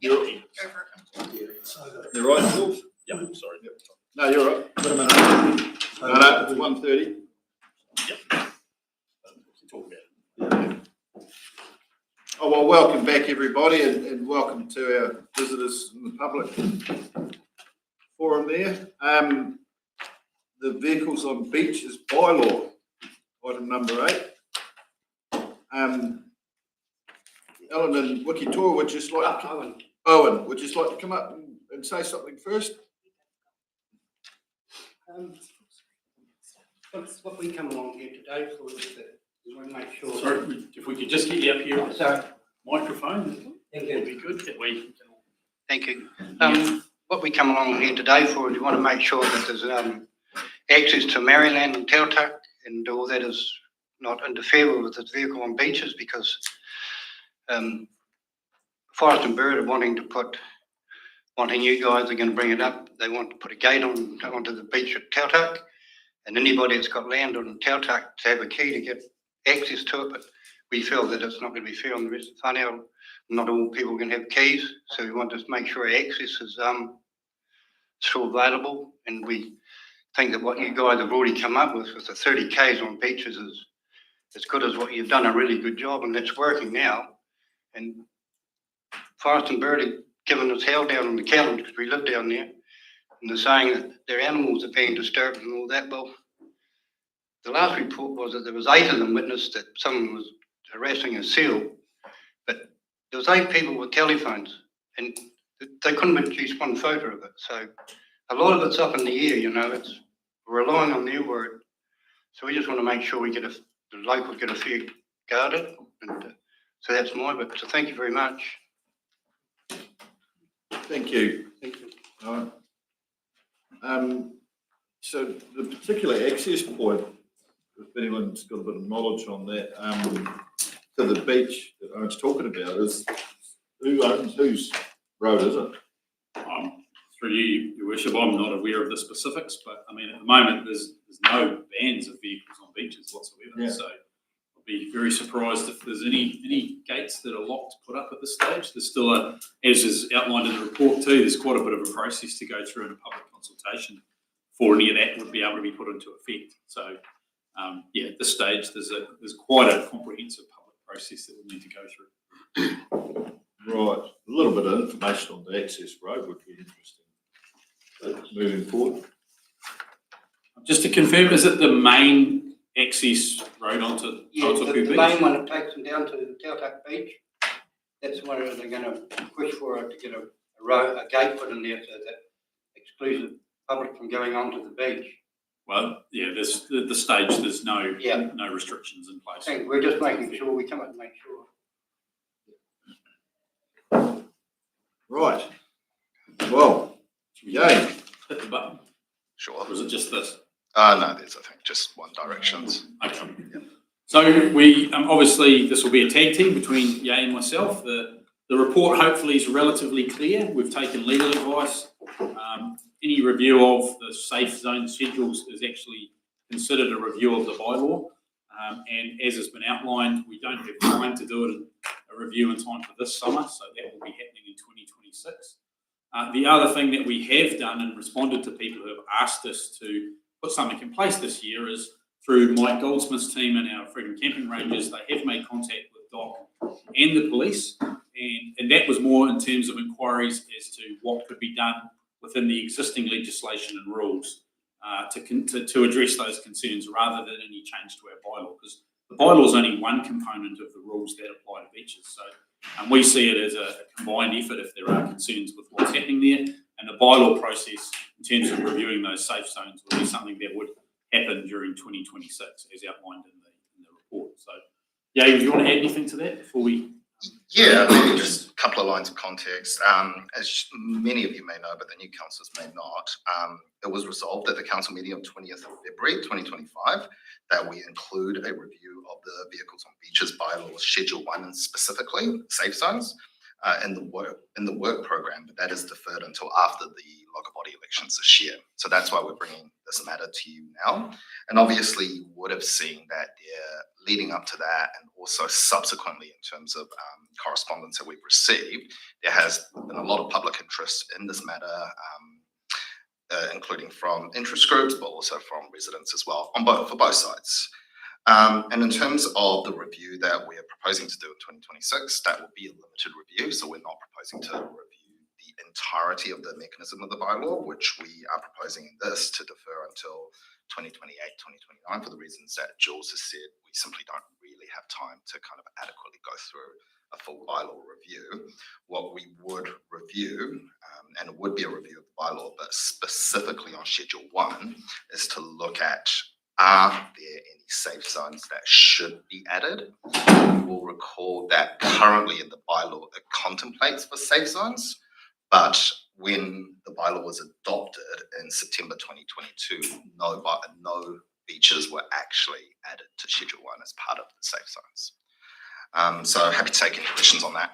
You're right, Jules? Yep, sorry. Yep. No, you're right. Wait a minute. No, it's 1:30. Yep. We can talk about it. Oh, well, welcome back, everybody, and welcome to our visitors in the public forum there. The vehicles on beaches bylaw, item number 8. Ellen and Wikitoa would just like to Owen, would just like to come up and say something first? What we come along here today for is that we want to make sure. Sorry, if we could just get you up here on the Sorry. microphone, Thank that would you. be good. That way you can. Thank you. What we come along here today for is we want to make sure that there's access to Maryland and Tautog and all that is not interfere with this vehicle on beaches, because Forest and Bird are wanting you guys are going to bring it up. They want to put a gate onto the beach at Tautog, and anybody that's got land on Tautog to have a key to get access to it. But we feel that it's not going to be fair on the rest of Whanau. Not all people can have keys, so we want to make sure access is still available. And we think that what you guys have already come up with the 30 Ks on beaches is as good as what you've done. A really good job, and that's working now. And Forest and Bird are giving us hell down on the Callum because we live down there, and they're saying that their animals are being disturbed and all that. Well, the last report was that there was 8 of them witnessed that someone was harassing a seal, but there was 8 people with telephones, and they couldn't produce one photo of it. So a lot of it's up in the air, you know. It's relying on their word. So we just want to make sure we get the locals get a fair guarded, and so that's my bit. So thank you very much. Thank you. Thank you. All right. So the particular access point, if anyone's got a bit of knowledge on that, to the beach that I was talking about, is who owns whose road is it? Through you, Your Worship, I'm not aware of the specifics, but I mean, at the moment, there's no bans of vehicles on beaches whatsoever. Yeah. So I'll be very surprised if there's any gates that are locked put up at this stage. There's still as is outlined in the report too, there's quite a bit of a process to go through in a public consultation for any of that would be able to be put into effect. So at this stage, there's quite a comprehensive public process that we need to go through. Right. A little bit of information on the access road would be interesting. Moving forward. Just to confirm, is it the main access road onto Tautog The Beach? main one that takes them down to the Tautog Beach, that's the one they're going to push for it to get a gate put in there so that excludes the public from going onto the beach. Well, yeah, there's the stage. There's no restrictions in place. I think we're just making sure we come up and make sure. Right. Well, yay. Hit the button. Sure. Or is it just this? No, there's, I think, just one directions. Okay. So we obviously this will be a tag team between Yay and myself. The report hopefully is relatively clear. We've taken legal advice. Any review of the safe zone schedules is actually considered a review of the bylaw. And as has been outlined, we don't have time to do a review in time for this summer, so that will be happening in 2026. The other thing that we have done and responded to people who have asked us to put something in place this year is through Mike Goldsmith's team and our Freedom Camping Rangers. They have made contact with DOC and the police, and that was more in terms of inquiries as to what could be done within the existing legislation and rules to address those concerns rather than any change to our bylaw, because the bylaw is only one component of the rules that apply to beaches. So we see it as a combined effort if there are concerns with what's happening there, and the bylaw process in terms of reviewing those safe zones would be something that would happen during 2026 as outlined in the report. So, yeah, do you want to add anything to that before we? Yeah, maybe just a couple of lines of context. As many of you may know, but the new councillors may not, it was resolved at the council meeting of 20th of February 2025 that we include a review of the vehicles on beaches bylaws, Schedule 1 and specifically safe zones in the work program, but that is deferred until after the local body elections this year. So that's why we're bringing this matter to you now. And obviously you would have seen that their leading up to that, and also subsequently in terms of correspondence that we've received, there has been a lot of public interest in this matter, including from interest groups, but also from residents as well, for both sides. And in terms of the review that we are proposing to do in 2026, that will be a limited review. So we're not proposing to review the entirety of the mechanism of the bylaw, which we are proposing in this to defer until 2028, 2029 for the reasons that Jules has said. We simply don't really have time to kind of adequately go through a full bylaw review. What we would review, and it would be a review of the bylaw, but specifically on Schedule 1, is to look at, are there any safe zones that should be added? You will recall that currently in the bylaw it contemplates for safe zones, but when the bylaw was adopted in September 2022, no beaches were actually added to Schedule 1 as part of the safe zones. So happy to take any questions on that.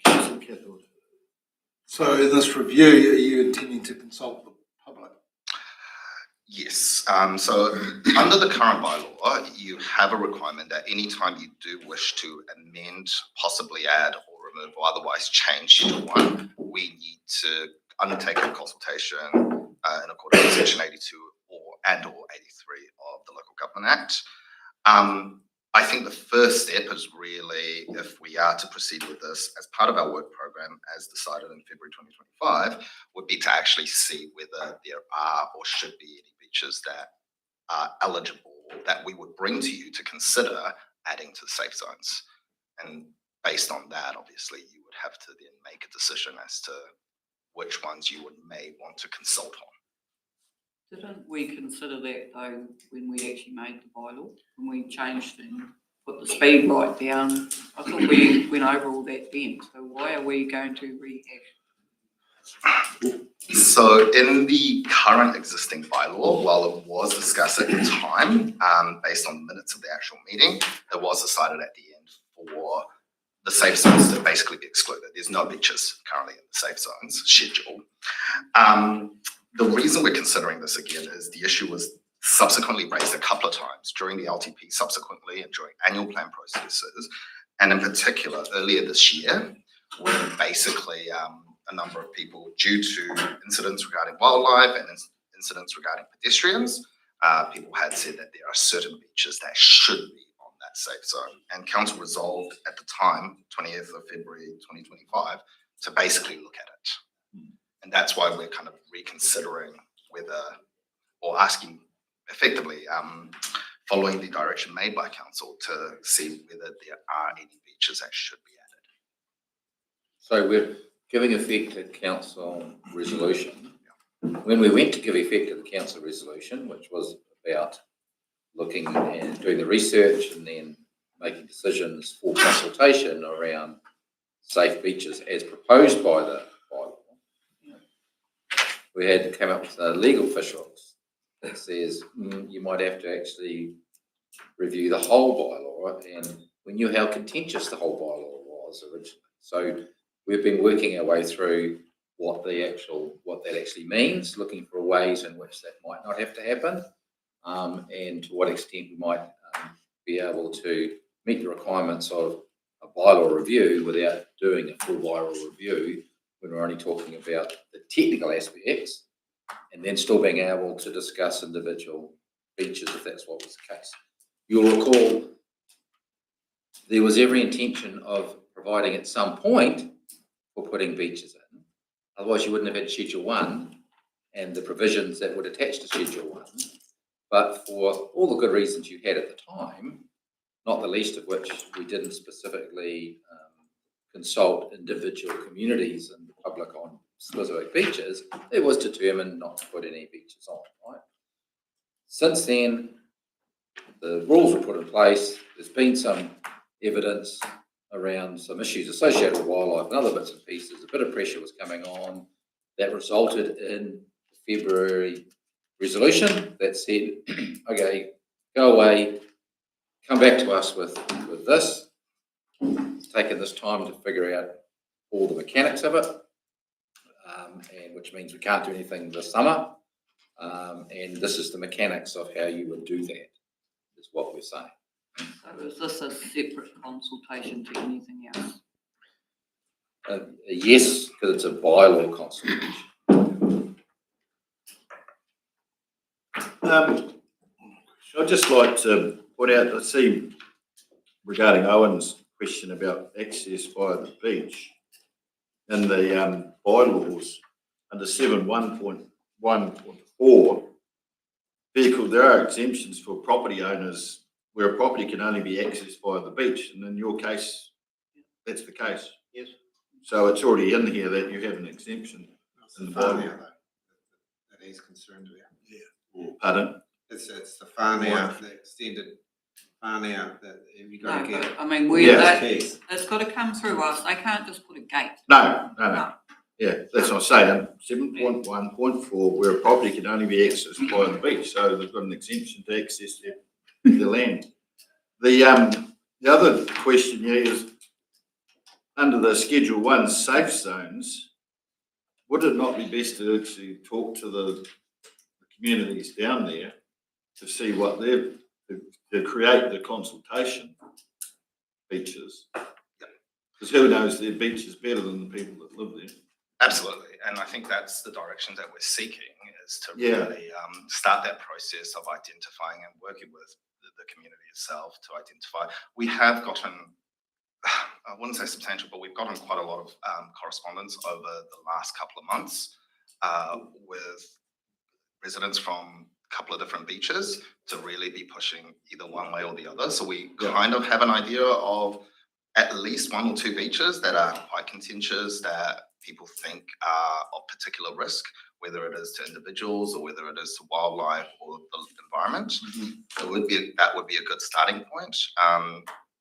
Councillor Cathcart. So in this review, are you intending to consult the public? Yes. So under the current bylaw, you have a requirement that any time you do wish to amend, possibly add or remove or otherwise change Schedule 1, we need to undertake a consultation in accordance with Section 82 or 83 of the Local Government Act. I think the first step is really, if we are to proceed with this as part of our work program as decided in February 2025, would be to actually see whether there are or should be any beaches that are eligible that we would bring to you to consider adding to the safe zones. And based on that, obviously, you would have to then make a decision as to which ones you may want to consult on. Didn't we consider that though when we actually made the bylaw, when we changed and put the speed right down? I thought we went over all that then. So why are we going to rehash? So in the current existing bylaw, while it was discussed at the time, based on minutes of the actual meeting, it was decided at the end for the safe zones to basically be excluded. There's no beaches currently in the safe zones schedule. The reason we're considering this again is the issue was subsequently raised a couple of times during the LTP subsequently and during annual plan processes, and in particular earlier this year, when basically a number of people, due to incidents regarding wildlife and incidents regarding pedestrians, people had said that there are certain beaches that should be on that safe zone. And Council resolved at the time, 20th of February 2025, to basically look at it. And that's why we're kind of reconsidering whether, or asking effectively, following the direction made by Council to see whether there are any beaches that should be added. So we're giving effect to council resolution. When we went to give effect to the council resolution, which was about looking and doing the research and then making decisions for consultation around safe beaches as proposed by the bylaw, we had to come up with a legal fishhooks that says you might have to actually review the whole bylaw, and we knew how contentious the whole bylaw was originally. So we've been working our way through what that actually means, looking for ways in which that might not have to happen, and to what extent we might be able to meet the requirements of a bylaw review without doing a full bylaw review when we're only talking about the technical aspects, and then still being able to discuss individual features if that's what was the case. You'll recall there was every intention of providing at some point for putting beaches in. Otherwise, you wouldn't have had Schedule 1 and the provisions that would attach to Schedule 1. But for all the good reasons you had at the time, not the least of which we didn't specifically consult individual communities and the public on specific beaches, it was determined not to put any beaches on, right? Since then, the rules were put in place. There's been some evidence around some issues associated with wildlife and other bits and pieces. A bit of pressure was coming on that resulted in the February resolution that said, okay, go away, come back to us with this. It's taken this time to figure out all the mechanics of it, and which means we can't do anything this summer. And this is the mechanics of how you would do that, is what we're saying. So is this a separate consultation to anything else? Yes, because it's a bylaw consultation. I'd just like to point out, I see regarding Owen's question about access via the beach and the bylaws under 7.1.1.4 vehicle, there are exemptions for property owners where a property can only be accessed via the beach, and in your case, that's the case. Yes. So it's already in here that you have an exemption. It's In the the far bylaw. now, though, that he's concerned about. Pardon? It's the far now, the extended far now that you've got No, to get. but I mean, Yeah. Keys. it's got to come through us. They can't just put a gate. No. No. Yeah, that's what I'm saying. 7.1.4, where a property can only be accessed via the beach, so they've got an exemption to access their land. The other question here is, under the Schedule 1 safe zones, would it not be best to actually talk to the communities down there to see what they've, to create the consultation beaches? Because who knows their beaches better than the people that live there? Absolutely, and I think that's the direction that we're seeking, is to really start that process of identifying and working with the community itself to identify. We have gotten, I wouldn't say substantial, but we've gotten quite a lot of correspondence over the last couple of months with residents from a couple of different beaches to really be pushing either one way or the other. So we kind of have an idea of at least one or two beaches that are quite contentious, that people think are of particular risk, whether it is to individuals or whether it is to wildlife or the environment. So that would be a good starting point.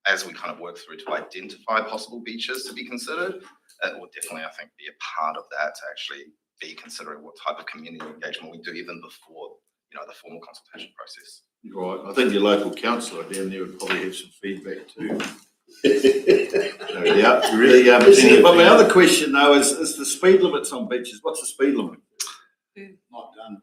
As we kind of work through to identify possible beaches to be considered, it will definitely, I think, be a part of that to actually be considering what type of community engagement we do even before, the formal consultation process. Right, I think your local councillor down there would probably have some feedback too. But my other question though is the speed limits on beaches. What's the speed limit? Not done.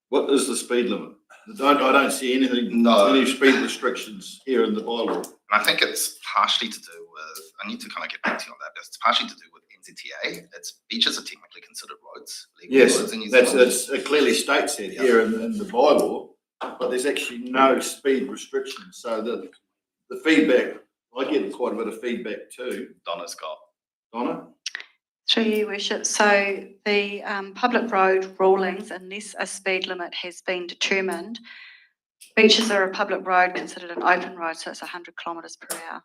What is the speed limit? I don't see anything, any speed restrictions here in the bylaw. And I think it's partially to do with, I need to kind of get back to you on that, but it's partially to do with NZTA. Beaches are technically considered roads, legal roads in New Zealand. That's it clearly states it here in the bylaw, but there's actually no speed restrictions. So the feedback, I get quite a bit of feedback too. Donna's got. Donna? Through you, Worship. So the public road rulings, unless a speed limit has been determined, beaches are a public road considered an open road, so it's 100 kilometres per hour.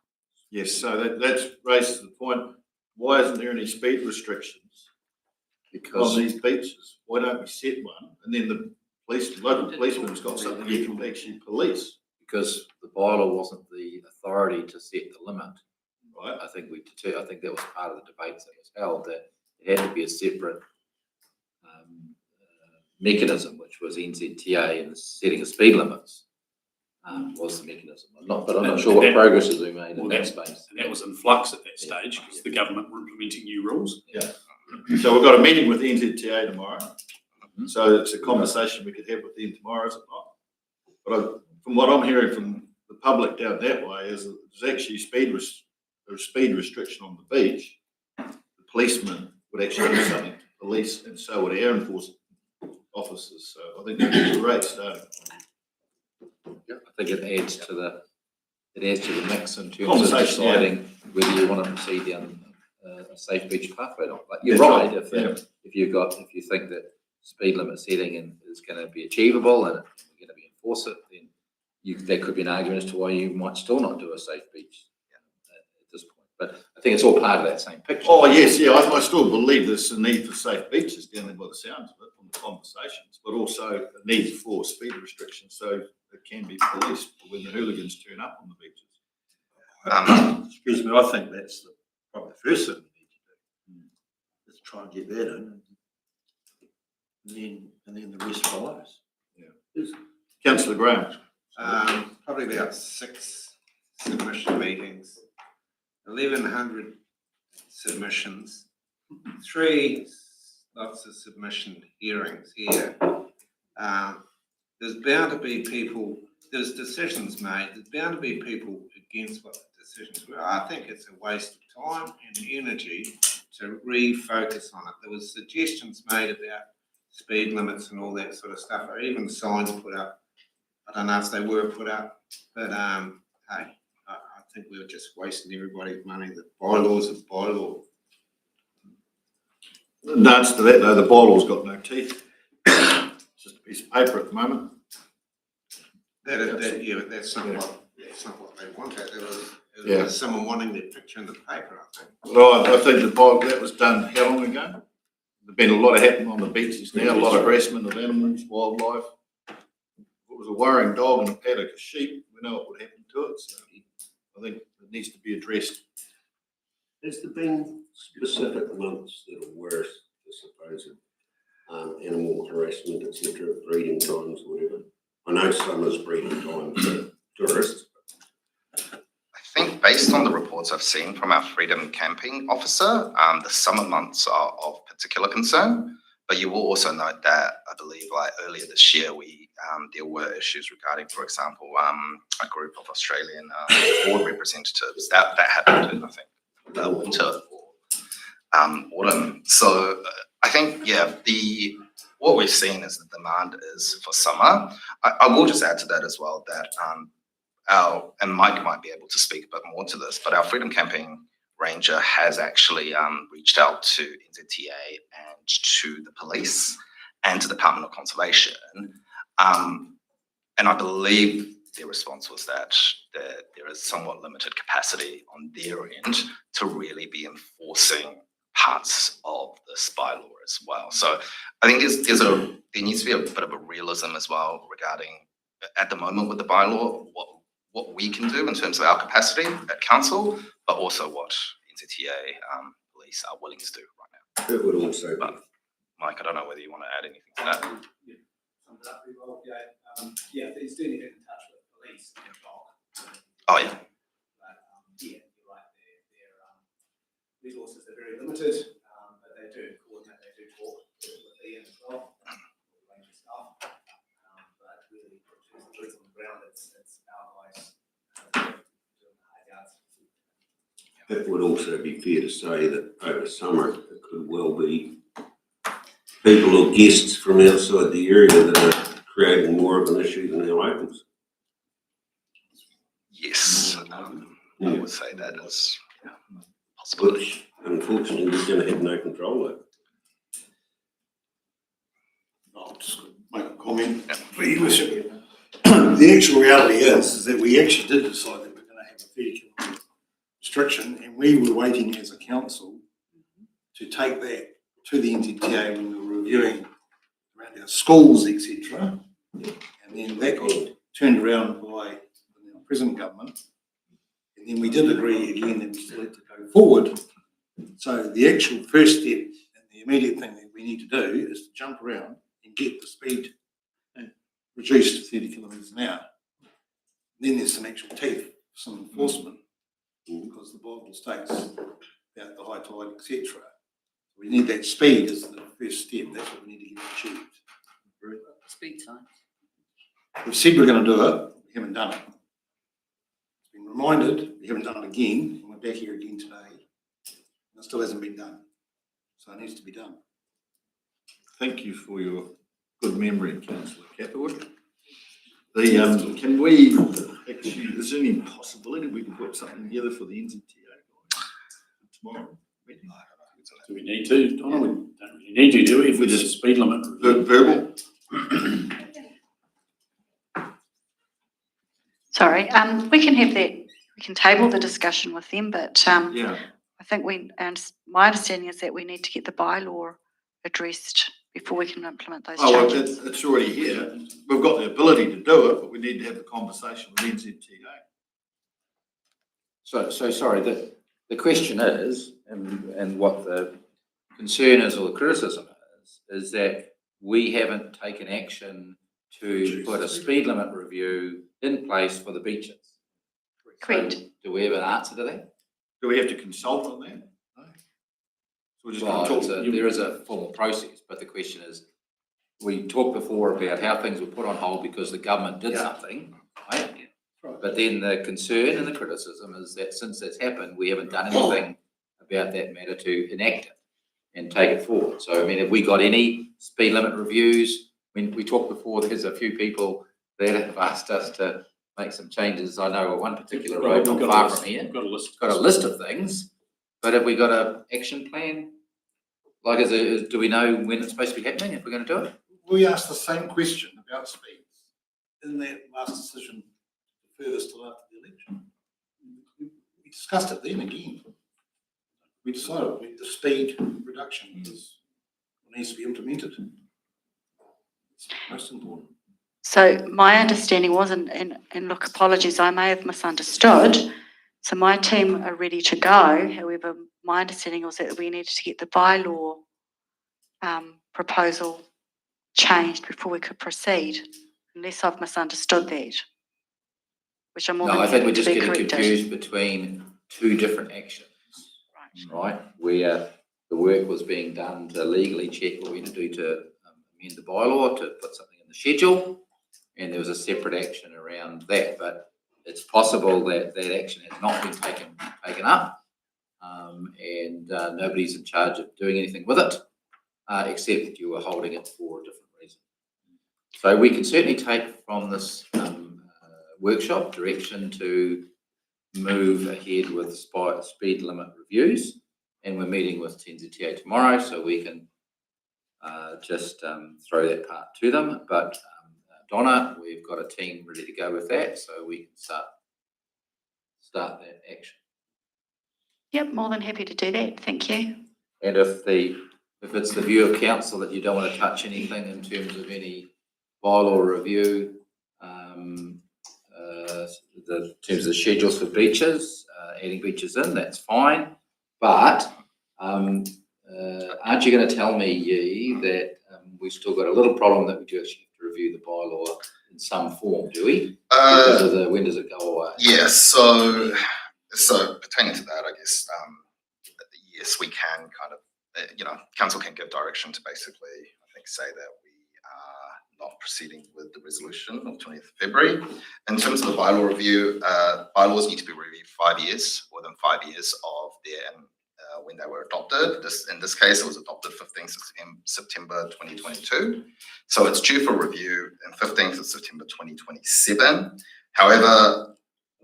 Yes, so that raises the point, why isn't there any speed restrictions on these beaches? Why don't we set one? And then the local policeman's got something he can actually police. Because the bylaw wasn't the authority to set the limit. Right. I think that was part of the debates that was held, that it had to be a separate mechanism, which was NZTA, and setting of speed limits was the mechanism. I'm not sure what progress has been made in that space. And that was in flux at that stage because the government were implementing new rules. Yeah. So we've got a meeting with the NZTA tomorrow. So it's a conversation we could have with them tomorrow, is it not? But from what I'm hearing from the public down that way is that there's actually a speed restriction on the beach. The policeman would actually have something to police, and so would our enforcement officers. So I think that's a great start. I think it adds to the mix in terms of deciding whether you want to proceed down a safe beach pathway or not. But you're right. If you think that speed limit setting is going to be achievable and we're going to be enforce it, then there could be an argument as to why you might still not do a safe beach at this point. But I think it's all part of that same picture. Oh yes, yeah. I still believe there's a need for safe beaches down there by the sounds of it from the conversations, but also a need for speed restrictions so it can be policed when the hooligans turn up on the beaches. Excuse me, I think that's probably the first thing we need to do. Let's try and get that in, and then the rest follows. Yeah. Councillor Graham. Probably about 6 submission meetings, 1,100 submissions, 3 lots of submission hearings here. there's bound to be people, there's decisions made, there's bound to be people against what the decisions were. I think it's a waste of time and energy to refocus on it. There was suggestions made about speed limits and all that sort of stuff, or even signs put up. I don't know if they were put up, but hey, I think we were just wasting everybody's money. The bylaws are bylaw. No answer to that though, the bylaw's got no teeth. It's just a piece of paper at the moment. Yeah, but that's not what they wanted. It was someone wanting their picture in the paper, I think. Well, I think that was done how long ago? There's been a lot of happening on the beaches now, a lot of harassment of animals, wildlife. If it was a worrying dog and a paddock of sheep, we know what would happen to it, so I think it needs to be addressed. Has there been specific months that are worse, I suppose, animal harassment, etc., breeding times, whatever? I know summer's breeding time for tourists. I think based on the reports I've seen from our freedom camping officer, the summer months are of particular concern. But you will also note that I believe like earlier this year, there were issues regarding, for example, a group of Australian board representatives that happened in, I think, winter or autumn. So I think, what we've seen is the demand is for summer. I will just add to that as well that and Mike might be able to speak a bit more to this, but our freedom camping ranger has actually reached out to NZTA and to the police and to the Department of Conservation. And I believe their response was that there is somewhat limited capacity on their end to really be enforcing parts of this bylaw as well. So I think there needs to be a bit of a realism as well regarding at the moment with the bylaw, what we can do in terms of our capacity at council, but also what NZTA police are willing to do right now. It would also be. But Mike, I don't know whether you want to add anything to that. They still need to get in touch with the police. Oh yeah. You're right. Their resources are very limited, but they do coordinate. They do talk with Ian as well, a range of stuff. But really, boots on the ground, it's our guys doing the hard yards. It would also be fair to say that over summer, it could well be people or guests from outside the area that are creating more of an issue than our locals. Yes, I would say that is a possibility. Which, unfortunately, we're going to have no control over. I'll just make a comment for you, Worship. The actual reality is that we actually did decide that we're going to have a 30-kilometre restriction, and we were waiting as a council to take that to the NZTA when we were reviewing around our schools, etc. And then that got turned around by the present government. And then we did agree again that we still had to go forward. So the actual first step and the immediate thing that we need to do is to jump around and get the speed reduced to 30 kilometres an hour. Then there's some actual teeth, some enforcement, because the Bible states about the high tide, etc. We need that speed as the first step. That's what we need to get achieved. Speed signs. We've said we're going to do it. We haven't done it. It's been reminded. We haven't done it again. And we're back here again today. And it still hasn't been done. So it needs to be done. Thank you for your good memory, Councillor Catherwood. Can we actually, is there any possibility we can put something together for the NZTA tomorrow meeting? Do we need to? Donna, we don't really need to, do we? If we just speed limit. Verbal? Sorry, we can have that, we can table the discussion with them, but Yeah. I think my understanding is that we need to get the bylaw addressed before we can implement those Oh, well, changes. it's already here. We've got the ability to do it, but we need to have the conversation with NZTA. So sorry, the question is, and what the concern is or the criticism is that we haven't taken action to put a speed limit review in place for the beaches. Correct. So do we have an answer to that? Do we have to consult on that? No. So we're just going to Well, talk. there is a formal process, but the question is, we talked before about how things were put on hold because the government did something, right? But then the concern and the criticism is that since that's happened, we haven't done anything about that matter to enact it and take it forward. So, I mean, have we got any speed limit reviews? I mean, we talked before, there's a few people that have asked us to make some changes. I know one particular road not far from here. We've got a list. Got a list of things, but have we got an action plan? Like, do we know when it's supposed to be happening, if we're going to do it? We asked the same question about speeds in that last decision furthest till after the election. We discussed it then again. We decided the speed reduction needs to be implemented. It's most important. So my understanding was, and look, apologies, I may have misunderstood. So my team are ready to go. However, my understanding was that we needed to get the bylaw proposal changed before we could proceed, unless I've misunderstood that. Which I'm more than No, I think happy we're to just be getting corrected. confused between two different actions, right? Where the work was being done to legally check what we need to do to amend the bylaw to put something in the schedule, and there was a separate action around that. But it's possible that that action has not been taken up, and nobody's in charge of doing anything with it, except that you were holding it for a different reason. So we can certainly take from this workshop direction to move ahead with speed limit reviews, and we're meeting with TNZTA tomorrow, so we can just throw that part to them. But Donna, we've got a team ready to go with that, so we can start that action. Yep, more than happy to do that. Thank you. And if it's the view of council that you don't want to touch anything in terms of any bylaw review, in terms of the schedules for beaches, adding beaches in, that's fine. But aren't you going to tell me, Yi, that we've still got a little problem that we do actually have to review the bylaw in some form, do we? Because of when does it go away? Yes, so pertaining to that, I guess, yes, we can kind of, council can give direction to basically, I think, say that we are not proceeding with the resolution of 20th of February. In terms of the bylaw review, bylaws need to be reviewed 5 years, within 5 years of their when they were adopted. In this case, it was adopted 15th of September 2022. So it's due for review in 15th of September 2027. However,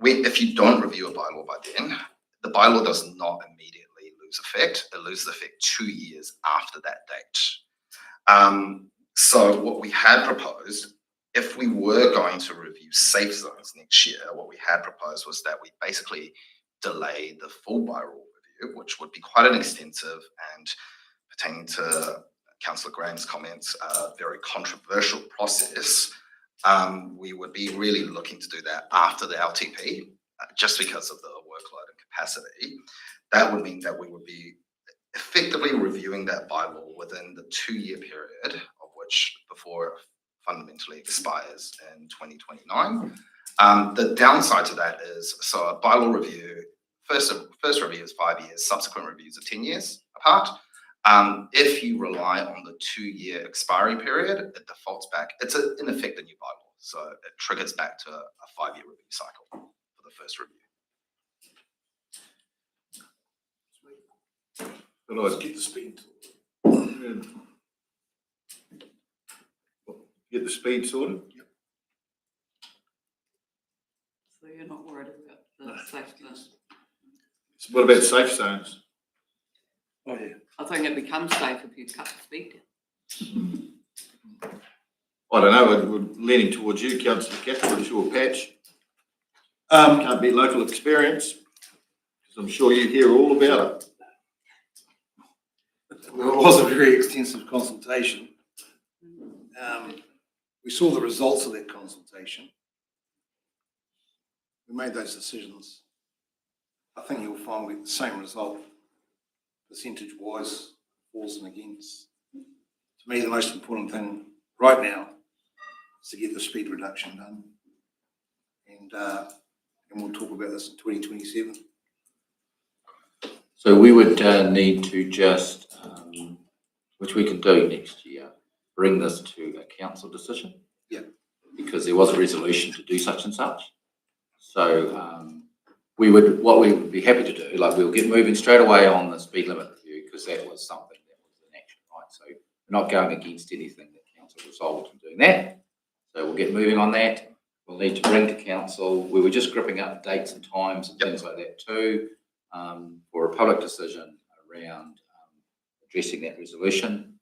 if you don't review a bylaw by then, the bylaw does not immediately lose effect. It loses effect 2 years after that date. So what we had proposed, if we were going to review safe zones next year, what we had proposed was that we basically delay the full bylaw review, which would be quite an extensive and, pertaining to Councillor Graham's comments, a very controversial process. We would be really looking to do that after the LTP, just because of the workload and capacity. That would mean that we would be effectively reviewing that bylaw within the 2-year period, of which before fundamentally expires in 2029. The downside to that is, so a bylaw review, first review is 5 years, subsequent reviews are 10 years apart. If you rely on the 2-year expiry period, it defaults back. It's in effect a new bylaw, so it triggers back to a 5-year review cycle for the first review. But let's get the speed. Get the speed sorted? Yep. So you're not worried about the safety? What about safe zones? Oh, yeah. I think it becomes safe if you cut the speed down. I don't know, we're leaning towards you, Councillor Catherwood, or Patch. Can't beat local experience, because I'm sure you hear all about it. Well, it was a very extensive consultation. We saw the results of that consultation. We made those decisions. I think you'll find we get the same result, percentage-wise, fors and against. To me, the most important thing right now is to get the speed reduction done. And we'll talk about this in 2027. So we would need to just, which we can do next year, bring this to a council decision. Yeah. Because there was a resolution to do such and such. So what we would be happy to do, like we'll get moving straight away on the speed limit review, because that was something that was in action, right? So we're not going against anything that council resolved in doing that. So we'll get moving on that. We'll need to bring to council, we were just gripping up dates and times and things like that too, for a public decision around addressing that resolution,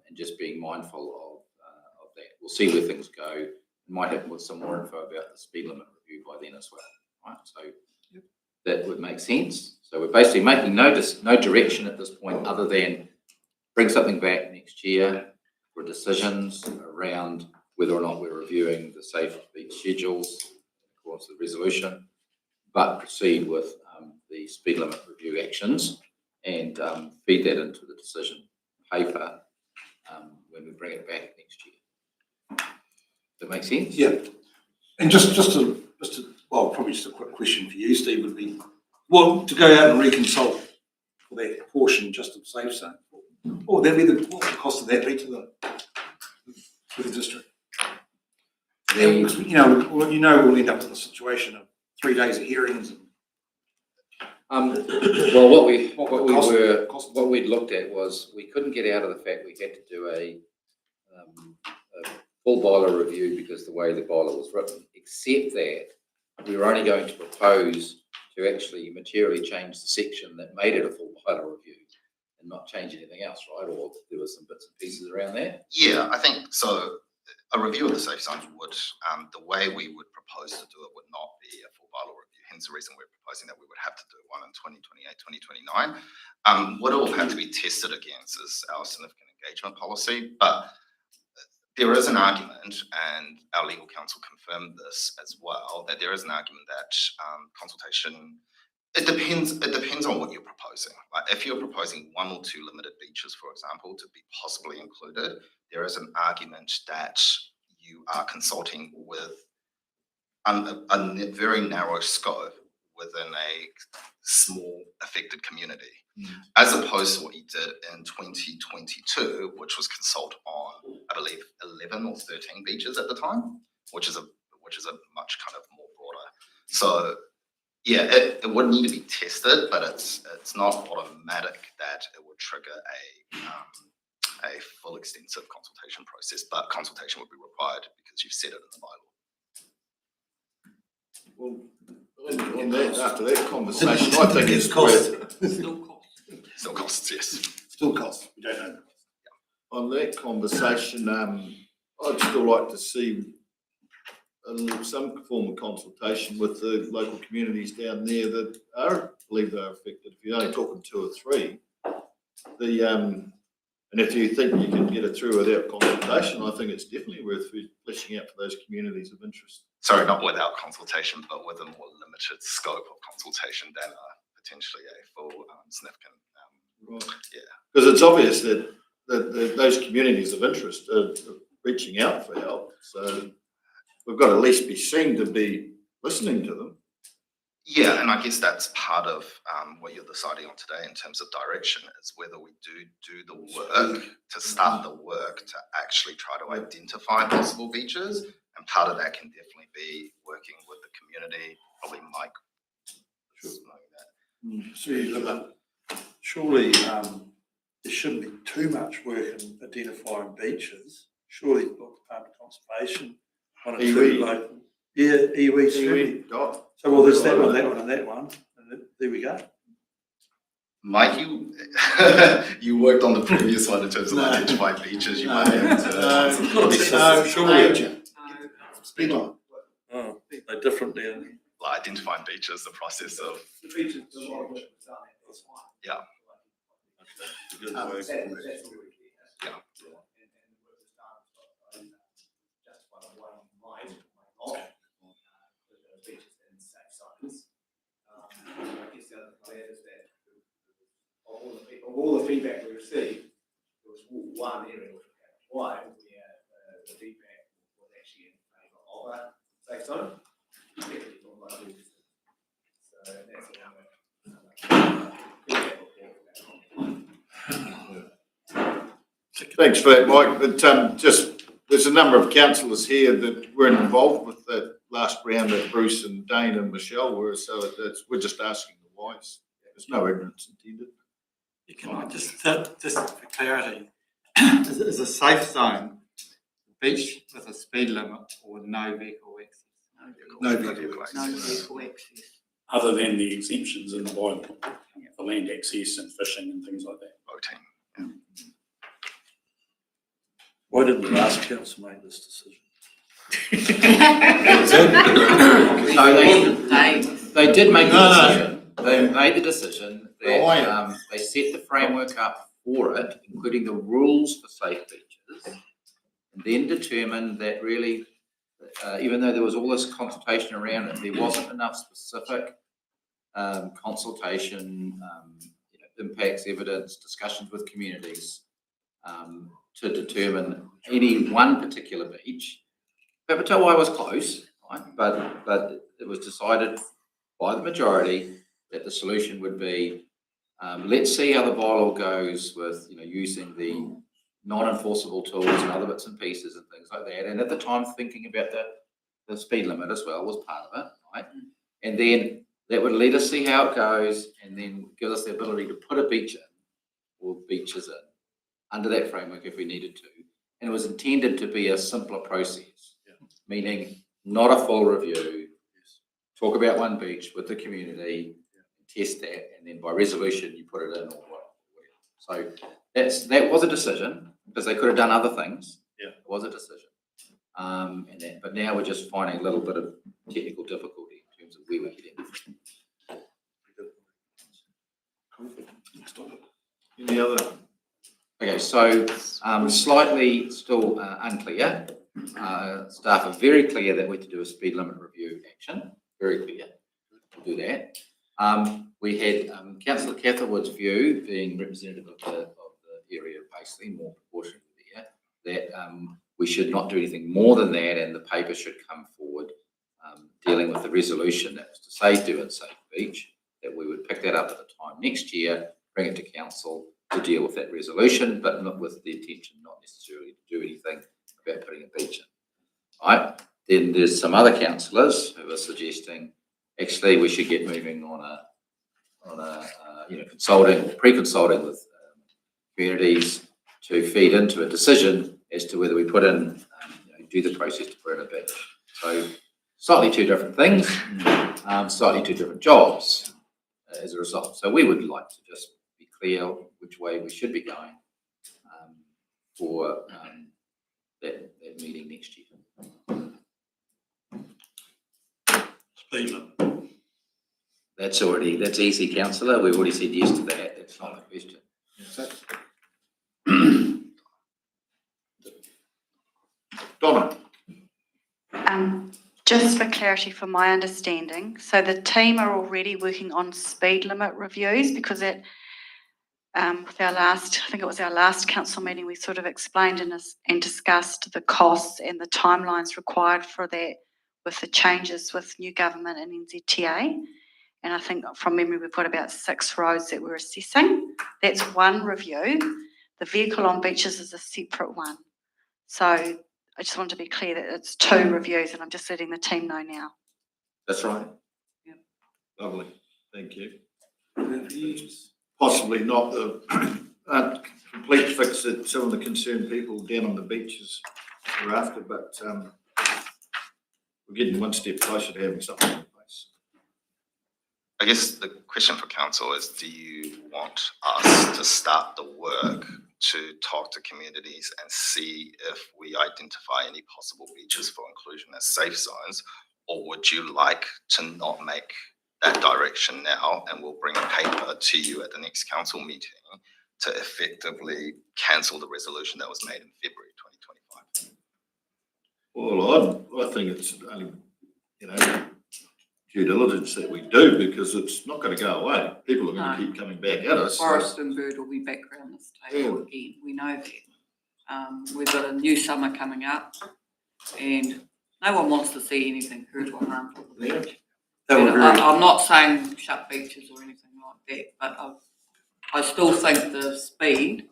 and just being mindful of that. We'll see where things go. It might happen with some more info about the speed limit review by then as well, right? So that would make sense. So we're basically making no direction at this point other than bring something back next year for decisions around whether or not we're reviewing the safe beach schedules in accordance with the resolution, but proceed with the speed limit review actions and feed that into the decision paper when we bring it back next year. Does that make sense? Yeah. And just a quick question for you, Steve, would be, well, to go out and reconsult for that portion just of safe zone, what would the cost of that be to the district? And, we'll end up in the situation of 3 days of hearings. Well, what we'd looked at was we couldn't get out of the fact we had to do a full bylaw review because the way the bylaw was written, except that we were only going to propose to actually materially change the section that made it a full bylaw review and not change anything else, right? Or there were some bits and pieces around that. Yeah, I think so. A review of the safe zones would, the way we would propose to do it would not be a full bylaw review. Hence the reason we're proposing that we would have to do one in 2028, 2029. What it will have to be tested against is our significant engagement policy. But there is an argument, and our legal counsel confirmed this as well, that there is an argument that consultation, it depends on what you're proposing. Like if you're proposing 1 or 2 limited beaches, for example, to be possibly included, there is an argument that you are consulting with a very narrow scope within a small affected community, as opposed to what you did in 2022, which was consult on, I believe, 11 or 13 beaches at the time, which is a much kind of more broader. So yeah, it would need to be tested, but it's not automatic that it would trigger a full extensive consultation process, but consultation would be required because you've said it in the bylaw. Well, on that, after that conversation, I think it's cost. Still costs, yes. Still costs. We don't know. On that conversation, I'd still like to see some form of consultation with the local communities down there that believe they're affected. If you're only talking 2 or 3, and if you think you can get it through without consultation, I think it's definitely worth fleshing out for those communities of interest. Sorry, not without consultation, but with a more limited scope of consultation than potentially a full significant. Right. Yeah. Because it's obvious that those communities of interest are reaching out for help. So we've got to at least be seen to be listening to them. Yeah, and I guess that's part of what you're deciding on today in terms of direction, is whether we do the work to start the work to actually try to identify possible beaches, and part of that can definitely be working with the community, probably Mike. Surely there shouldn't be too much work in identifying beaches. Surely the Department of Conservation on a local. Yeah, iwi. So well, there's that one, and that one, and there we go. Mike, you worked on the previous one in terms of identifying beaches. You might have to. Surely. Speed line. Oh, they're different down. Like identifying beaches, the process of. The beaches, a lot of work was done. That's fine. Yeah. Good That's work. really clear. Yeah. And the work was done, justify the one might not. The beaches and safe zones. I guess the other thing is that of all the feedback we received, there was one area which we had applied where the feedback was actually in favour of a safe zone. So that's Thanks for that, Mike, but there's a number of councillors here that weren't involved with that last round that Bruce and Dane and Michelle were, so we're just asking the whys. There's no ignorance intended. Can I just for clarity, is a safe zone beach with a speed limit or no vehicle access? No vehicle No vehicle access. Other than the exemptions in the bylaw, for land access and fishing and things like that. Voting. Why didn't the last council make this decision? They did make the decision. They made the decision that they set the framework up for it, including the rules for safe beaches, and then determined that really, even though there was all this consultation around it, there wasn't enough specific consultation, impacts, evidence, discussions with communities to determine any one particular beach. Papatoa was close, right? But it was decided by the majority that the solution would be, let's see how the bylaw goes with, using the non-enforceable tools and other bits and pieces and things like that. And at the time, thinking about the speed limit as well was part of it, right? And then that would let us see how it goes and then give us the ability to put a beach in or beaches in under that framework if we needed to. And it was intended to be a simpler process, meaning not a full review, talk about one beach with the community, test that, and then by resolution you put it in or whatever. So that was a decision because they could have done other things. Yeah. It was a decision. But now we're just finding a little bit of technical difficulty in terms of where we're getting. Any other? Okay, so slightly still unclear. Staff are very clear that we're to do a speed limit review action. Very clear. We'll do that. We had Councillor Catherwood's view, being representative of the area of Paisley, more proportionately there, that we should not do anything more than that, and the paper should come forward dealing with the resolution that was to say do and safe beach, that we would pick that up at the time next year, bring it to council to deal with that resolution, but not with the intention not necessarily to do anything about putting a beach in. Right? Then there's some other councillors who are suggesting actually we should get moving on a pre-consulting with communities to feed into a decision as to whether we put in, do the process to put in a beach. So slightly two different things, slightly two different jobs as a result. So we would like to just be clear which way we should be going for that meeting next year. Speed limit. That's easy, councillor. We've already said yes to that. That's not a question. Donna. Just for clarity for my understanding, so the team are already working on speed limit reviews because with our last, I think it was our last council meeting, we sort of explained and discussed the costs and the timelines required for that with the changes with new government and NZTA. And I think from memory, we've got about 6 roads that we're assessing. That's one review. The vehicle on beaches is a separate one. So I just want to be clear that it's 2 reviews, and I'm just letting the team know now. That's right. Yeah. Lovely. Thank you. Possibly not the complete fix that some of the concerned people down on the beaches are after, but we're getting one step closer to having something in place. I guess the question for council is, do you want us to start the work to talk to communities and see if we identify any possible beaches for inclusion as safe zones, or would you like to not make that direction now, and we'll bring a paper to you at the next council meeting to effectively cancel the resolution that was made in February 2025? Well, I think it's only, due diligence that we do, because it's not going to go away. People are going to keep coming back at us. Forest and bird will be back around this table again. We know that. We've got a new summer coming up, and no one wants to see anything hurt or harmful to the beach. I'm not saying shut beaches or anything like that, but I still think the speed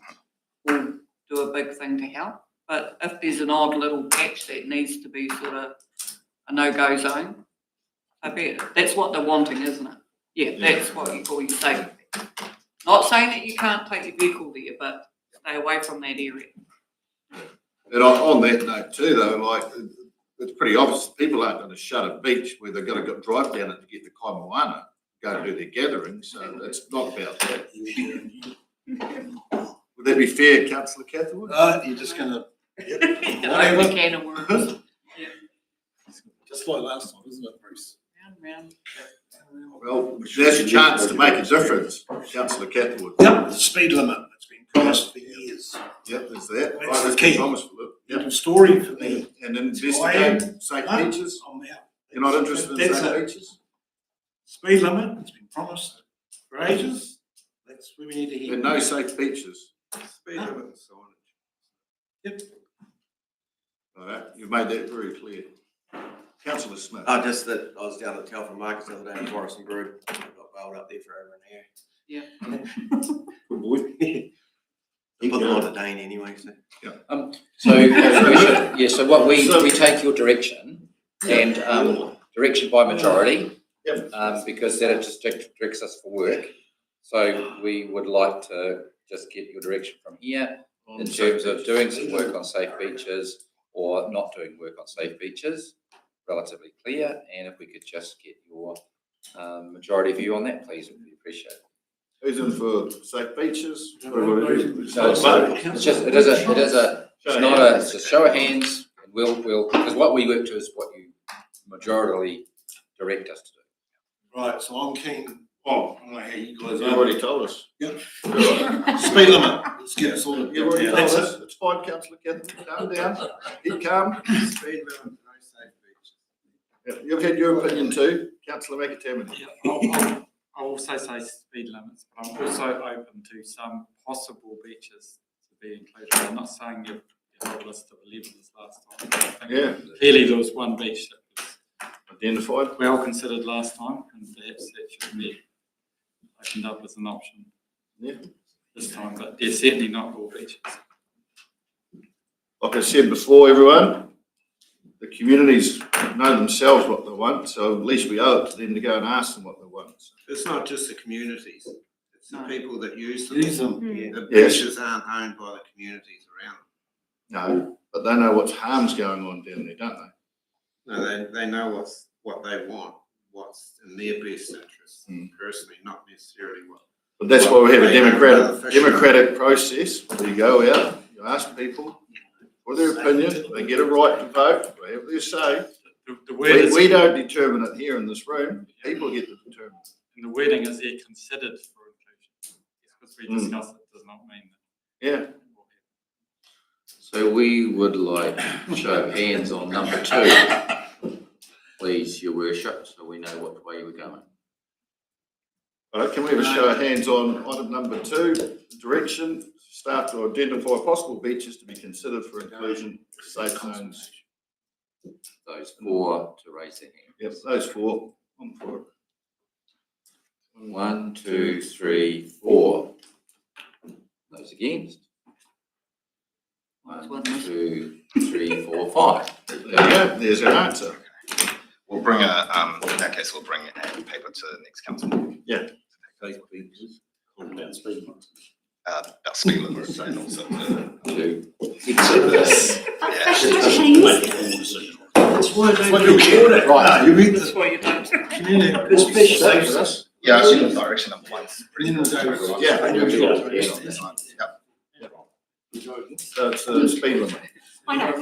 will do a big thing to help. But if there's an odd little patch that needs to be sort of a no-go zone, I bet that's what they're wanting, isn't it? Yeah, that's what you call your safety. Not saying that you can't take your vehicle there, but stay away from that area. And on that note too, though, like, it's pretty obvious, people aren't going to shut a beach where they're going to drive down it to get the kaimoana, go and do their gatherings, so it's not about that. Would that be fair, councillor Catherwood? You're just gonna, Open can of worms. just like last time, isn't it, Bruce? Round. Well, there's a chance to make a difference, councillor Catherwood. Yep, the speed limit, it's been promised for years. Yep, there's that. That's Right, the that's key. been promised for it. Yep. Little story for me. And then investigate safe No, beaches. I'm out. You're not interested in That's safe it. beaches? Speed limit, it's been promised for ages. That's where we need to hear. And no safe beaches. Speed limit and signage. Yep. All right, you've made that very clear. Councillor Smith. Just that I was down at Telford Markets the other day in Forest and Brood. I got bailed up there for over an hour. Good boy. Put them on to Dane anyway, so. So what we take your direction and direction by majority, because that just directs us for work. So we would like to just get your direction from here in terms of doing some work on safe beaches or not doing work on safe beaches, relatively clear. And if we could just get your majority view on that, please, we'd appreciate it. Who's in for safe beaches? It's a show of hands. And we'll because what we work to is what you majority direct us to do. Right, so I'm keen. Oh, I don't know how you guys You've are. already told us. Yep. Speed limit, let's get us all. You've already told That's us. it. It's fine, councillor Catherwood. Calm down. Keep calm. Speed limit, no safe beaches. Yeah, you've had your opinion too, councillor McAtaman. I'll also say speed limits, but I'm also open to some possible beaches to be included. I'm not saying you've got a list of 11 as last time. I think Yeah. clearly there was one beach that was Identified. well considered last time, and perhaps that should be opened up as an option this time, but they're certainly not all beaches. Like I said before, everyone, the communities know themselves what they want, so at least we owe it to them to go and ask them what they want. It's not just the communities, it's the people that use them. Use them. The Yes. beaches aren't owned by the communities around No, but they know what's harm's going on down there, don't they? them. No, they know what they want, what's in their best interest personally, not necessarily what. But that's why we have a They know about the democratic process, where you go out, you ask people for their opinion, they get a right to vote, they have their say. The word is, We don't determine it here in this room, people get to determine it. and the wording is there considered for inclusion. Just because we discuss it does not mean that. Yeah. So we would like show of hands on number 2, please, your worship, so we know what way we're going. All right, can we have a show of hands on item number 2, direction, staff to identify possible beaches to be considered for inclusion, safe zones. Those 4 to raise their hand. Yep, those 4, I'm for it. 1, 2, 3, 4. Those against. 1, 2, 3, 4, 5. There you go, there's our answer. We'll bring in that case, we'll bring a paper to the next council meeting. Yeah. Safe beaches. About speed limit. About speed limits and also To That's why they do it. Right, you read That's why you don't. the special safe for us. yeah, actually the direction and plans. Then we'll go. Yeah. So it's a speed limit. I know.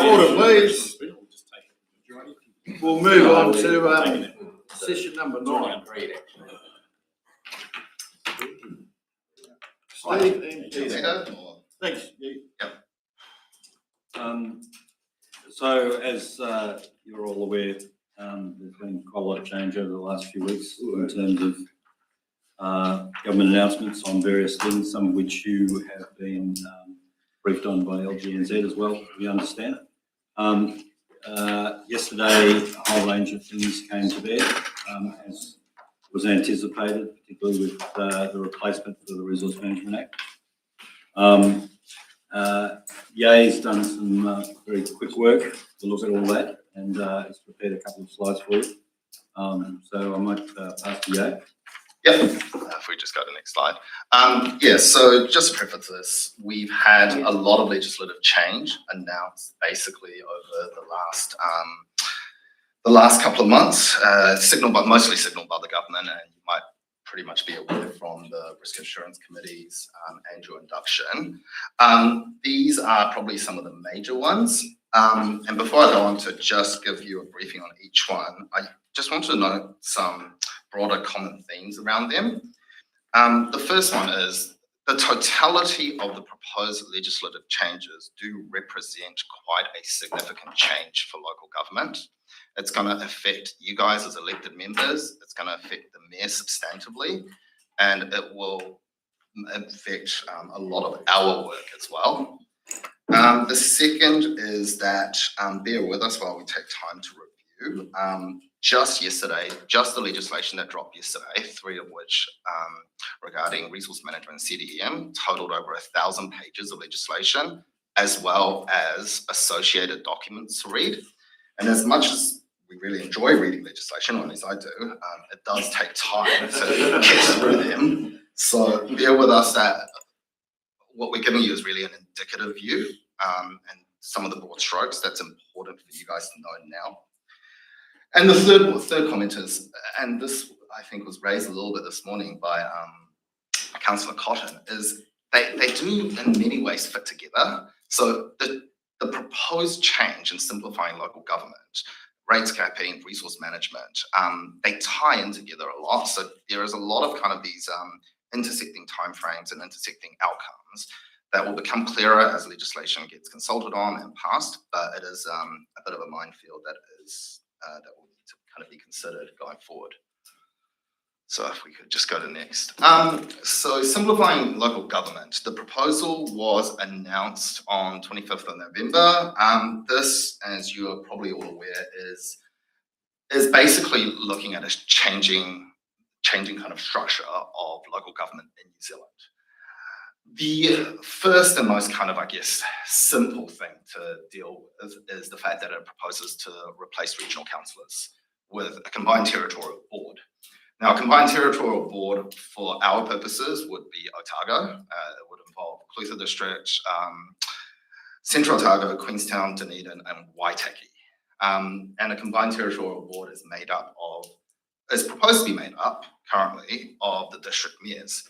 Order please. We'll move on to session number 9. Steve and Peter. Thanks. So as you're all aware, there's been quite a lot of change over the last few weeks in terms of government announcements on various things, some of which you have been briefed on by LGNZ as well, we understand. Yesterday, a whole range of things came to bear, as was anticipated, particularly with the replacement for the Resource Management Act. Yay's done some very quick work to look at all that, and he's prepared a couple of slides for you. So I might pass to Yay. Yep, if we just go to the next slide. Yeah, so just to preface this, we've had a lot of legislative change announced basically over the last couple of months, mostly signalled by the government, and you might pretty much be aware from the risk assurance committees and your induction. These are probably some of the major ones. And before I go on to just give you a briefing on each one, I just want to note some broader common themes around them. The first one is the totality of the proposed legislative changes do represent quite a significant change for local government. It's going to affect you guys as elected members. It's going to affect the mayor substantively, and it will affect a lot of our work as well. The second is that, bear with us while we take time to review. Just yesterday, just the legislation that dropped yesterday, 3 of which regarding resource management and CDM, totaled over 1,000 pages of legislation, as well as associated documents to read. And as much as we really enjoy reading legislation, or at least I do, it does take time to get through them. So bear with us that what we're giving you is really an indicative view, and some of the broad strokes that's important for you guys to know now. And the third comment is, and this I think was raised a little bit this morning by Councillor Cotton, is they do in many ways fit together. So the proposed change in simplifying local government, rates capping, resource management, they tie in together a lot. So there is a lot of kind of these intersecting timeframes and intersecting outcomes that will become clearer as legislation gets consulted on and passed, but it is a bit of a minefield that will need to kind of be considered going forward. So if we could just go to next. So simplifying local government, the proposal was announced on 25th of November. This, as you are probably all aware, is basically looking at a changing kind of structure of local government in New Zealand. The first and most kind of, I guess, simple thing to deal with is the fact that it proposes to replace regional councillors with a combined territorial board. Now, a combined territorial board for our purposes would be Otago. It would involve Clutha District, Central Otago, Queenstown, Dunedin, and Waitaki. And a combined territorial board is proposed to be made up currently of the district mayors.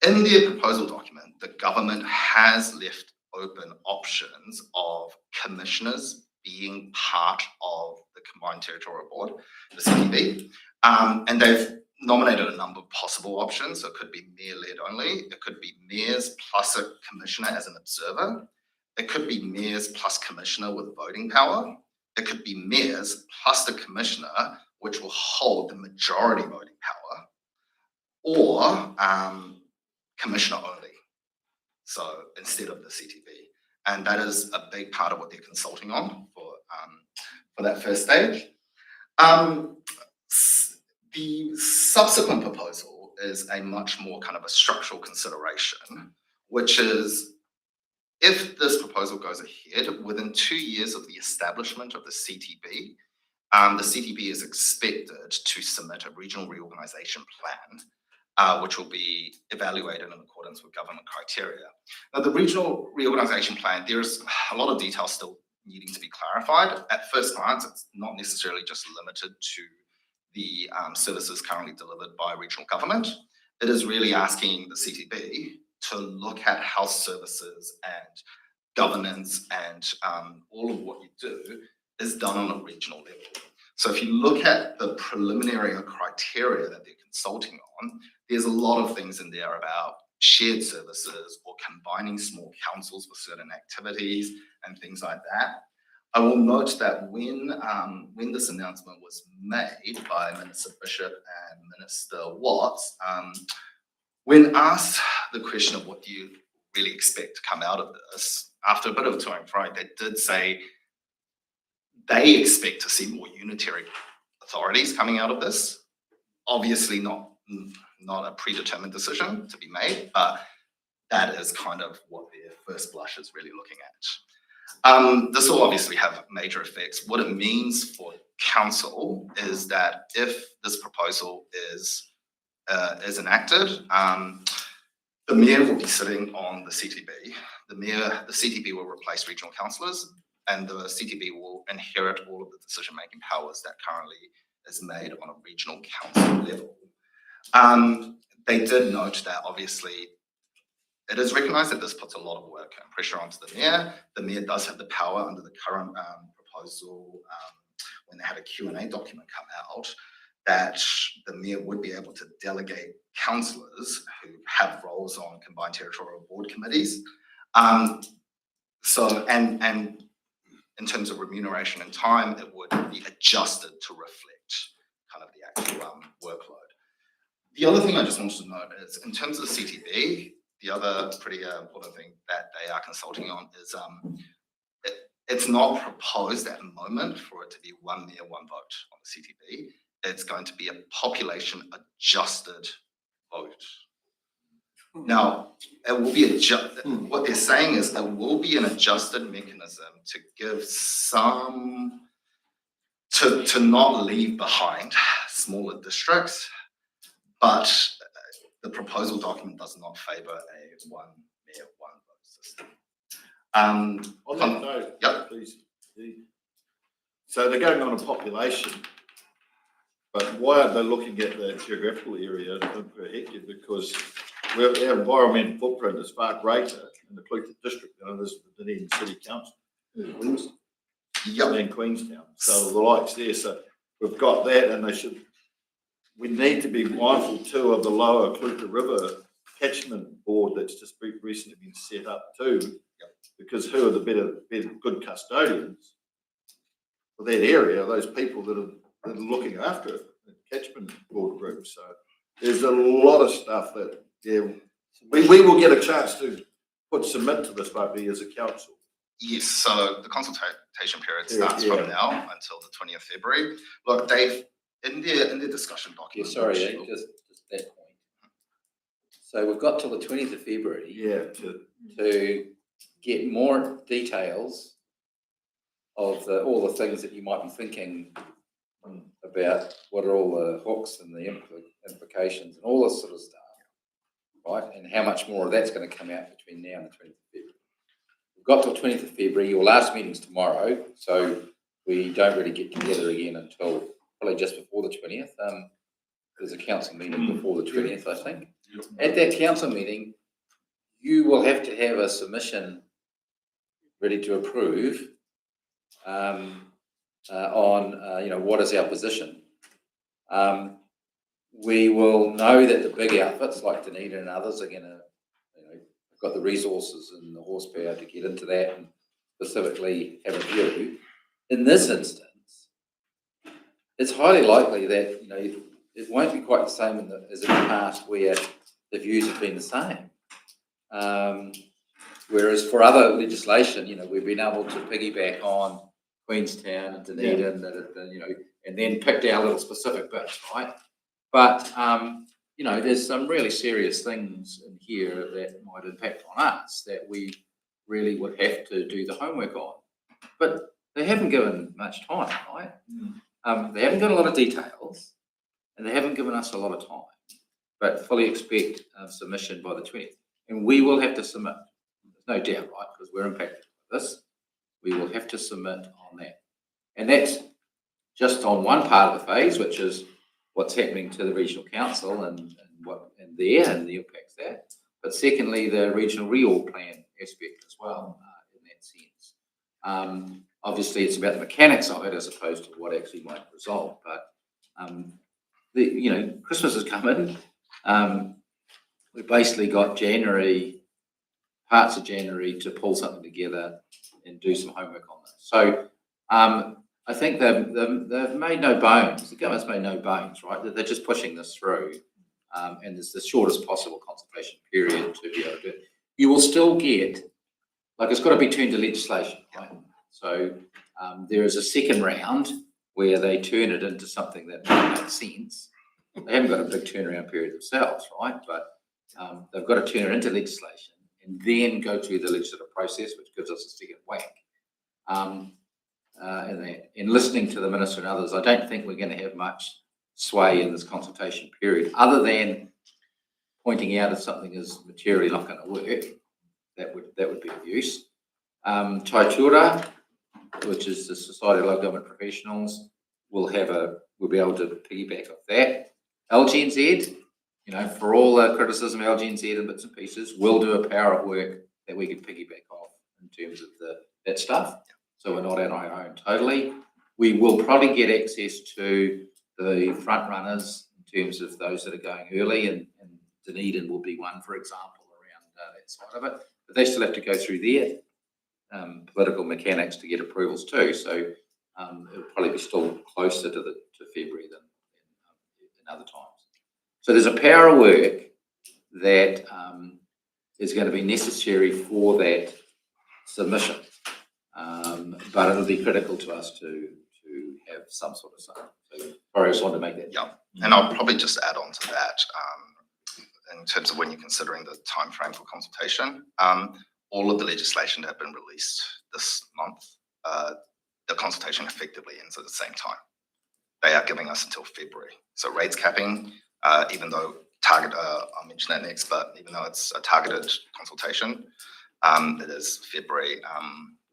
In their proposal document, the government has left open options of commissioners being part of the combined territorial board, the CTB, and they've nominated a number of possible options. So it could be mayor-led only. It could be mayors plus a commissioner as an observer. It could be mayors plus commissioner with voting power. It could be mayors plus the commissioner, which will hold the majority voting power, or commissioner only, so instead of the CTB. And that is a big part of what they're consulting on for that first stage. The subsequent proposal is a much more kind of a structural consideration, which is if this proposal goes ahead, within 2 years of the establishment of the CTB is expected to submit a regional reorganisation plan, which will be evaluated in accordance with government criteria. Now, the regional reorganisation plan, there's a lot of detail still needing to be clarified. At first glance, it's not necessarily just limited to the services currently delivered by regional government. It is really asking the CTB to look at how services and governance and all of what you do is done on a regional level. So if you look at the preliminary criteria that they're consulting on, there's a lot of things in there about shared services or combining small councils for certain activities and things like that. I will note that when this announcement was made by Minister Bishop and Minister Watts, when asked the question of what do you really expect to come out of this, after a bit of a to and fro, they did say they expect to see more unitary authorities coming out of this. Obviously not a predetermined decision to be made, but that is kind of what their first blush is really looking at. This will obviously have major effects. What it means for council is that if this proposal is enacted, the mayor will be sitting on the CTB. The CTB will replace regional councillors, and the CTB will inherit all of the decision-making powers that currently is made on a regional council level. They did note that obviously it is recognised that this puts a lot of work and pressure onto the mayor. The mayor does have the power under the current proposal, when they had a Q&A document come out, that the mayor would be able to delegate councillors who have roles on combined territorial board committees. So in terms of remuneration and time, it would be adjusted to reflect kind of the actual workload. The other thing I just wanted to note is, in terms of the CTB, the other pretty important thing that they are consulting on is it's not proposed at the moment for it to be one mayor, one vote on the CTB. It's going to be a population adjusted vote. Now, it will be what they're saying is there will be an adjusted mechanism to give some, to not leave behind smaller districts, but the proposal document does not favour a one mayor, one vote system. On that note, yep. Please. So they're going on a population, but why are they looking at the geographical area per hectare? Because our environmental footprint is far greater in the Clutha district than it is the Dunedin City Council. And Queenstown. So the likes there. So we've got that, and we need to be mindful too of the lower Clutha River catchment board that's just recently been set up too. Because who are the better good custodians for that area? Those people that are looking after it, the catchment board group. So there's a lot of stuff that we will get a chance to submit to this, maybe as a council. Yes, so the consultation period starts from now until the 20th of February. Look, Dave, in their discussion document. Yeah, sorry, just that point. So we've got till the 20th of February. To get more details of all the things that you might be thinking about, what are all the hooks and the implications and all this sort of stuff, right? And how much more of that's going to come out between now and the 20th of February. We've got till 20th of February. Your last meeting's tomorrow, so we don't really get together again until probably just before the 20th. There's a council meeting before the 20th, I think. At that council meeting, you will have to have a submission ready to approve on what is our position. We will know that the big outfits like Dunedin and others are going to, got the resources and the horsepower to get into that and specifically have a view. In this instance, it's highly likely that it won't be quite the same as in the past where the views have been the same. Whereas for other legislation, we've been able to piggyback on Queenstown and Dunedin, and then picked our little specific bits, right? But there's some really serious things in here that might impact on us that we really would have to do the homework on. But they haven't given much time, right? They haven't got a lot of details, and they haven't given us a lot of time. But fully expect submission by the 20th, and we will have to submit. There's no doubt, right? Because we're impacted by this. We will have to submit on that, and that's just on one part of the phase, which is what's happening to the regional council and the impacts there. But secondly, the regional reorg plan aspect as well, in that sense. Obviously, it's about the mechanics of it as opposed to what actually might result. But Christmas is coming. We basically got parts of January to pull something together and do some homework on this. So I think they've made no bones. The government's made no bones, right? They're just pushing this through, and there's the shortest possible consultation period to be able to do it. You will still get, it's got to be turned to legislation, right? So there is a second round where they turn it into something that might make sense. They haven't got a big turnaround period themselves, right? But they've got to turn it into legislation. and then go through the legislative process, which gives us a second whack. In listening to the Minister and others, I don't think we're going to have much sway in this consultation period, other than pointing out if something is materially not going to work. That would be of use. Taitura, which is the Society of Local Government Professionals, we'll be able to piggyback off that. LGNZ, for all the criticism of LGNZ and bits and pieces, we'll do a power of work that we can piggyback off in terms of that stuff. So we're not on our own totally. We will probably get access to the front runners in terms of those that are going early, and Dunedin will be one, for example, around that side of it. But they still have to go through their political mechanics to get approvals too. So it'll probably be still closer to February than in other times. So there's a power of work that is going to be necessary for that submission, but it'll be critical to us to have some sort of say. So I just wanted to make that. Yeah, and I'll probably just add on to that in terms of when you're considering the time frame for consultation. All of the legislation that have been released this month, the consultation effectively ends at the same time. They are giving us until February. So rates capping, even though I'll mention that next, but even though it's a targeted consultation, it is February.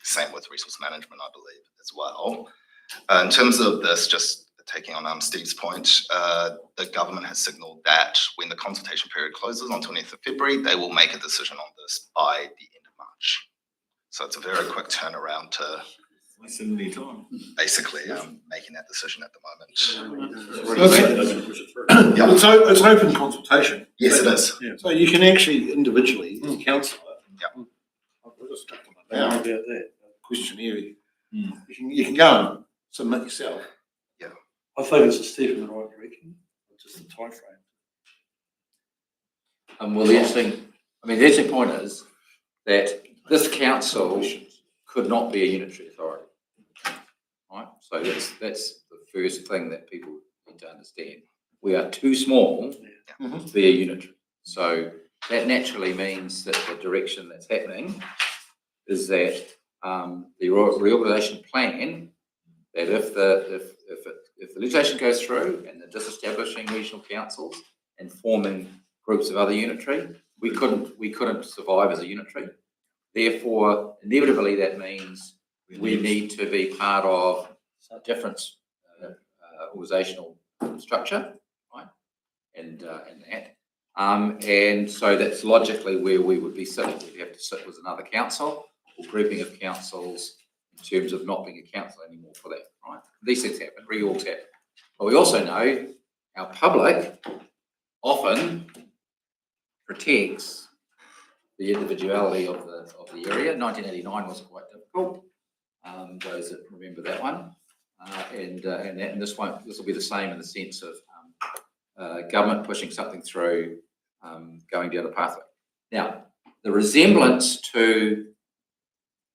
Same with resource management, I believe, as well. In terms of this, just taking on Steve's point, the government has signalled that when the consultation period closes on 20th of February, they will make a decision on this by the end of March. So it's a very quick turnaround to basically making that decision at the moment. It's open consultation. Yes, it is. Yeah. So you can actually individually, as a councillor, I'll just talk about that questionnaire. You can go and submit yourself. Yeah. I think it's a step in the right direction, just the time frame. Well, the interesting point is that this council could not be a unitary authority, right? So that's the first thing that people need to understand. We are too small to be a unitary. So that naturally means that the direction that's happening is that the reorganisation plan, that if the legislation goes through and the disestablishing regional councils and forming groups of other unitary, we couldn't survive as a unitary. Therefore, inevitably, that means we need to be part of a different organisational structure, right? And that. And so that's logically where we would be sitting. We'd have to sit with another council or grouping of councils in terms of not being a council anymore for that, right? These things happen, reorgs happen. But we also know our public often protects the individuality of the area. 1989 was quite difficult. Those that remember that one, and this will be the same in the sense of government pushing something through, going down the pathway. Now, the resemblance to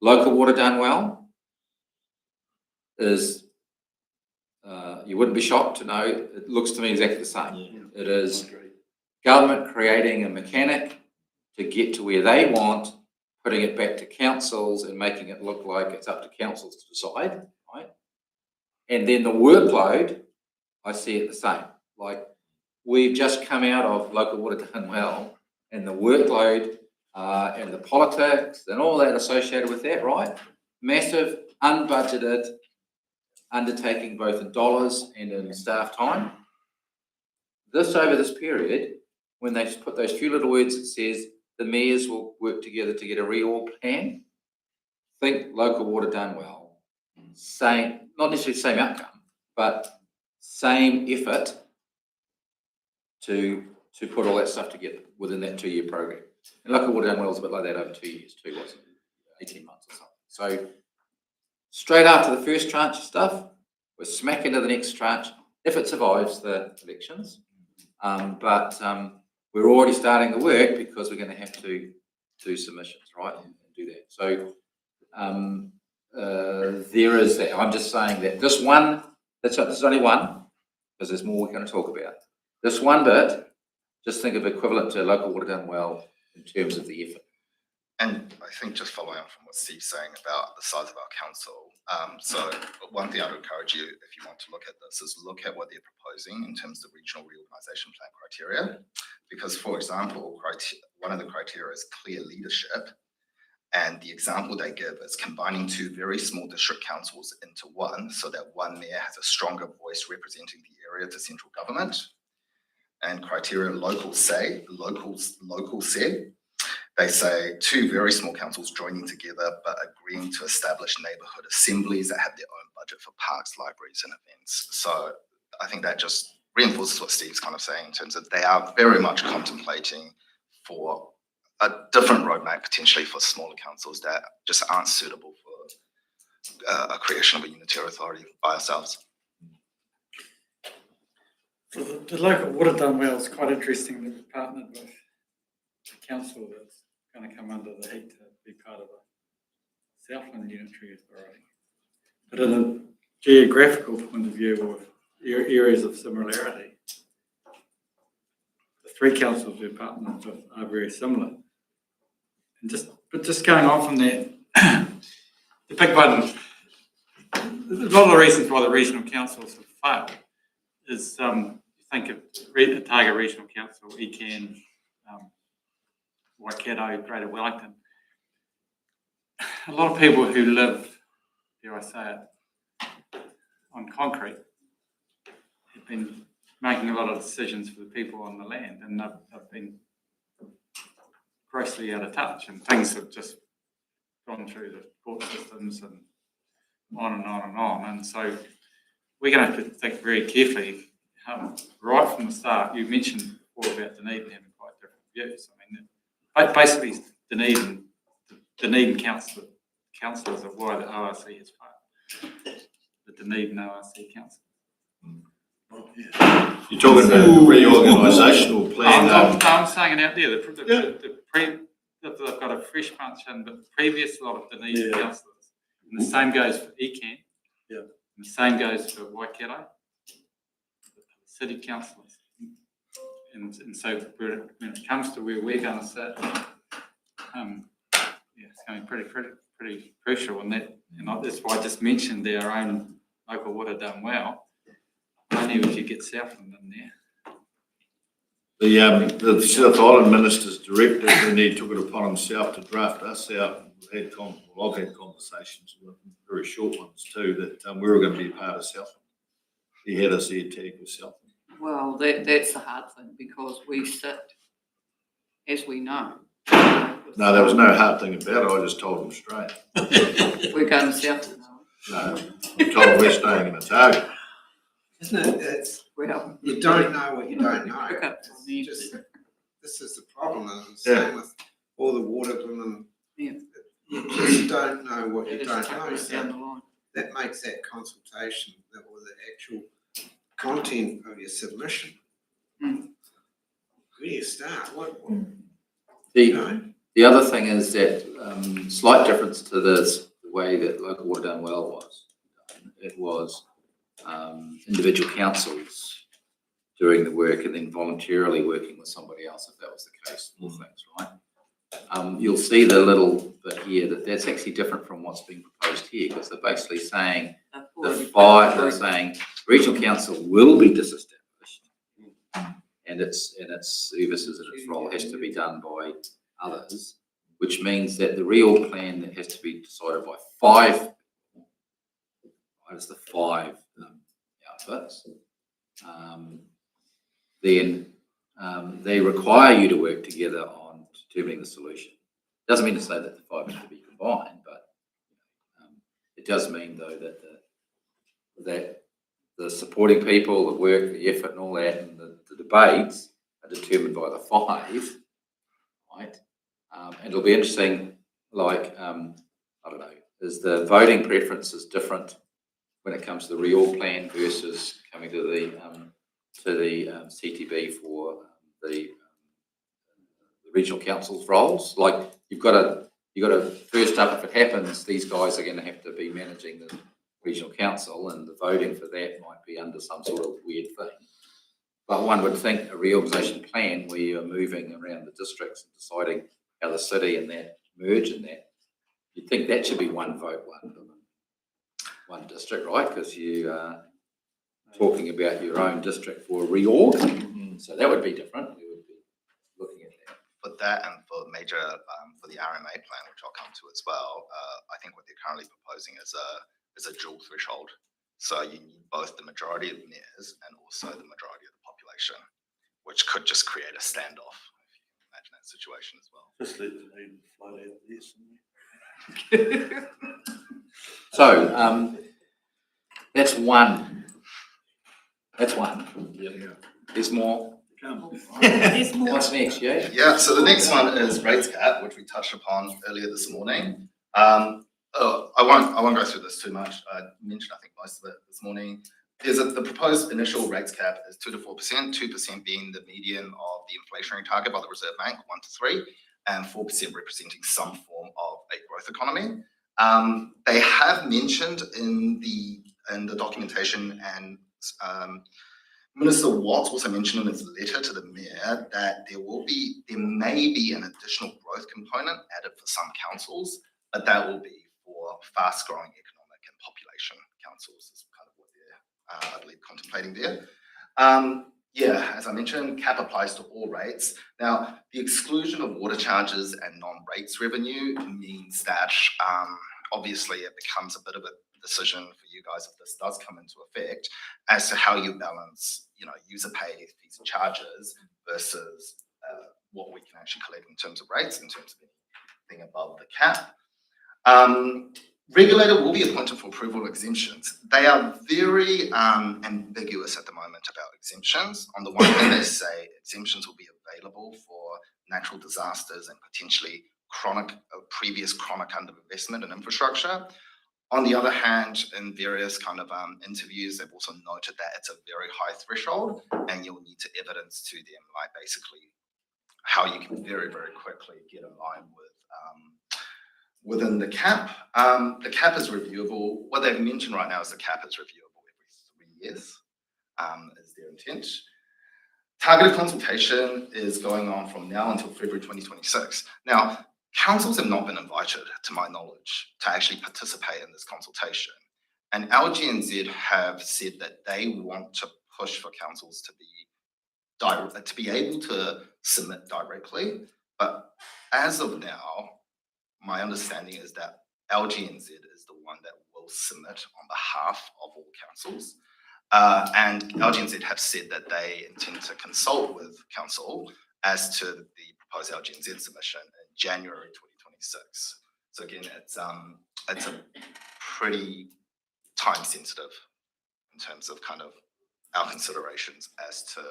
local water done well is, you wouldn't be shocked to know, it looks to me exactly the same. It is government creating a mechanic to get to where they want, putting it back to councils and making it look like it's up to councils to decide, right? And then the workload, I see it the same. Like, we've just come out of local water done well, and the workload and the politics and all that associated with that, right? Massive, unbudgeted undertaking, both in dollars and in staff time. Over this period, when they put those few little words that says the mayors will work together to get a reorg plan, think local water done well, same, not necessarily same outcome, but same effort to put all that stuff together within that 2-year program. And local water done well is a bit like that over 2 years too, wasn't it? 18 months or something. So straight after the first tranche of stuff, we're smack into the next tranche if it survives the elections. But we're already starting the work because we're going to have to do submissions, right, and do that. So there is that. I'm just saying that this one, there's only one, because there's more we're going to talk about. This one bit, just think of equivalent to local water done well in terms of the effort. And I think just following on from what Steve's saying about the size of our council, so one thing I would encourage you, if you want to look at this, is look at what they're proposing in terms of the regional reorganisation plan criteria. Because, for example, one of the criteria is clear leadership. And the example they give is combining two very small district councils into one, so that one mayor has a stronger voice representing the area to central government. And criteria local said, they say two very small councils joining together but agreeing to establish neighbourhood assemblies that have their own budget for parks, libraries and events. So I think that just reinforces what Steve's kind of saying in terms of they are very much contemplating for a different roadmap potentially for smaller councils that just aren't suitable for a creation of a unitary authority by ourselves. For the local water done well, it's quite interesting that we partnered with the council that's going to come under the heat to be part of a Southland Unitary Authority. But in a geographical point of view or areas of similarity, the three councils we're partnered with are very similar. And just going on from that, the big one, a lot of the reasons why the regional councils have failed is think of the Target Regional Council, ECAN, Waikato, Greater Wellington. A lot of people who live, dare I say it, on concrete have been making a lot of decisions for the people on the land, and they've been grossly out of touch, and things have just gone through the court systems and on and on and on. And so we're going to have to think very carefully. Right from the start, you mentioned before about Dunedin having quite different views. I mean, basically, Dunedin councillors are why the ORC has failed. The Dunedin ORC council. You're talking about the reorganisational plan. I'm saying it out there. They've got a fresh bunch in, but the previous lot of Dunedin councillors, and the same goes for ECAN. Yeah. And the same goes for Waikato. City councillors, and so when it comes to where we're going to sit, it's going to be pretty crucial. And that, that's why I just mentioned our own local water done well. Only if you get Southland in there. The South Island Minister's director, and he took it upon himself to draft us out. I've had conversations with him, very short ones too, that we were going to be part of Southland. He had us there tag with Southland. Well, that's the hard thing because we sit, as we know. No, there was no hard thing about it. I just told him straight. We're going to Southland. No, I told him we're staying in the Target. Isn't it? Well, you don't know what you don't know. This is the problem. Same with all the water women. Yeah. You just don't know what you don't know. So that makes that consultation or the actual content of your submission. Where do you start? The other thing is that slight difference to this, the way that local water done well was. It was individual councils doing the work and then voluntarily working with somebody else if that was the case. All things, right? You'll see the little bit here that's actually different from what's being proposed here because they're basically saying they're saying regional council will be disestablished and its services and its role has to be done by others, which means that the real plan that has to be decided by five outfits, then they require you to work together on determining the solution. Doesn't mean to say that the five have to be combined, but it does mean though that the supporting people, the work, the effort and all that and the debates are determined by the five, right? And it'll be interesting, like, I don't know, is the voting preferences different when it comes to the reorg plan versus coming to the CTB for the regional council's roles? Like you've got to first up, if it happens, these guys are going to have to be managing the regional council and the voting for that might be under some sort of weird thing. But one would think a reorganisation plan where you're moving around the districts and deciding how the city and that merge in that, you'd think that should be one vote, one district, right? Because you are talking about your own district for a reorg, so that would be different. We would be looking at that. For that and for major, for the RMA plan, which I'll come to as well, I think what they're currently proposing is a dual threshold. So you need both the majority of mayors and also the majority of the population, which could just create a standoff, if you can imagine that situation as well. Just let the name float out there somewhere. So, that's one. That's one. Yeah. There's more. There's more. What's next, yeah? Yeah, so the next one is rates cap, which we touched upon earlier this morning. I won't go through this too much. I mentioned, I think, most of it this morning. Is that the proposed initial rates cap is 2 to 4%, 2% being the median of the inflationary target by the Reserve Bank, 1 to 3, and 4% representing some form of a growth economy. They have mentioned in the documentation, and Minister Watts also mentioned in his letter to the Mayor that there may be an additional growth component added for some councils, but that will be for fast-growing economic and population councils, is kind of what they're, I believe, contemplating there. As I mentioned, cap applies to all rates. Now, the exclusion of water charges and non-rates revenue means that obviously it becomes a bit of a decision for you guys if this does come into effect as to how you balance, user pay fees and charges versus what we can actually collect in terms of rates, in terms of anything above the cap. Regulator will be appointed for approval of exemptions. They are very ambiguous at the moment about exemptions. On the one hand, they say exemptions will be available for natural disasters and potentially previous chronic underinvestment in infrastructure. On the other hand, in various kind of interviews, they've also noted that it's a very high threshold and you'll need to evidence to them, like basically how you can very, very quickly get in line with within the cap. The cap is reviewable. What they've mentioned right now is the cap is reviewable every 3 years, is their intent. Targeted consultation is going on from now until February 2026. Now, councils have not been invited, to my knowledge, to actually participate in this consultation. And LGNZ have said that they want to push for councils to be able to submit directly. But as of now, my understanding is that LGNZ is the one that will submit on behalf of all councils. And LGNZ have said that they intend to consult with council as to the proposed LGNZ submission in January 2026. So again, it's a pretty time sensitive in terms of kind of our considerations as to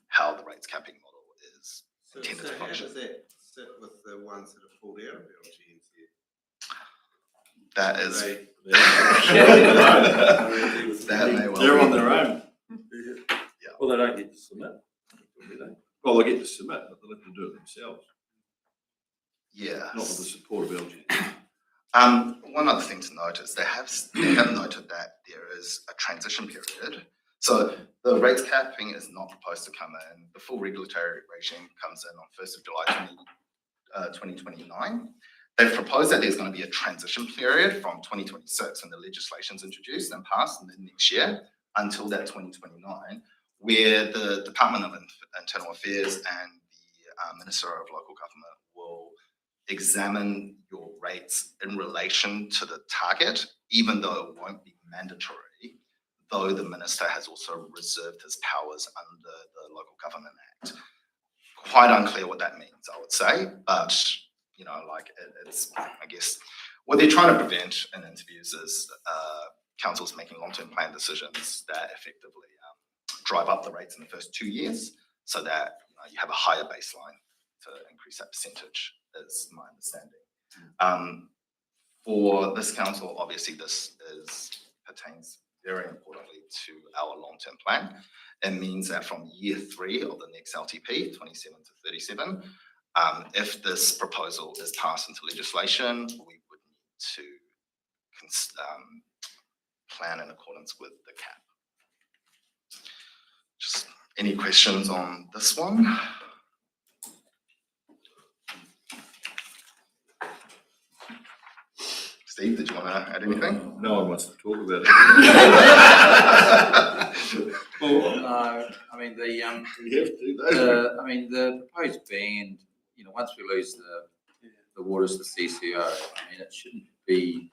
how the rates capping model is intended to function. How does that sit with the ones that have pulled out of LGNZ? That is. They're on their own. Yeah. Well, they don't get to submit, do they? Well, they get to submit, but they'll have to do it themselves, Yeah. not with the support of LG. One other thing to note is they have noted that there is a transition period. So the rates capping is not proposed to come in. The full regulatory regime comes in on 1st of July 2029. They've proposed that there's going to be a transition period from 2026 when the legislation's introduced and passed, and then next year until that 2029, where the Department of Internal Affairs and the Minister of Local Government will examine your rates in relation to the target, even though it won't be mandatory, though the Minister has also reserved his powers under the Local Government Act. Quite unclear what that means, I would say, but it's, I guess, what they're trying to prevent in interviews is councils making long-term plan decisions that effectively drive up the rates in the first 2 years so that you have a higher baseline to increase that percentage, is my understanding. For this council, obviously this pertains very importantly to our long-term plan. It means that from year 3 of the next LTP, 27 to 37, if this proposal is passed into legislation, we would need to plan in accordance with the cap. Just any questions on this one? Steve, did you want to add anything? No one wants to talk about it. Well, no, I mean, We have to, though. the proposed ban, once we lose the waters, the CCO, I mean, it shouldn't be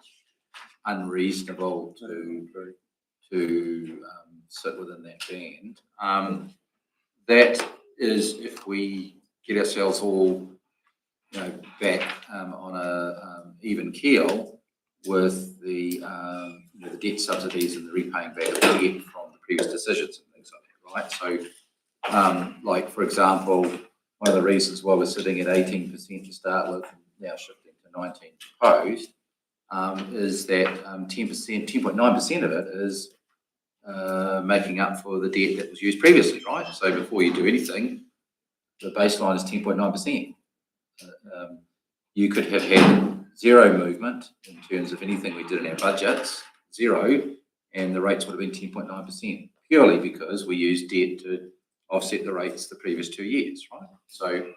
unreasonable to sit within that band. That is if we get ourselves all, back on a even keel with the debt subsidies and the repaying back of debt from the previous decisions and things like that, right? So, like, for example, one of the reasons why we're sitting at 18% to start with, and now shifting to 19 proposed, is that 10.9% of it is making up for the debt that was used previously, right? So before you do anything, the baseline is 10.9%. You could have had zero movement in terms of anything we did in our budgets, zero, and the rates would have been 10.9%, purely because we used debt to offset the rates the previous 2 years, right? So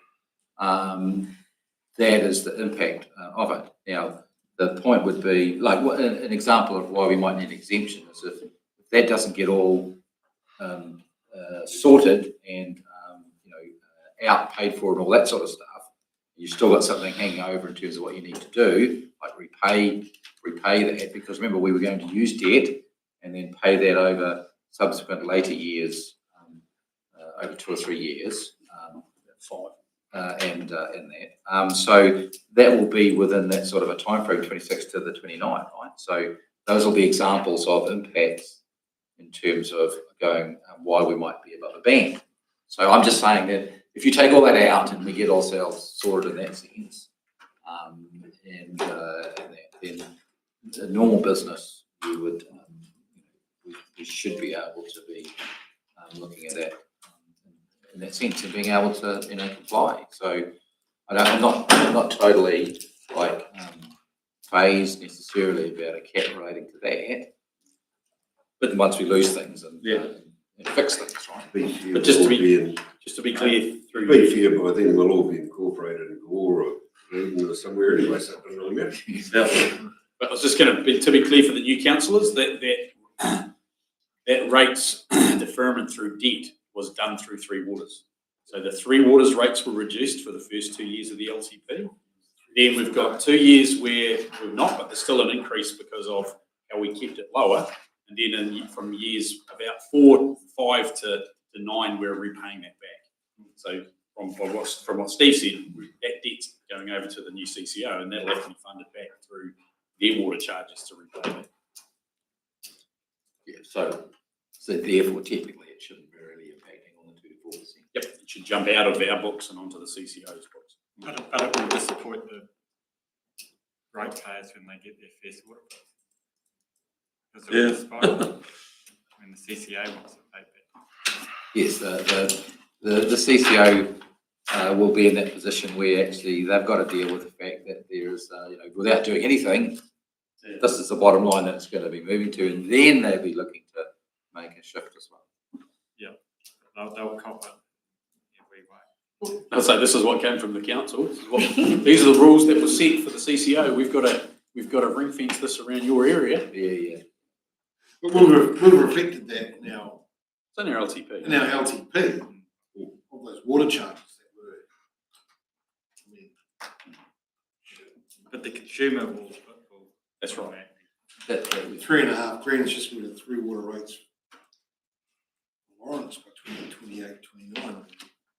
that is the impact of it. Now, the point would be, like, an example of why we might need an exemption is if that doesn't get all sorted and out paid for and all that sort of stuff, you've still got something hanging over in terms of what you need to do, like repay that, because remember we were going to use debt and then pay that over subsequent later years, over 2 or 3 years, and that. So that will be within that sort of a time frame, 26 to the 29, right? So those will be examples of impacts in terms of going why we might be above a band. So I'm just saying that if you take all that out and we get ourselves sorted in that sense, and that, then the normal business, we would, we should be able to be looking at that in that sense and being able to, comply. So I'm not totally like phased necessarily about a cap relating to that, but once we lose things and fix things, right? But just to be clear, to be fair, by then we'll all be incorporated in Gore or Eden or somewhere anyway, so it doesn't really matter. But I was just going to be clear for the new councillors that rates deferment through debt was done through Three Waters. So the Three Waters rates were reduced for the first 2 years of the LTP. Then we've got 2 years where we've not, but there's still an increase because of how we kept it lower. And then from years about 4, 5 to 9, we're repaying that back. So from what Steve said, that debt's going over to the new CCO, and that'll have to be funded back through their water charges to repay that. Yeah, so therefore technically it shouldn't be really impacting on the 2 to 4%. Yep, it should jump out of our books and onto the CCO's books. But it will disappoint the ratepayers when they get their first water bill. Because it will spike when the CCO wants to pay back. Yes, the CCO will be in that position where actually they've got to deal with the fact that there is, without doing anything, this is the bottom line that it's going to be moving to, and then they'll be looking to make a shift as well. Yeah, they'll cop it every way. I'll say this is what came from the council. These are the rules that were set for the CCO. We've got to ring fence this around your area. Yeah. But we've reflected that in our LTP. In our LTP, all those water charges that were. But the consumer will. That's right. That, $3,500 is just with the Three Water rates. Warrants by 2028, 29.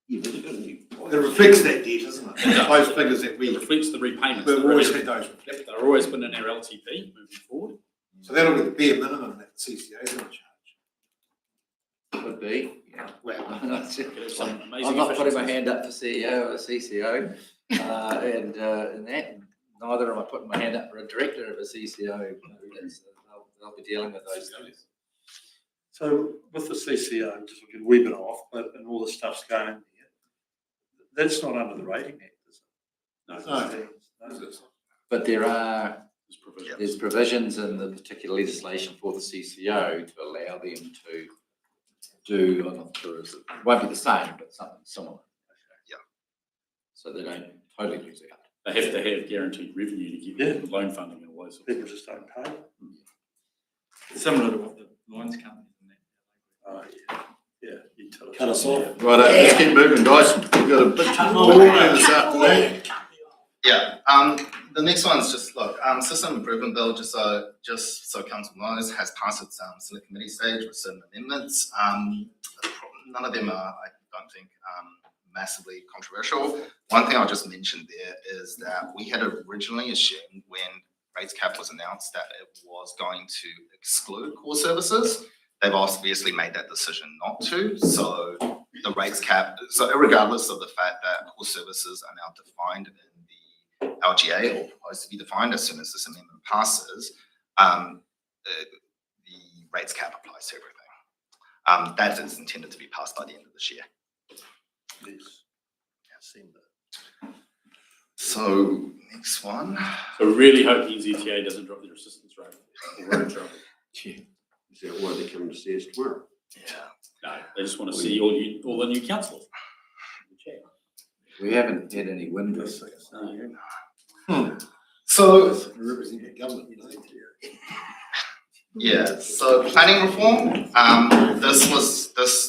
It reflects that debt, doesn't it? Those figures that we. It reflects the repayments. We've always had those. They're always been in our LTP moving forward. So that'll be the bare minimum that the CCA is going to charge. Could be, yeah. Well, I'm not putting my hand up for CEO or CCO, and that. Neither am I putting my hand up for a director of a CCO. They'll be dealing with those things. So with the CCO, just a wee bit off, but and all the stuff's going in there, that's not under the Rating Act, is it? No. But there's provisions in the particular legislation for the CCO to allow them to do, I'm not sure, it won't be the same, but something similar. Yeah. So they don't totally lose out. they have to have guaranteed revenue to get loan funding and all those sorts of People just don't pay. Similar to what the lines companies and that. Oh, yeah, utilities. Cut us off. Right, let's keep moving, guys. We've got a bit more to do this afternoon. Yeah, the next one is just, look, system improvement bill, just so council knows, has passed its select committee stage with certain amendments. None of them are, I don't think, massively controversial. One thing I'll just mention there is that we had originally assumed when rates cap was announced that it was going to exclude core services. They've obviously made that decision not to. So the rates cap, so regardless of the fact that core services are now defined in the LGA or proposed to be defined as soon as this amendment passes, the rates cap applies to everything. That is intended to be passed by the end of this year. So next one. So we really hope the NZTA doesn't drop their assistance rate. We're in trouble. Is that why they come to see us tomorrow? Yeah. No, they just want to see all the new councillors. We haven't had any wind this So Representative government, you know. yeah, so planning reform.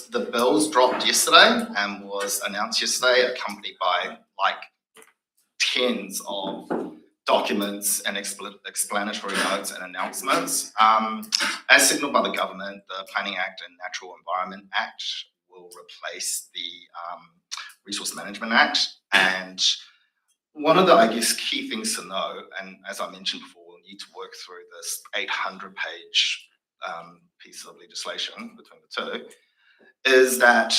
The bills dropped yesterday and was announced yesterday, accompanied by like tens of documents and explanatory notes and announcements. As signalled by the government, the Planning Act and Natural Environment Act will replace the Resource Management Act. And one of the, I guess, key things to know, and as I mentioned before, we'll need to work through this 800-page piece of legislation between the two, is that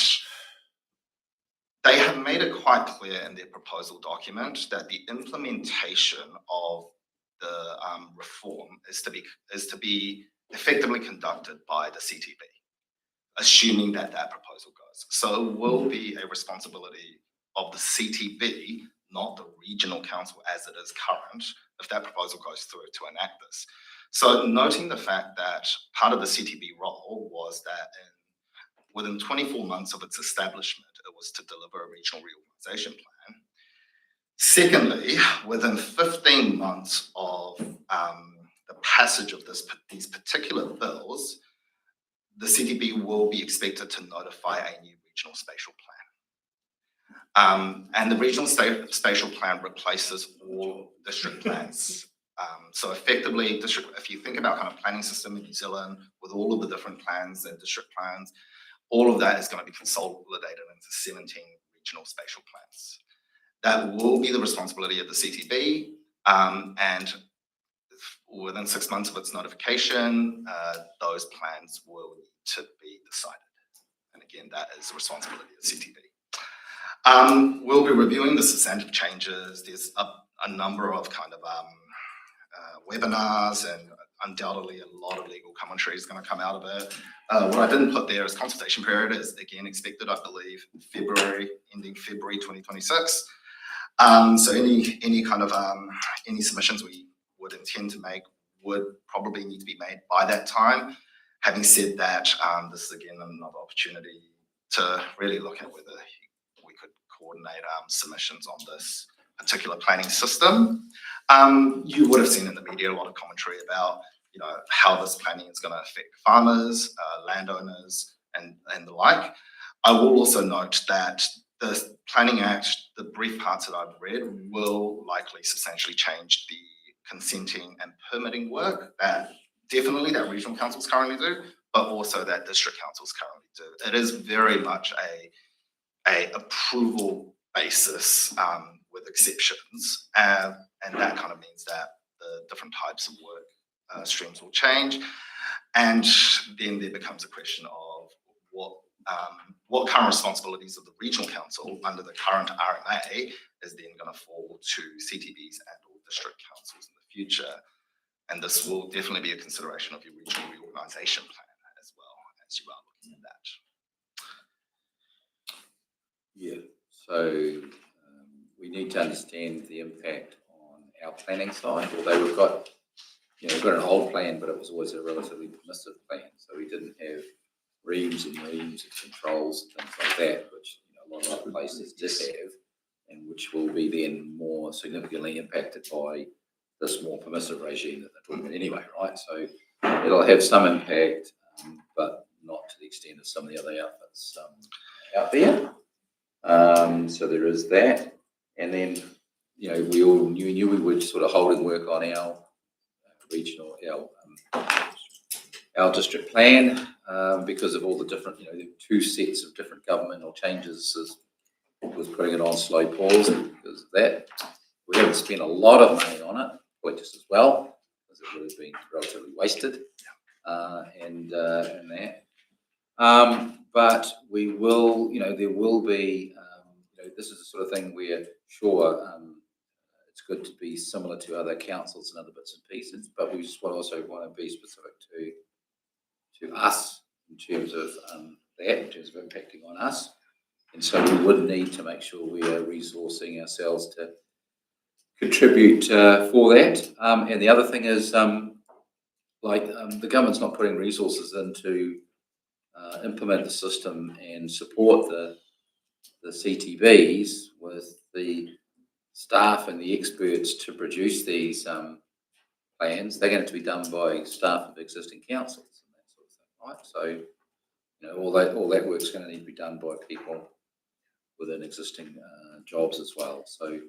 they have made it quite clear in their proposal document that the implementation of the reform is to be effectively conducted by the CTB, assuming that proposal goes. So it will be a responsibility of the CTB, not the regional council as it is current, if that proposal goes through to enact this. So noting the fact that part of the CTB role was that within 24 months of its establishment, it was to deliver a regional reorganisation plan. Secondly, within 15 months of the passage of these particular bills, the CTB will be expected to notify a new regional spatial plan. And the regional spatial plan replaces all district plans. So effectively, if you think about kind of planning system in New Zealand with all of the different plans and district plans, all of that is going to be consolidated into 17 regional spatial plans. That will be the responsibility of the CTB, and within 6 months of its notification, those plans will need to be decided. And again, that is the responsibility of the CTB. We'll be reviewing the substantive changes. There's a number of kind of webinars, and undoubtedly a lot of legal commentary is going to come out of it. What I didn't put there is consultation period is again expected, I believe, ending February 2026. So any kind of any submissions we would intend to make would probably need to be made by that time. Having said that, this is again another opportunity to really look at whether we could coordinate submissions on this particular planning system. You would have seen in the media a lot of commentary about how this planning is going to affect farmers, landowners, and the like. I will also note that the Planning Act, the brief parts that I've read, will likely substantially change the consenting and permitting work that definitely that regional councils currently do, but also that district councils currently do. It is very much a approval basis with exceptions, and that kind of means that the different types of work streams will change, and then there becomes a question of what current responsibilities of the regional council under the current RMA is then going to fall to CTBs and or district councils in the future, and this will definitely be a consideration of your regional reorganisation plan as well as you are looking at that. Yeah, so we need to understand the impact on our planning side, although we've got an old plan, but it was always a relatively permissive plan. So we didn't have reams and reams of controls and things like that, which a lot of other places did have. and which will be then more significantly impacted by this more permissive regime that they're talking about anyway, right? So it'll have some impact, but not to the extent of some of the other outfits out there. So there is that. And then, you know, we all knew we were sort of holding work on our regional, our district plan because of all the different, you know, the 2 sets of different governmental changes was putting it on slow pause because of that. We haven't spent a lot of money on it, just as well, because it would have been relatively wasted and that. But we will, you know, there will be, you know, this is the sort of thing where, sure, it's good to be similar to other councils and other bits and pieces, but we just also want to be specific to us in terms of that, in terms of impacting on us. And so we would need to make sure we are resourcing ourselves to contribute for that. And the other thing is, the government's not putting resources in to implement the system and support the CTBs with the staff and the experts to produce these plans. They're going to be done by staff of existing councils and that sort of thing, right? So, you know, all that work's going to need to be done by people within existing jobs as well. So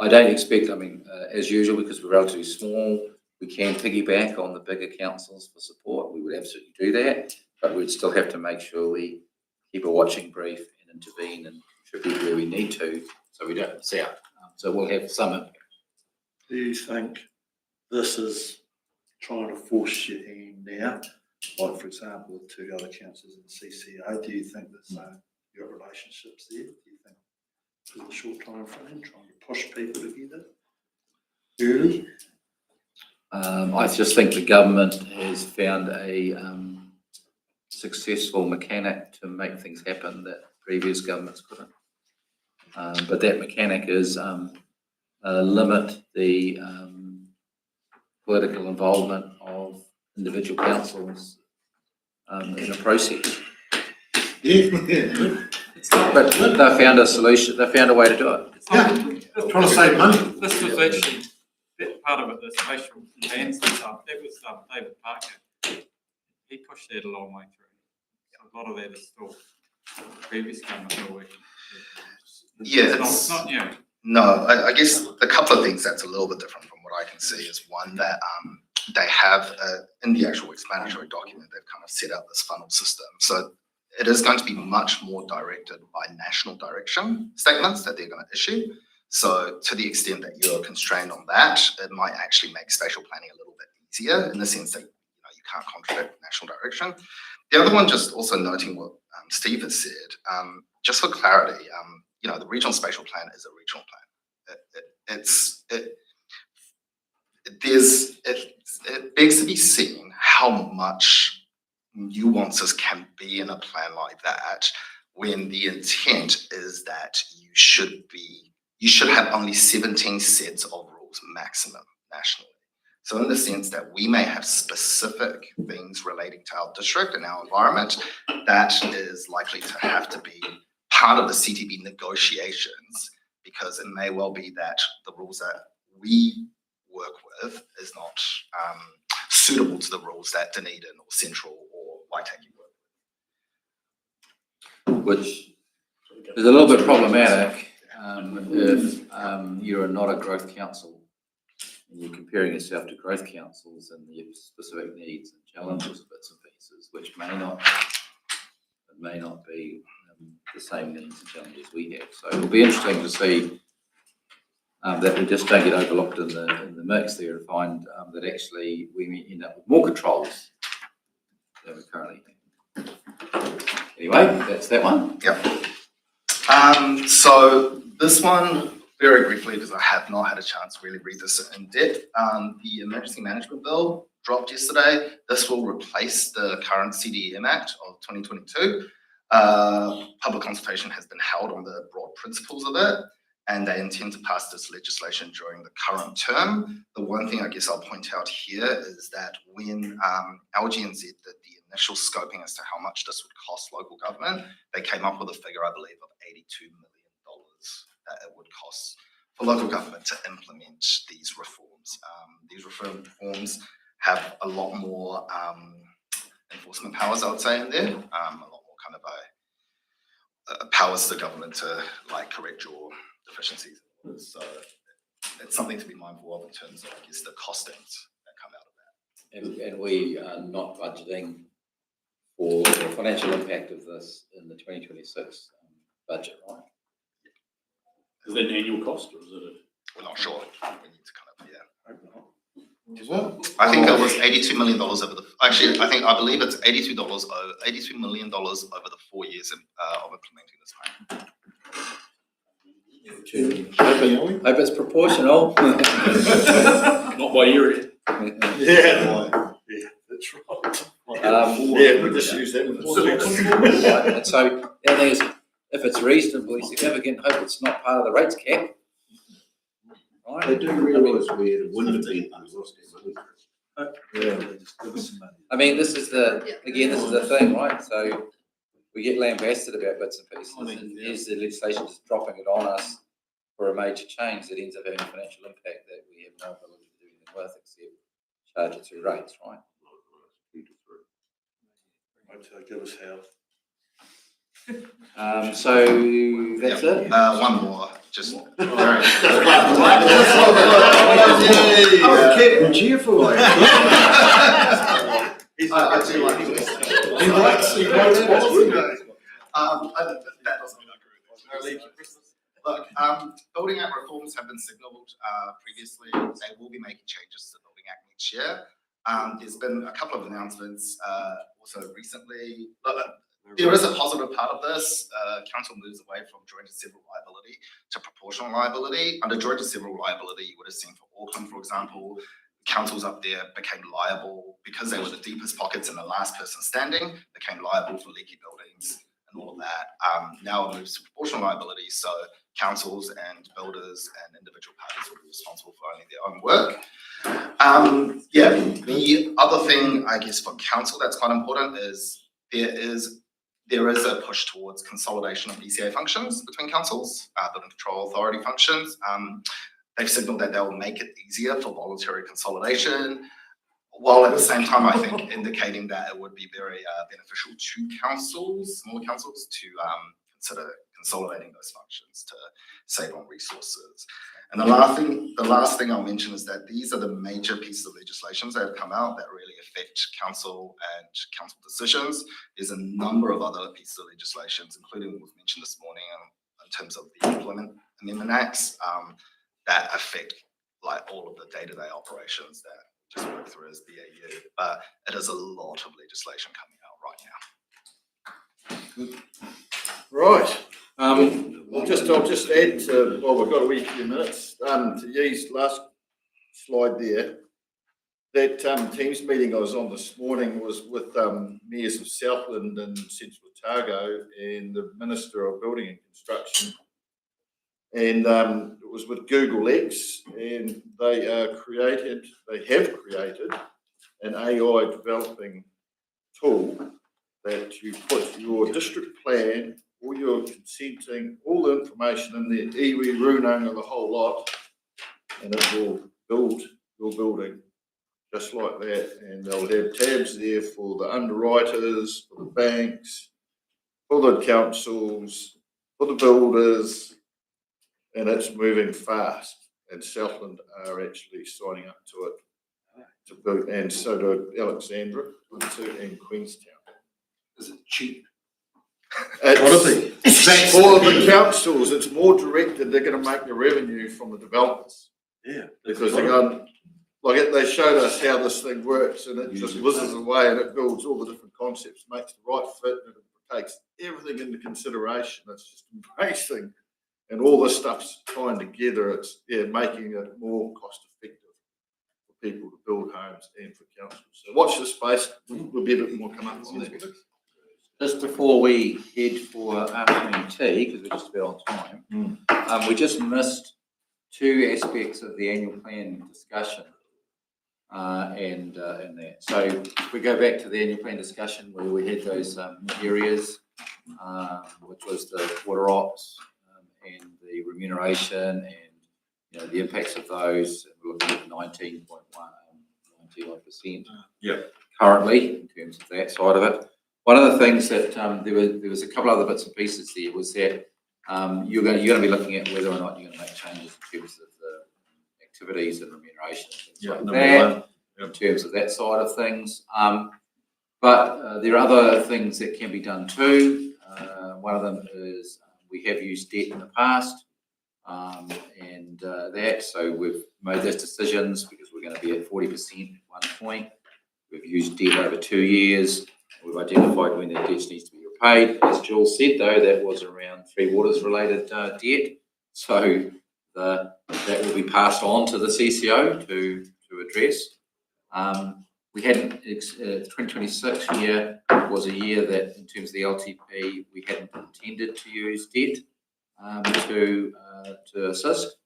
I don't expect, I mean, as usual, because we're relatively small, we can piggyback on the bigger councils for support. We would absolutely do that, but we'd still have to make sure we keep a watching brief and intervene and contribute where we need to, so we don't miss out. So we'll have some impact. Do you think this is trying to force your hand now? Like, for example, with 2 other councils in the CCO, do you think there's your relationships there? Do you think there's a short time frame trying to push people together early? I just think the government has found a successful mechanic to make things happen that previous governments couldn't. But that mechanic is limit the political involvement of individual councils in a process. But they found a solution. They found a way to do it. Trying to save money. This was actually that part of it, the spatial plans and stuff. That was David Parker. He pushed that a long way through. So a lot of that is still previous government are working. Yeah, It's not new. No, I guess the couple of things that's a little bit different from what I can see is one that they have in the actual explanatory document, they've kind of set out this funnel system. So it is going to be much more directed by national direction statements that they're going to issue. So to the extent that you're constrained on that, it might actually make spatial planning a little bit easier in the sense that you can't contradict national direction. The other one, just also noting what Steve has said, just for clarity, the regional spatial plan is a regional plan. It begs to be seen how much nuances can be in a plan like that when the intent is that you should have only 17 sets of rules maximum nationally. So in the sense that we may have specific things relating to our district and our environment, that is likely to have to be part of the CTB negotiations, because it may well be that the rules that we work with is not suitable to the rules that Dunedin or Central or Waitaki work with. Which is a little bit problematic if you're not a growth council and you're comparing yourself to growth councils and the specific needs and challenges of bits and pieces, which may not be the same needs and challenges we have. So it'll be interesting to see that we just don't get overlooked in the mix there and find that actually we may end up with more controls than we currently have. Anyway, that's that one. Yep. So this one, very briefly, because I have not had a chance to really read this in depth, the Emergency Management Bill dropped yesterday. This will replace the current CDM Act of 2022. Public consultation has been held on the broad principles of it, and they intend to pass this legislation during the current term. The one thing I guess I'll point out here is that when LGNZ did the initial scoping as to how much this would cost local government, they came up with a figure, I believe, of $82 million that it would cost for local government to implement these reforms. These reforms have a lot more enforcement powers, I would say, in there, a lot more kind of powers to government to like correct your deficiencies. So it's something to be mindful of in terms of, I guess, the costings that come out of that. And we are not budgeting for the financial impact of this in the 2026 budget, right? Is that an annual cost or is it We're not sure. We need to kind of, Is it? I think it was $82 million over the. Actually, I believe it's $82 million over the 4 years of implementing this plan. Hope it's proportional. not by area? Yeah, that's right. Yeah, we just use that one. And so the thing is, if it's reasonably significant, hope it's not part of the rates cap. Right? They do realise where the wind have been, lost their money. Yeah, they just give us some money. I mean, this is the thing, right? So we get lambasted about bits and pieces, and here's the legislation just dropping it on us for a major change that ends up having a financial impact that we have no ability to do anything with except charge it through rates, right? Right, give us help. So that's it. One more, just. Captain Cheerful. He likes that doesn't agree with us. Look, Building Act reforms have been signalled previously. They will be making changes to the Building Act next year. There's been a couple of announcements also recently. There is a positive part of this. Council moves away from joint and several liability to proportional liability. Under joint and several liability, you would have seen for Auckland, for example, councils up there became liable because they were the deepest pockets and the last person standing, became liable for leaky buildings and all of that. Now it moves to proportional liability, so councils and builders and individual parties will be responsible for only their own work. The other thing, I guess, for council that's quite important is there is a push towards consolidation of BCA functions between councils, building control authority functions. They've signalled that they'll make it easier for voluntary consolidation, while at the same time, I think, indicating that it would be very beneficial to councils, smaller councils, to consider consolidating those functions to save on resources. And the last thing I'll mention is that these are the major pieces of legislations that have come out that really affect council and council decisions. There's a number of other pieces of legislations, including what was mentioned this morning in terms of the Employment Amendment Acts, that affect like all of the day-to-day operations that just work through as BAU. But it is a lot of legislation coming out right now. Right. I'll just add to, well, we've got a wee few minutes, to Yee's last slide there. That Teams meeting I was on this morning was with mayors of Southland and Central Otago and the Minister of Building and Construction. And it was with Google X, and they have created an AI developing tool that you put your district plan, all your consenting, all the information in there, iwi, runanga, the whole lot, and it will build your building just like that. And they'll have tabs there for the underwriters, for the banks, for the councils, for the builders, and it's moving fast. And Southland are actually signing up to it to build, and so do Alexandra and Queenstown. Is it cheap? It's for the councils, it's more directed. They're going to make the revenue from the developers. Yeah. Because they're going, like they showed us how this thing works, and it just whizzes away and it builds all the different concepts, makes the right fit, and it takes everything into consideration. It's just embracing, and all this stuff's tying together. It's making it more cost effective for people to build homes and for councils. So watch this space. We'll be a bit more come up on that. Just before we head for afternoon tea, because we're just about on time, we just missed two aspects of the annual plan discussion and that. So if we go back to the annual plan discussion where we had those areas, which was the water ops and the the remuneration and, you know, the impacts of those. We're looking at 91% currently in terms of that side of it. One of the things that there was a couple other bits and pieces there was that you're going to be looking at whether or not you're going to make changes in terms of the activities and remuneration and things like that, in terms of that side of things. But there are other things that can be done too. One of them is we have used debt in the past, and so we've made those decisions because we're going to be at 40% at one point. We've used debt over 2 years. We've identified when that debt needs to be repaid. As Jules said, though, that was around Three Waters related debt. So that will be passed on to the CCO to address. We hadn't, 2026 year was a year that, in terms of the LTP, we hadn't intended to use debt to assist.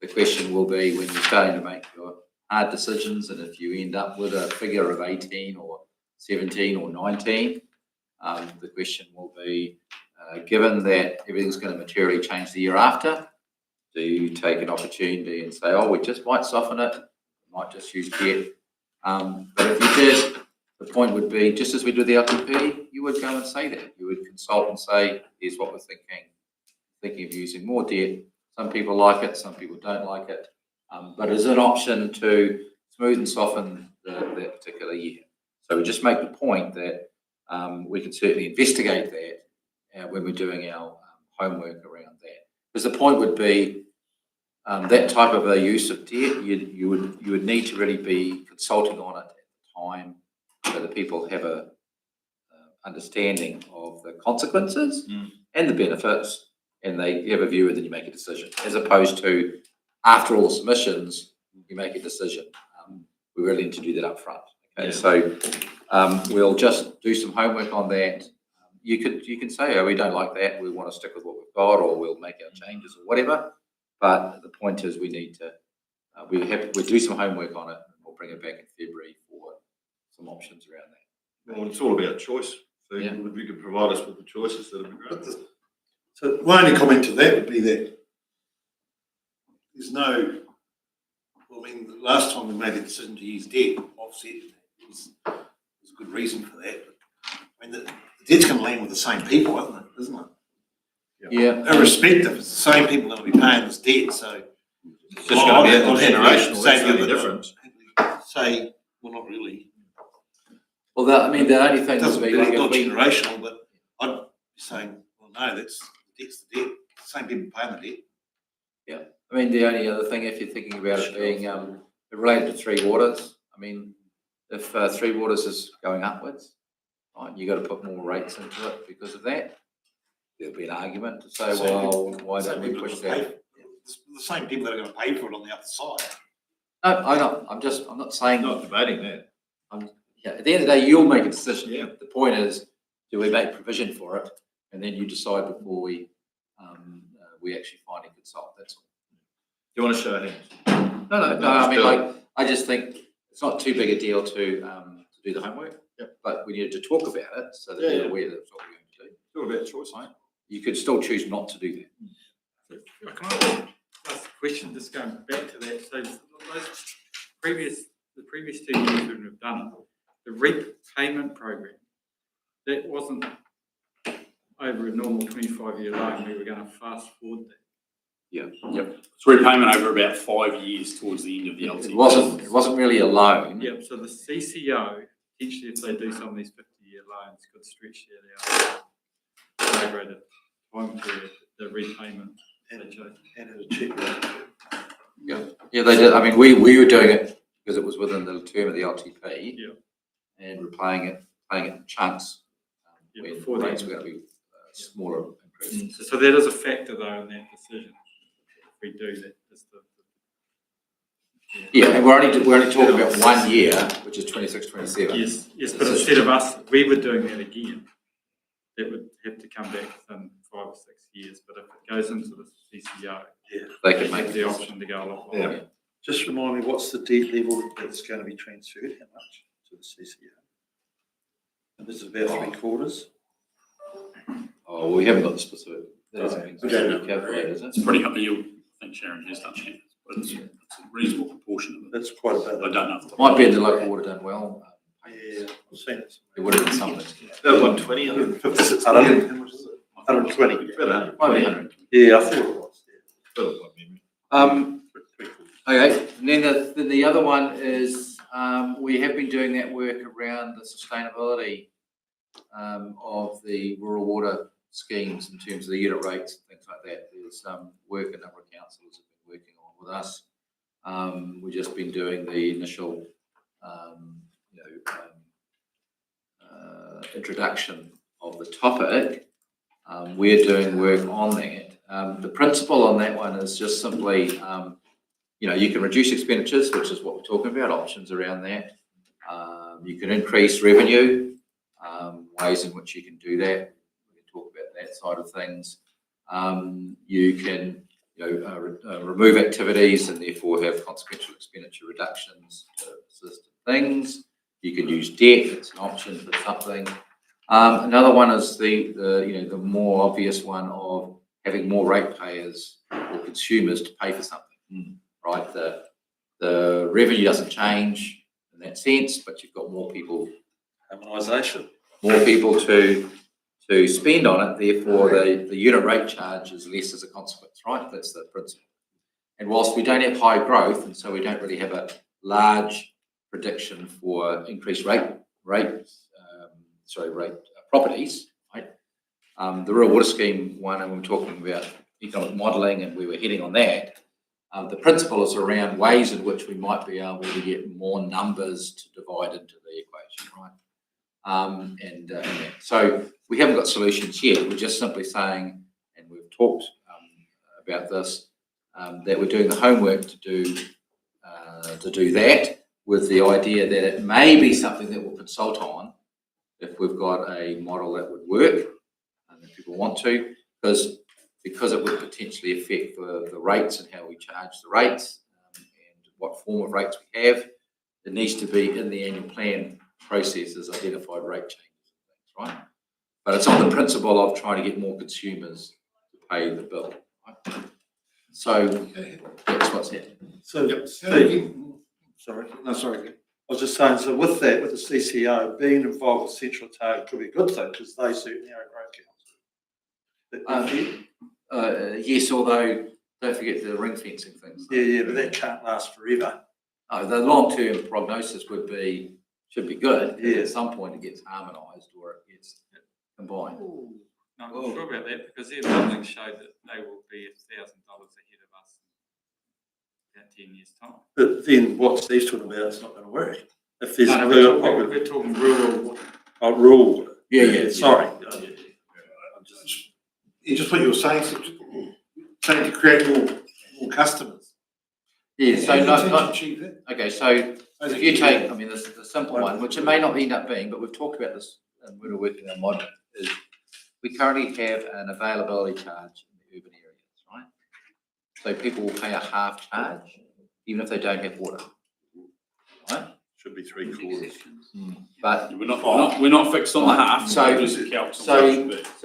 The question will be when you're starting to make your hard decisions, and if you end up with a figure of 18 or 17 or 19, the question will be, given that everything's going to materially change the year after, do you take an opportunity and say, oh, we just might soften it, might just use debt? But if you did, the point would be, just as we do the LTP, you would go and say that. You would consult and say, here's what we're thinking of using more debt. Some people like it, some people don't like it. But it's an option to smooth and soften that particular year. So we just make the point that we can certainly investigate that when we're doing our homework around that. Because the point would be that type of a use of debt, you would need to really be consulting on it at the time so that people have a understanding of the consequences and the benefits, and they have a view and then you make a decision, as opposed to after all the submissions, you make a decision. We really need to do that up front. Okay, so we'll just do some homework on that. You can say, oh, we don't like that, we want to stick with what we've got, or we'll make our changes or whatever. But the point is, we need to we do some homework on it, and we'll bring it back in February for some options around that. Well, it's all about choice. So if you could provide us with the choices, that'd be great. So my only comment to that would be that there's no, well, I mean, the last time we made the decision to use debt, offset, there's a good reason for that. But I mean, the debt's going to land with the same people, isn't it? Yeah. Irrespective, it's the same people going to be paying this debt, so. It's just going to be intergenerational, that's the only difference. Say, well, not really. Well, the only thing It doesn't would be mean like it's not if we, generational, but I'd be saying, well, no, debt's the debt. Same people paying the debt. yeah. I mean, the only other thing, if you're thinking about it being related to Three Waters, I mean, if Three Waters is going upwards, right, you got to put more rates into it because of that. There'll be an argument to say, well, why don't we push that? The same people that are going to pay for it on the other side. No, I know. I'm not saying. Not debating that. At the end of the day, you'll make a decision. Yeah. The point is, do we make provision for it, and then you decide before we actually find and consult. That's all. Do you want to show hands? No. I mean, like, I just think it's not too big a deal to do the homework. Yep. But we need to talk about it so that they're aware that it's what we're going to do. It's all about choice, right? You could still choose not to do that. Can I ask a question, just going back to that? So the previous 2 years when we've done it, the repayment program, that wasn't over a normal 25-year loan. We were going to fast forward that. Yep. It's repayment over about 5 years towards the end of the LTP. It wasn't really a loan. Yep. So the CCO, potentially, if they do some of these 50-year loans, could stretch that out over a time period, the repayment. And it'll check that. Yeah, they did. I mean, we were doing it because it was within the term of the LTP. Yeah. And we're paying it in chunks. When Before rates then. were going to be smaller increases. So that is a factor, though, in that decision. If we do that, Yeah, and we're only talking about 1 year, which is 26-27. Yes, but instead of us, we were doing that again. That would have to come back within 5 or 6 years. But if it goes into the CCO, they can make the option to go a lot longer. Yeah. Just remind me, what's the debt level that's going to be transferred? How much to the CCO? And this is about 3/4. Oh, we haven't got the specific that hasn't been specifically calculated, is it? It's pretty high. I think Sharon has done that, but it's a reasonable proportion of it. That's quite a bit. I don't know. Might be in the local water done well. Yeah, I've seen it. There would have been something. About 120, I think. 156, 100, how much is it? 120. About 100. Might be 100. Yeah, I thought it was. About my memory. Okay, and then the other one is, we have been doing that work around the sustainability of the rural water schemes in terms of the unit rates and things like that. There's work a number of councillors have been working on with us. We've just been doing the initial, introduction of the topic. We're doing work on that. The principle on that one is just simply, you can reduce expenditures, which is what we're talking about, options around that. You can increase revenue, ways in which you can do that. We can talk about that side of things. You can, remove activities and therefore have consequential expenditure reductions to assist in things. You can use debt; it's an option for something. Another one is the more obvious one of having more ratepayers or consumers to pay for something. Right, the revenue doesn't change in that sense, but you've got more people. Harmonisation. More people to spend on it. Therefore, the unit rate charge is less as a consequence. Right, that's the principle. And whilst we don't have high growth, and so we don't really have a large prediction for increased rate properties, right? The rural water scheme one, and we were talking about economic modelling, and we were hitting on that. The principle is around ways in which we might be able to get more numbers to divide into the equation, right? So we haven't got solutions yet. We're just simply saying, and we've talked about this, that we're doing the homework to do that, with the idea that it may be something that we'll consult on if we've got a model that would work and if people want to, because it would potentially affect the rates and how we charge the rates and what form of rates we have. It needs to be in the annual plan process as identified rate changes and things, right? But it's on the principle of trying to get more consumers to pay the bill, right? So that's what's happening. So, Steve, sorry. I was just saying, so with that, with the CCO, being involved with Central Otago could be a good thing, because they certainly are a growth council. Yes, although don't forget the ring fencing things. Yeah, but that can't last forever. The long-term prognosis should be good. Yeah. At some point it gets harmonised or it gets combined. No, I'm not sure about that, because their modelling showed that they will be $1,000 ahead of us in about 10 years' time. But then what Steve's talking about, it's not going to work. If there's we're talking rural water. Oh, rural water. Yeah. Sorry. Just what you were saying, trying to create more customers. Yeah, so Achieve that. okay, so if you take, the simple one, which it may not end up being, but we've talked about this and we're working on modelling, is we currently have an availability charge in the urban areas, right? So people will pay a half charge, even if they don't have water, right? Should be 3/4. But We're not fixed on the half. So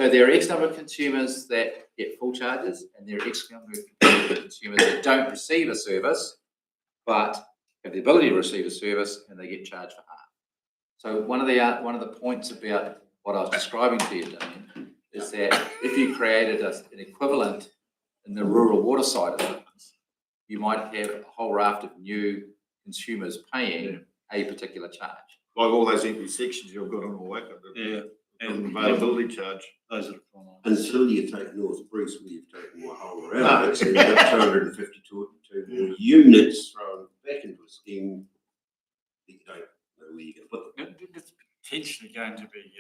there are X number of consumers that get full charges, and there are X number of consumers that don't receive a service, but have the ability to receive a service, and they get charged for half. So one of the points about what I was describing to you, Damien, is that if you created an equivalent in the rural water side of things, you might have a whole raft of new consumers paying a particular charge. Like all those empty sections you've got on the way. Yeah. And availability charge. Those are gone on. Until you take North Bruce, where you've taken more whole around it, so you've got 252 more units thrown back into a scheme that you don't know where you're going to put them. It's potentially going to be,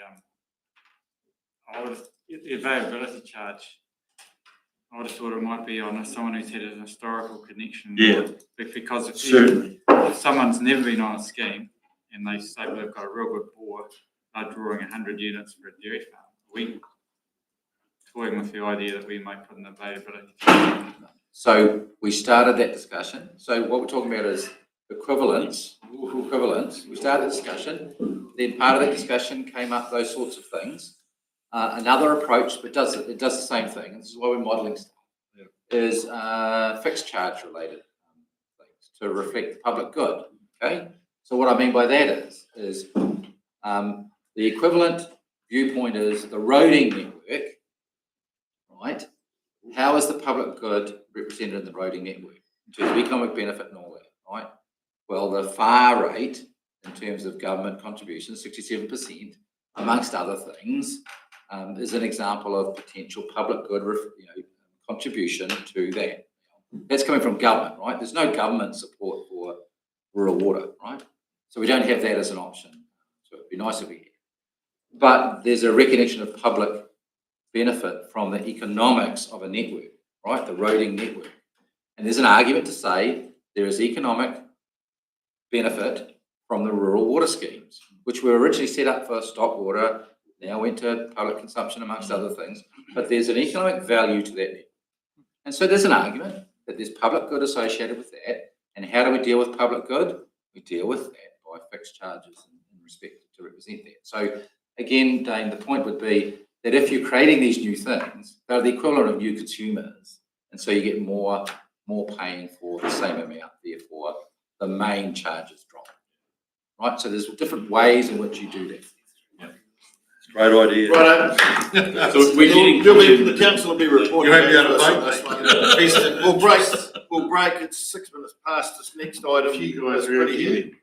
the availability charge, I would have thought it might be on someone who's had an historical connection. Yeah. Because Certainly. if someone's never been on a scheme and they say, well, they've got a real good bore, they're drawing 100 units for a dairy farm. We toying with the idea that we might put an availability charge. So we started that discussion. So what we're talking about is equivalence. We started the discussion. Then part of that discussion came up those sorts of things. Another approach, but it does the same thing, and this is why we're modelling stuff, is fixed charge related things to reflect the public good. Okay, so what I mean by that is the equivalent viewpoint is the roading network, right? How is the public good represented in the roading network in terms of economic benefit and all that, right? Well, the FAR rate in terms of government contributions, 67%, amongst other things, is an example of potential public good, contribution to that. That's coming from government, right? There's no government support for rural water, right? So we don't have that as an option. So it'd be nice if we had. But there's a recognition of public benefit from the economics of a network, right? The roading network. And there's an argument to say there is economic benefit from the rural water schemes, which were originally set up for stock water, now went to public consumption amongst other things, but there's an economic value to that network. And so there's an argument that there's public good associated with that. And how do we deal with public good? We deal with that by fixed charges in respect to represent that. So again, Dane, the point would be that if you're creating these new things, they're the equivalent of new consumers. And so you get more paying for the same amount, therefore the main charges drop. Right? So there's different ways in which you do that. Great idea. Right. So the council will be reporting. You won't be back able to to us vote, on mate. this one. We'll break. It's 6 minutes past this next item. You guys It's are pretty here. heavy.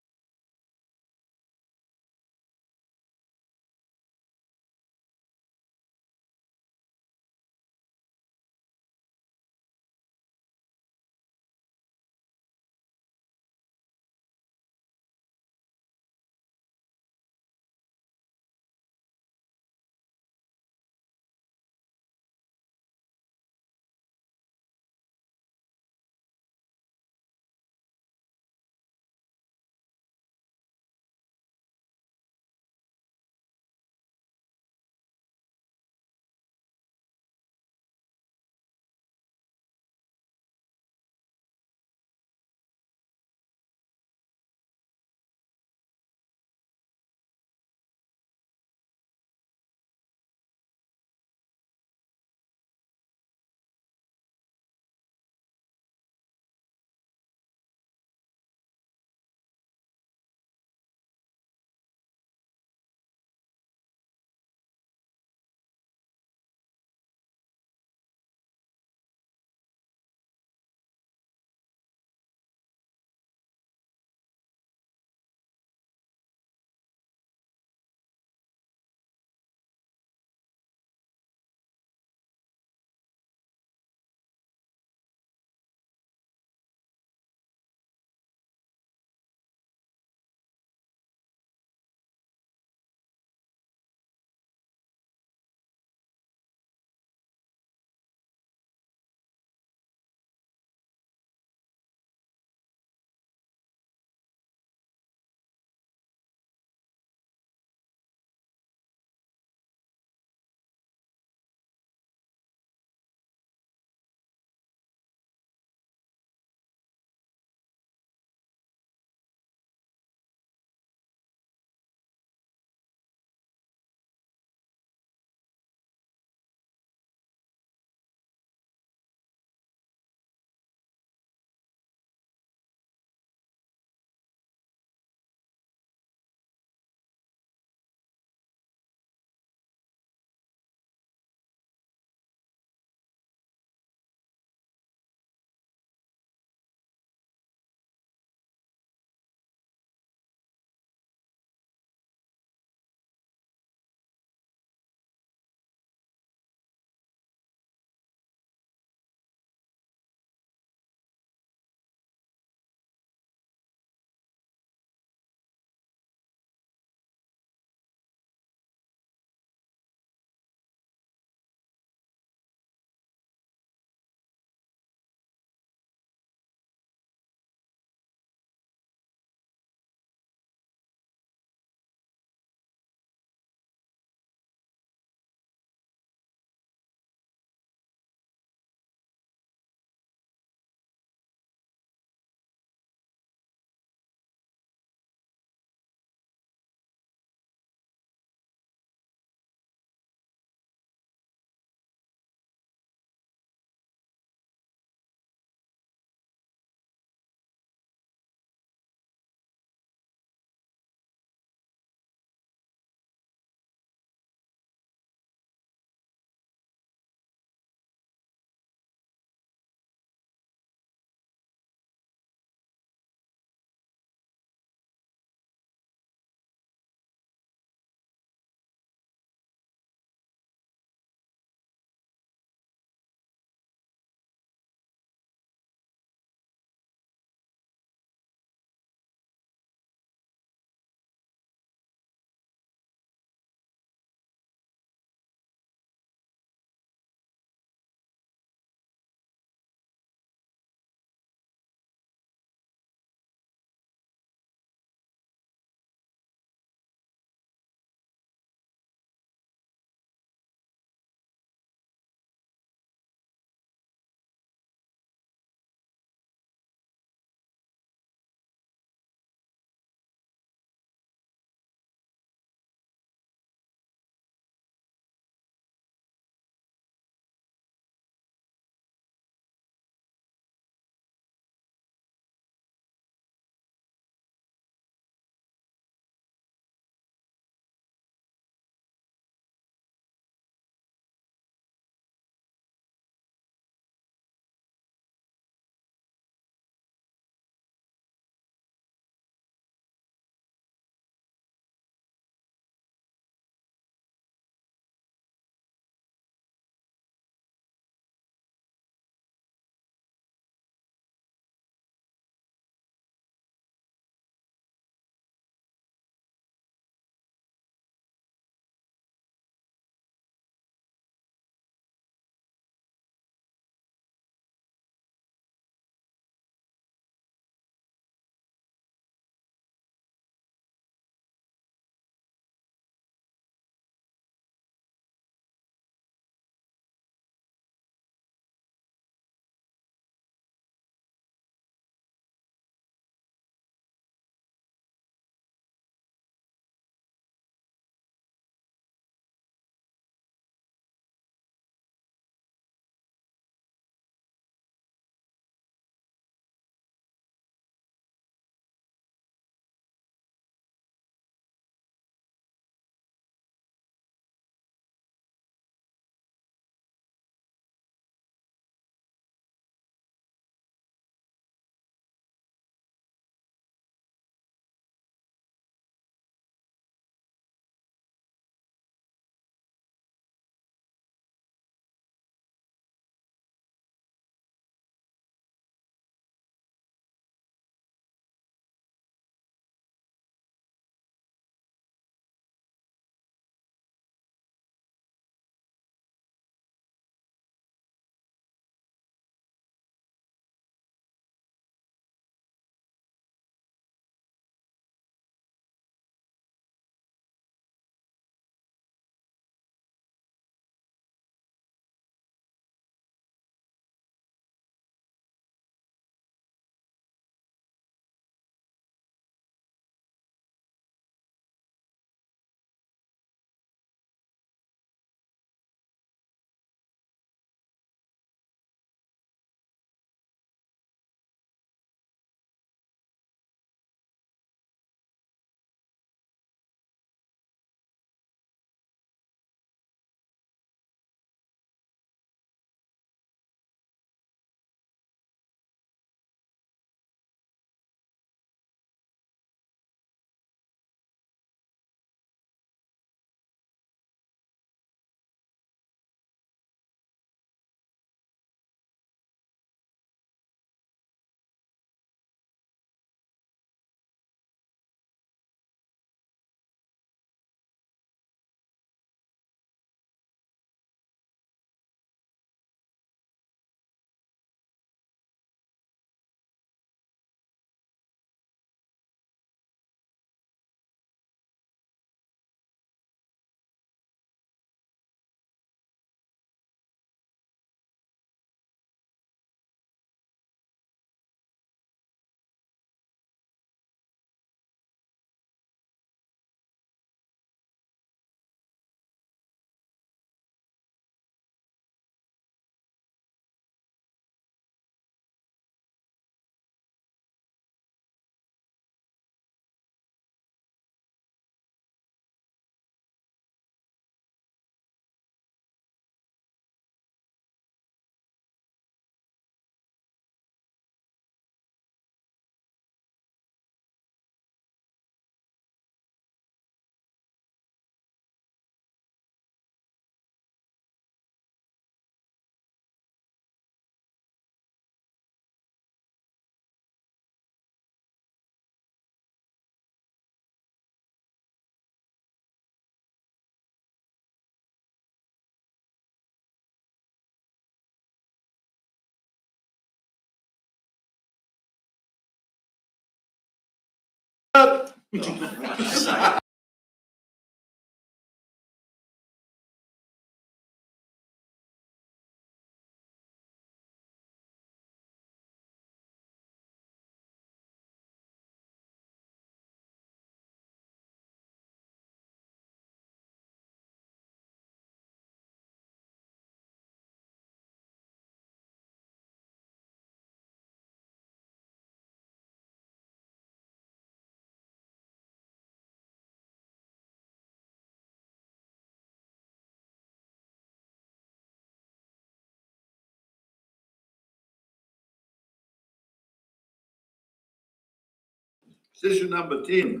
Decision number 10,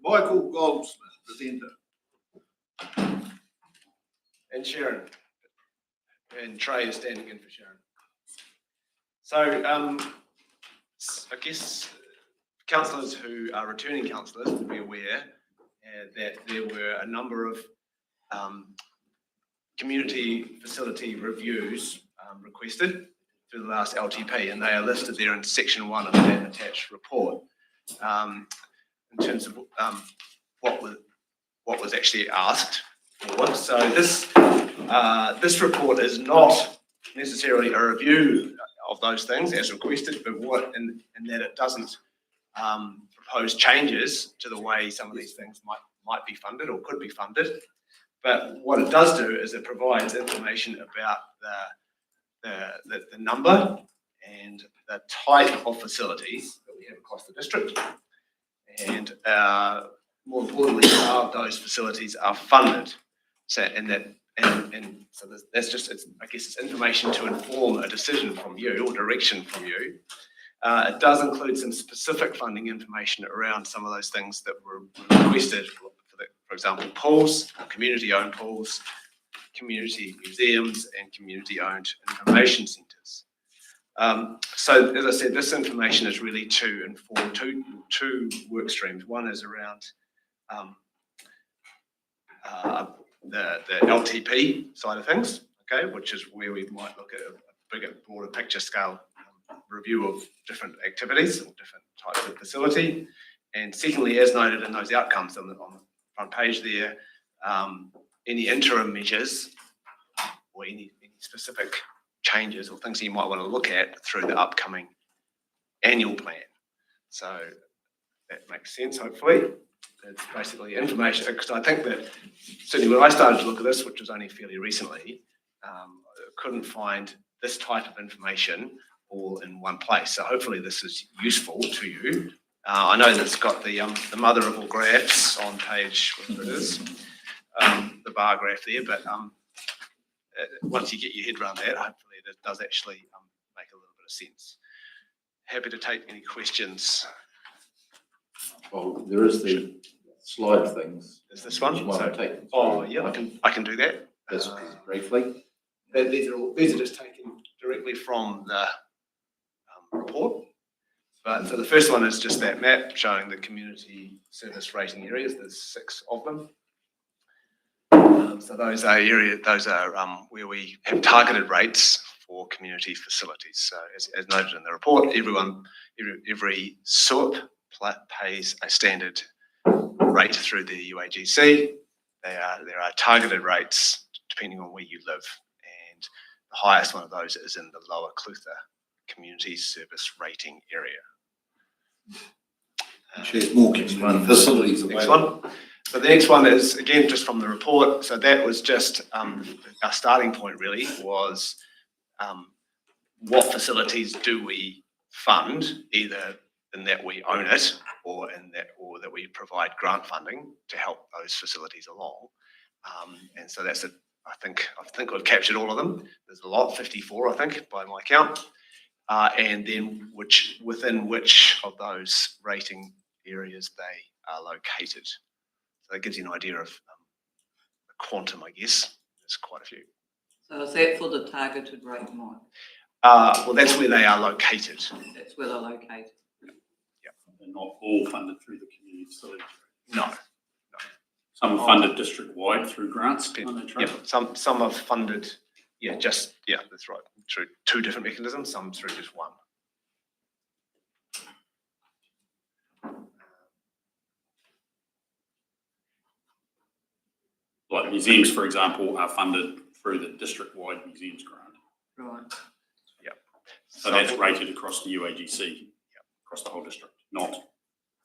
Michael Goldsmith, presenter. And Sharon. And Trey is standing in for Sharon. So, I guess councillors who are returning councillors will be aware that there were a number of community facility reviews requested through the last LTP, and they are listed there in section 1 of that attached report. In terms of what was actually asked for. So this report is not necessarily a review of those things as requested, but in that it doesn't propose changes to the way some of these things might be funded or could be funded. But what it does do is it provides information about the number and the type of facilities that we have across the district, and more importantly, how those facilities are funded. So, so that's just, I guess it's information to inform a decision from you or direction from you. It does include some specific funding information around some of those things that were requested, for example, pools, community-owned pools, community museums, and community-owned information centres. So, as I said, this information is really to inform two work streams. One is around the LTP side of things, okay, which is where we might look at a bigger, broader picture scale review of different activities or different types of facility. And secondly, as noted in those outcomes on the front page there, any interim measures or any specific changes or things that you might want to look at through the upcoming annual plan. So that makes sense, hopefully. It's basically information, because I think that certainly when I started to look at this, which was only fairly recently, I couldn't find this type of information all in one place. So hopefully this is useful to you. I know that it's got the mother of all graphs on page, whatever it is, the bar graph there, but once you get your head around that, hopefully it does actually make a little bit of sense. Happy to take any questions. Well, there is the slide things. Is this one? You might take them Oh, through. yeah, I can do that. Just briefly. These are just taken directly from the report. But so the first one is just that map showing the community service rating areas. There's 6 of them. So those are where we have targeted rates for community facilities. So as noted in the report, every SUIP pays a standard rate through the UAGC. There are targeted rates depending on where you live, and the highest one of those is in the Lower Clutha community service rating area. Which has more community facilities Next available. one. So the next one is, again, just from the report. So that was just our starting point really was what facilities do we fund, either in that we own it or that we provide grant funding to help those facilities along. And so that's I think we've captured all of them. There's a lot, 54, I think, by my count. And then within which of those rating areas they are located. So that gives you an idea of the quantum, I guess. There's quite a few. So is that for the targeted rate, Mike? Well, that's where they are located. That's where they're located. Yeah. They're not all funded through the community facility. No. Some are funded district-wide through grants. Yeah, some are funded, that's right, through 2 different mechanisms, some through just one. Like museums, for example, are funded through the district-wide museums grant. Right. So that's rated across the UAGC, across the whole district, not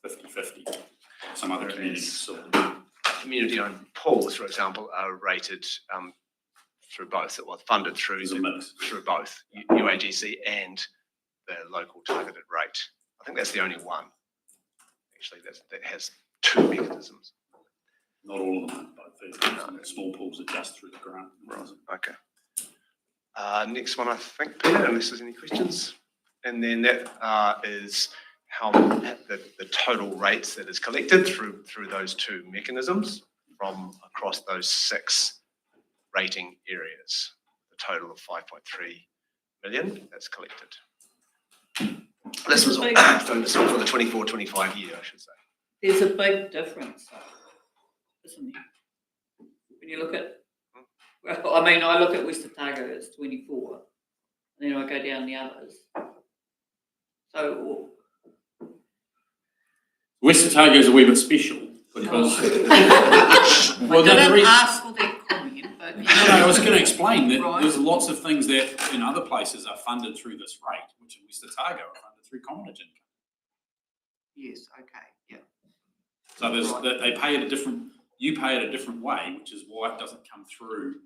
50-50. Some other communities. Community-owned pools, for example, are rated through both, well, funded through through both UAGC and the local targeted rate. I think that's the only one, actually, that has two mechanisms. Not all of them, but the small pools are just through the grant. Right, okay. Next one, I think, Peter, unless there's any questions. And then that is how the total rates that is collected through those two mechanisms from across those 6 rating areas. The total of 5.3 million that's collected. This was for the 24-25 year, I should say. There's a big difference, though, isn't there? When you look at, well, I mean, I look at West Otago, it's 24, and then I go down the others. So West Otago is a wee bit special because well, I didn't ask for that comment, but no, I was going to explain that right. There's lots of things that in other places are funded through this rate, which in West Otago are funded through commonage income. Yes, okay, yeah. So there's they pay it a different. You pay it a different way, which is why it doesn't come through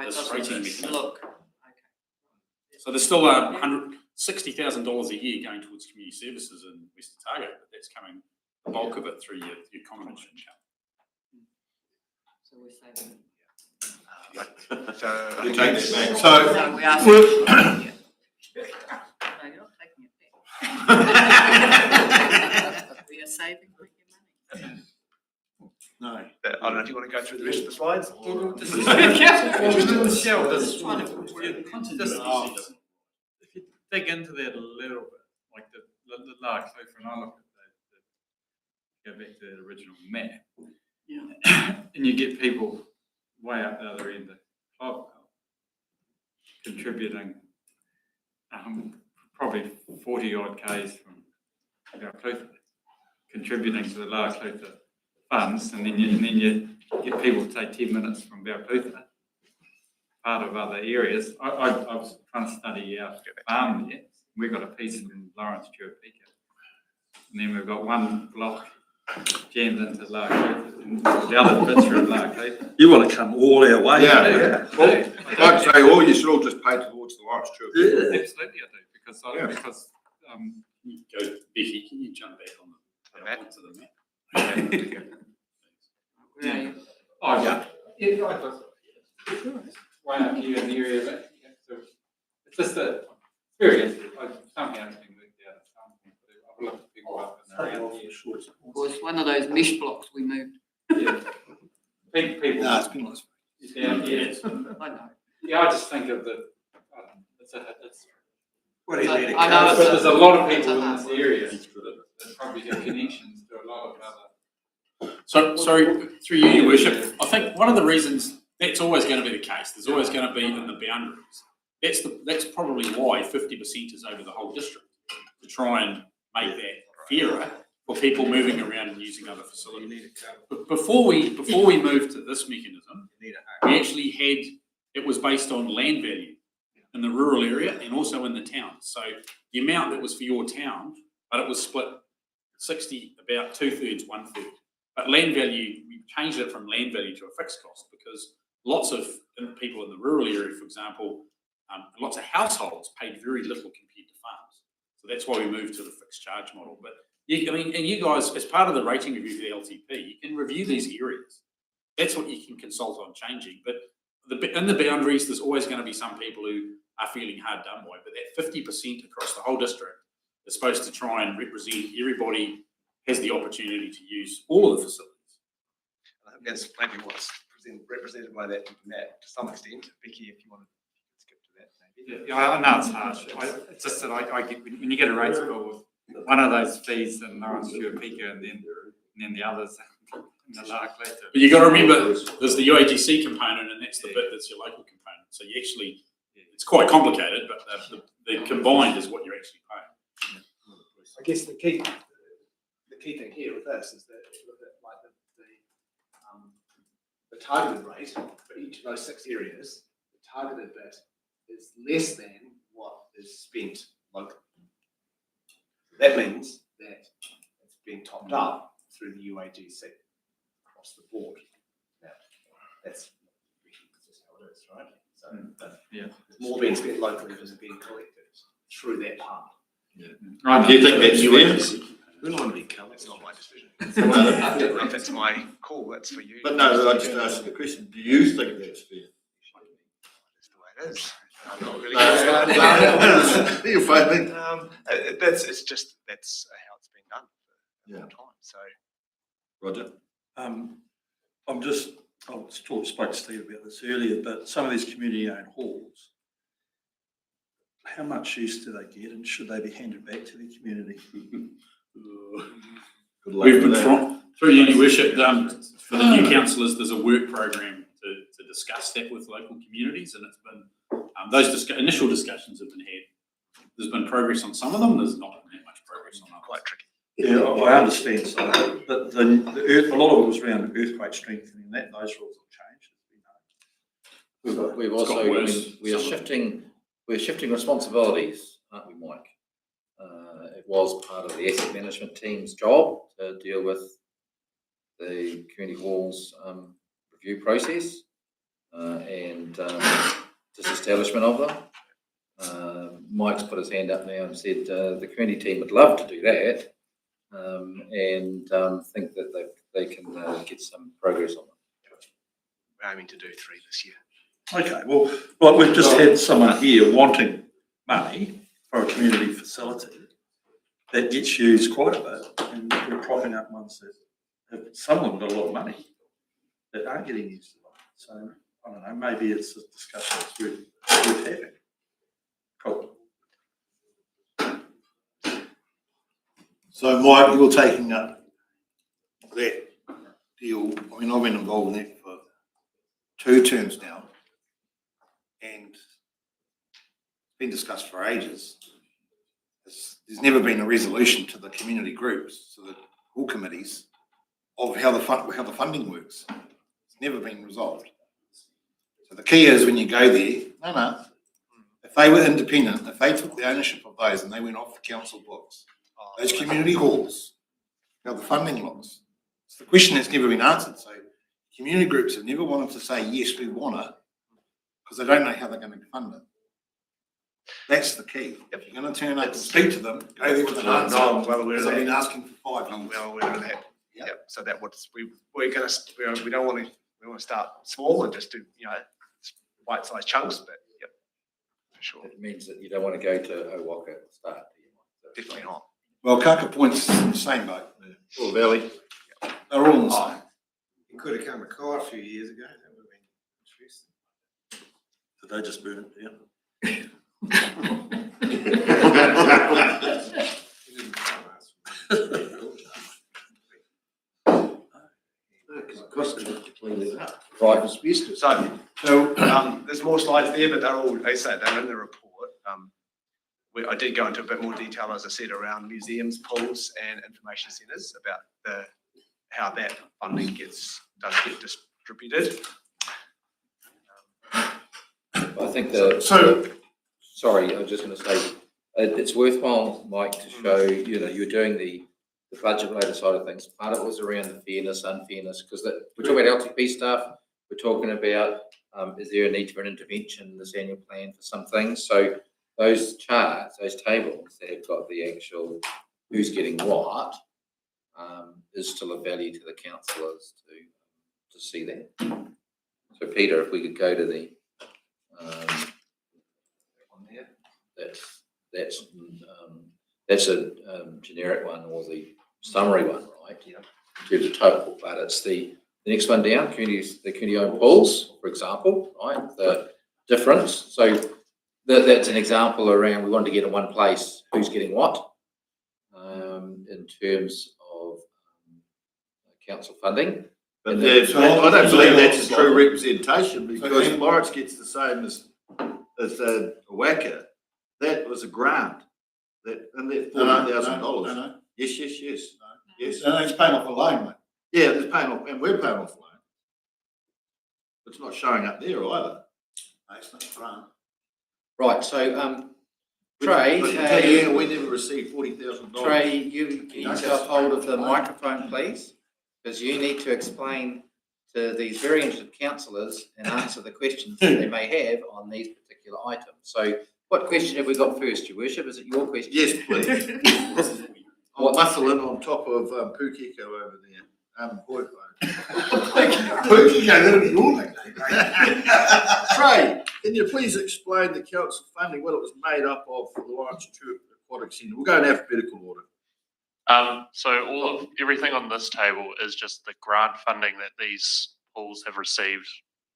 this rating mechanism. Look. Okay. So there's still $160,000 a year going towards community services in West Otago, but that's coming the bulk of it through your commonage income. So we're saving. You take this back. So we are saving. No, you're not taking it back. We are saving your money. No. I don't know if you want to go through the rest of the slides. If you dig into that a little bit, like the Lower Cliff, and I look at go back to that original map, and you get people way up the other end of Clydesdale contributing probably 40 odd Ks from Balclutha, contributing to the Lower Clutha funds, and then you get people to take 10 minutes from Balclutha, part of other areas. I was trying to study our farm there. We've got a piece in Lawrence Tuapeka, and then we've got one block jammed into Lower Clutha, and the other bits are in Lower Clutha. You want to come all our way? Yeah. Well, I'd say, well, you should all just pay towards the Lawrence Trip. Yeah, absolutely, I do, because Go, Becky, can you jump back on the map? To the map? Where are you? Oh, yeah. Way up here in the area, but so it's just a very interesting. Somehow it's been worked out at some point, but I've looked at people up in the area. It was one of those mesh blocks we moved. Yeah. People. No, it's been nice. Yeah, yeah. I know. Yeah, I just think of the. It's What do you mean? I know but there's a lot of people in this area that probably have connections to a lot of other. So, sorry, through you, Your Worship, I think one of the reasons that's always going to be the case, there's always going to be in the boundaries. That's probably why 50% is over the whole district, to try and make that fairer for people moving around and using other facilities. But before we moved to this mechanism, we actually had, it was based on land value in the rural area and also in the town. So the amount that was for your town, but it was split 60, about 2/3, 1/3. But land value, we changed it from land value to a fixed cost because lots of people in the rural area, for example, lots of households paid very little compared to farms. So that's why we moved to the fixed charge model. But and you guys, as part of the rating review for the LTP, you can review these areas. That's what you can consult on changing. But in the boundaries, there's always going to be some people who are feeling hard done by. But that 50% across the whole district is supposed to try and represent everybody has the opportunity to use all of the facilities. I think that's maybe what's represented by that map to some extent. Vicky, if you want to skip to that, maybe. Yeah, I know it's harsh. It's just that I get when you get a rate score with one of those fees in Lawrence Tuapeka and then the others in the Lower Clutha. But you got to remember, there's the UAGC component, and that's the bit that's your local component. So you actually, it's quite complicated, but the combined is what you're actually paying. I guess the key thing here with this is that if you look at like the targeted rate for each of those 6 areas, the targeted bit is less than what is spent locally. That means that it's being topped up through the UAGC across the board. Now, that's just how it is, right? So, Yeah. there's more being spent locally than is being collected through that part. Do you think that's fair? We don't want to be covered. It's not my decision. If it's my call, that's for you. But no, I just asked the question, do you think that's fair? That's the way it is. I'm not really. You're failing. It's just, that's how it's been done for a long time, so. Roger? I spoke to Steve about this earlier, but some of these community-owned halls, how much use do they get, and should they be handed back to the community? We've been through Uni Worship, for the new councillors, there's a work program to discuss that with local communities, and it's been, those initial discussions have been had. There's been progress on some of them, there's not been that much progress on others. Quite tricky. Yeah, I understand some of it, but a lot of it was around earthquake strengthening, those rules have changed. We've also, I mean, we're shifting responsibilities, aren't we, Mike? It was part of the asset management team's job to deal with the community halls review process and disestablishment of them. Mike's put his hand up now and said the community team would love to do that and think that they can get some progress on it. We're aiming to do 3 this year. Okay, well, we've just had someone here wanting money for a community facility that gets used quite a bit, and we're propping up ones that have some of them got a lot of money that aren't getting used a lot. So I don't know, maybe it's a discussion that's worth having. Cool. So Mike, you're taking up that deal. I mean, I've been involved in that for 2 terms now, and it's been discussed for ages. There's never been a resolution to the community groups, to the hall committees, of how the funding works. It's never been resolved. So the key is when you go there, if they were independent, if they took the ownership of those and they went off the council books, those community halls, how the funding looks. It's the question that's never been answered. So community groups have never wanted to say, yes, we want it, because they don't know how they're going to fund it. That's the key. If you're going to turn up and speak to them, go there with an answer. No, I'm well aware of Because I've that. been asking for 5 years. I'm well aware of that. Yep. So that was, we don't want to, we want to start small and just do, bite-sized chunks, but yep, for sure. It means that you don't want to go to Owaka at the start. Definitely not. Well, Kaka Point's in the same boat. Or Valley. They're all in the same. You could have come a car a few years ago, that would have been interesting. Did they just burn it down? Right. So there's more slides there, but they're all, they're in the report. I did go into a bit more detail, as I said, around museums, pools, and information centres about how that funding does get distributed. I think sorry, I was just going to say, it's worthwhile, Mike, to show, you're doing the budget related side of things. Part of it was around the fairness, unfairness, because we're talking about LTP stuff. We're talking about, is there a need for an intervention in this annual plan for some things? So those charts, those tables that have got the actual who's getting what, is still a value to the councillors to see that. So Peter, if we could go to the that's a generic one, or the summary one, right? Yeah. In terms of total, but it's the next one down, the community-owned pools, for example, right? The difference. So that's an example around we want to get in one place who's getting what in terms of council funding. But I don't believe that's a true representation, because Lawrence gets the same as Waka. That was a grant. And that $40,000. No. Yes. Yes. No, it's paying off a loan, mate. Yeah, it's paying off, and we're paying off a loan. It's not showing up there either. No, it's not grant. Right, so, Trey, Yeah, we never received $40,000. Trey, you get yourself hold of the microphone, please, because you need to explain to these very interested councillors and answer the questions that they may have on these particular items. So what question have we got first, Your Worship? Is it your question? Yes, please. I'll muscle in on top of Pukeko over there. Boy, Pukeko, that'll be your nickname, Trey, can you please explain the council funding, what it was made up of for the Lions Aquatic Centre? We'll go in alphabetical order. So everything on this table is just the grant funding that these pools have received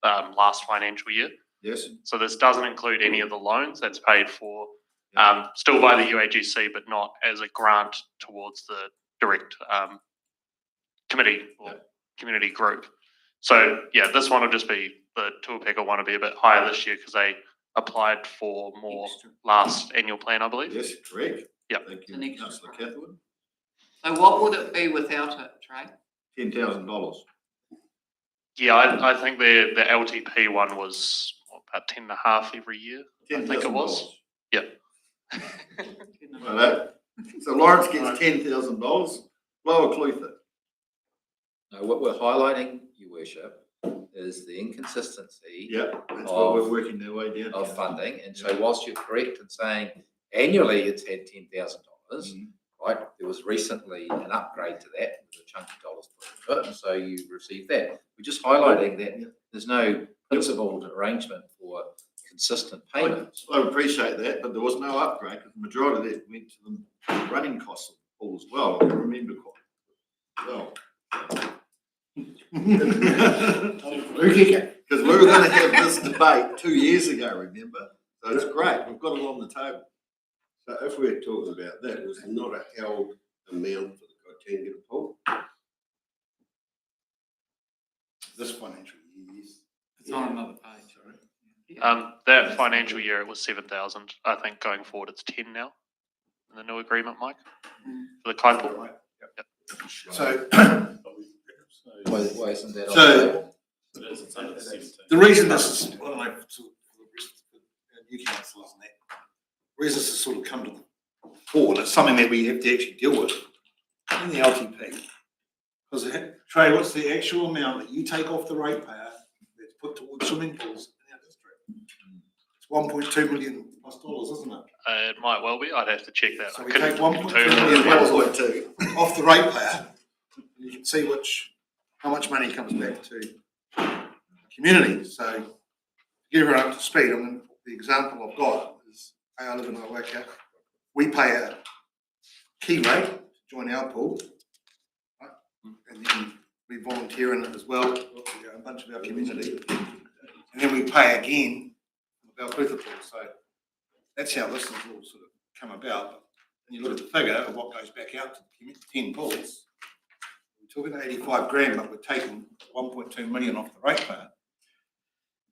last financial year. Yes. So this doesn't include any of the loans that's paid for, still by the UAGC, but not as a grant towards the direct committee or community group. So yeah, this one will just be, the Tuapeka one will be a bit higher this year because they applied for more last annual plan, I believe. Yes, correct. Yep. Thank you, Councillor Catherine. So what would it be without it, Trey? $10,000. Yeah, I think the LTP one was about 10.5 every year. I think it was. Yep. Right. So Lawrence gets $10,000. Lower Clutha. No, what we're highlighting, Your Worship, is the inconsistency. Yeah, that's what we're working their way down. Of funding, and so whilst you're correct in saying annually it's had $10,000, right? There was recently an upgrade to that with a chunk of dollars put into it, and so you received that. We're just highlighting that there's no principled arrangement for consistent payments. I appreciate that, but there was no upgrade because the majority of that went to the running costs of the pool as well. I can remember quite well. Because we were going to have this debate 2 years ago, remember? So it's great, we've got it on the table. So if we're talking about that, was not a held amount for the Kotanga pool? This financial year, yes. It's on another page, sorry. That financial year it was 7,000. I think going forward it's 10 now in the new agreement, Mike, for the Kai pool. Right. Yep. So, Why isn't that on So- the table? the reason this is, I don't know, sort of, for the rest of the new councillors and that, the reason this has sort of come to the fore, and it's something that we have to actually deal with in the LTP. Because, Trey, what's the actual amount that you take off the ratepayer that's put towards swimming pools in our district? It's $1.2 million plus, isn't it? It might well be. I'd have to check that. So I we couldn't take $1.2 million off the ratepayer. You can see how much money comes back to the community. So to get everyone up to speed, the example I've got is I live in Waiwaka. We pay a key rate to join our pool, right? And then we volunteer in it as well, a bunch of our community. And then we pay again with our Clutha pool. So that's how this has all sort of come about. And you look at the figure of what goes back out to the 10 pools. We're talking about 85 grand, but we're taking 1.2 million off the ratepayer.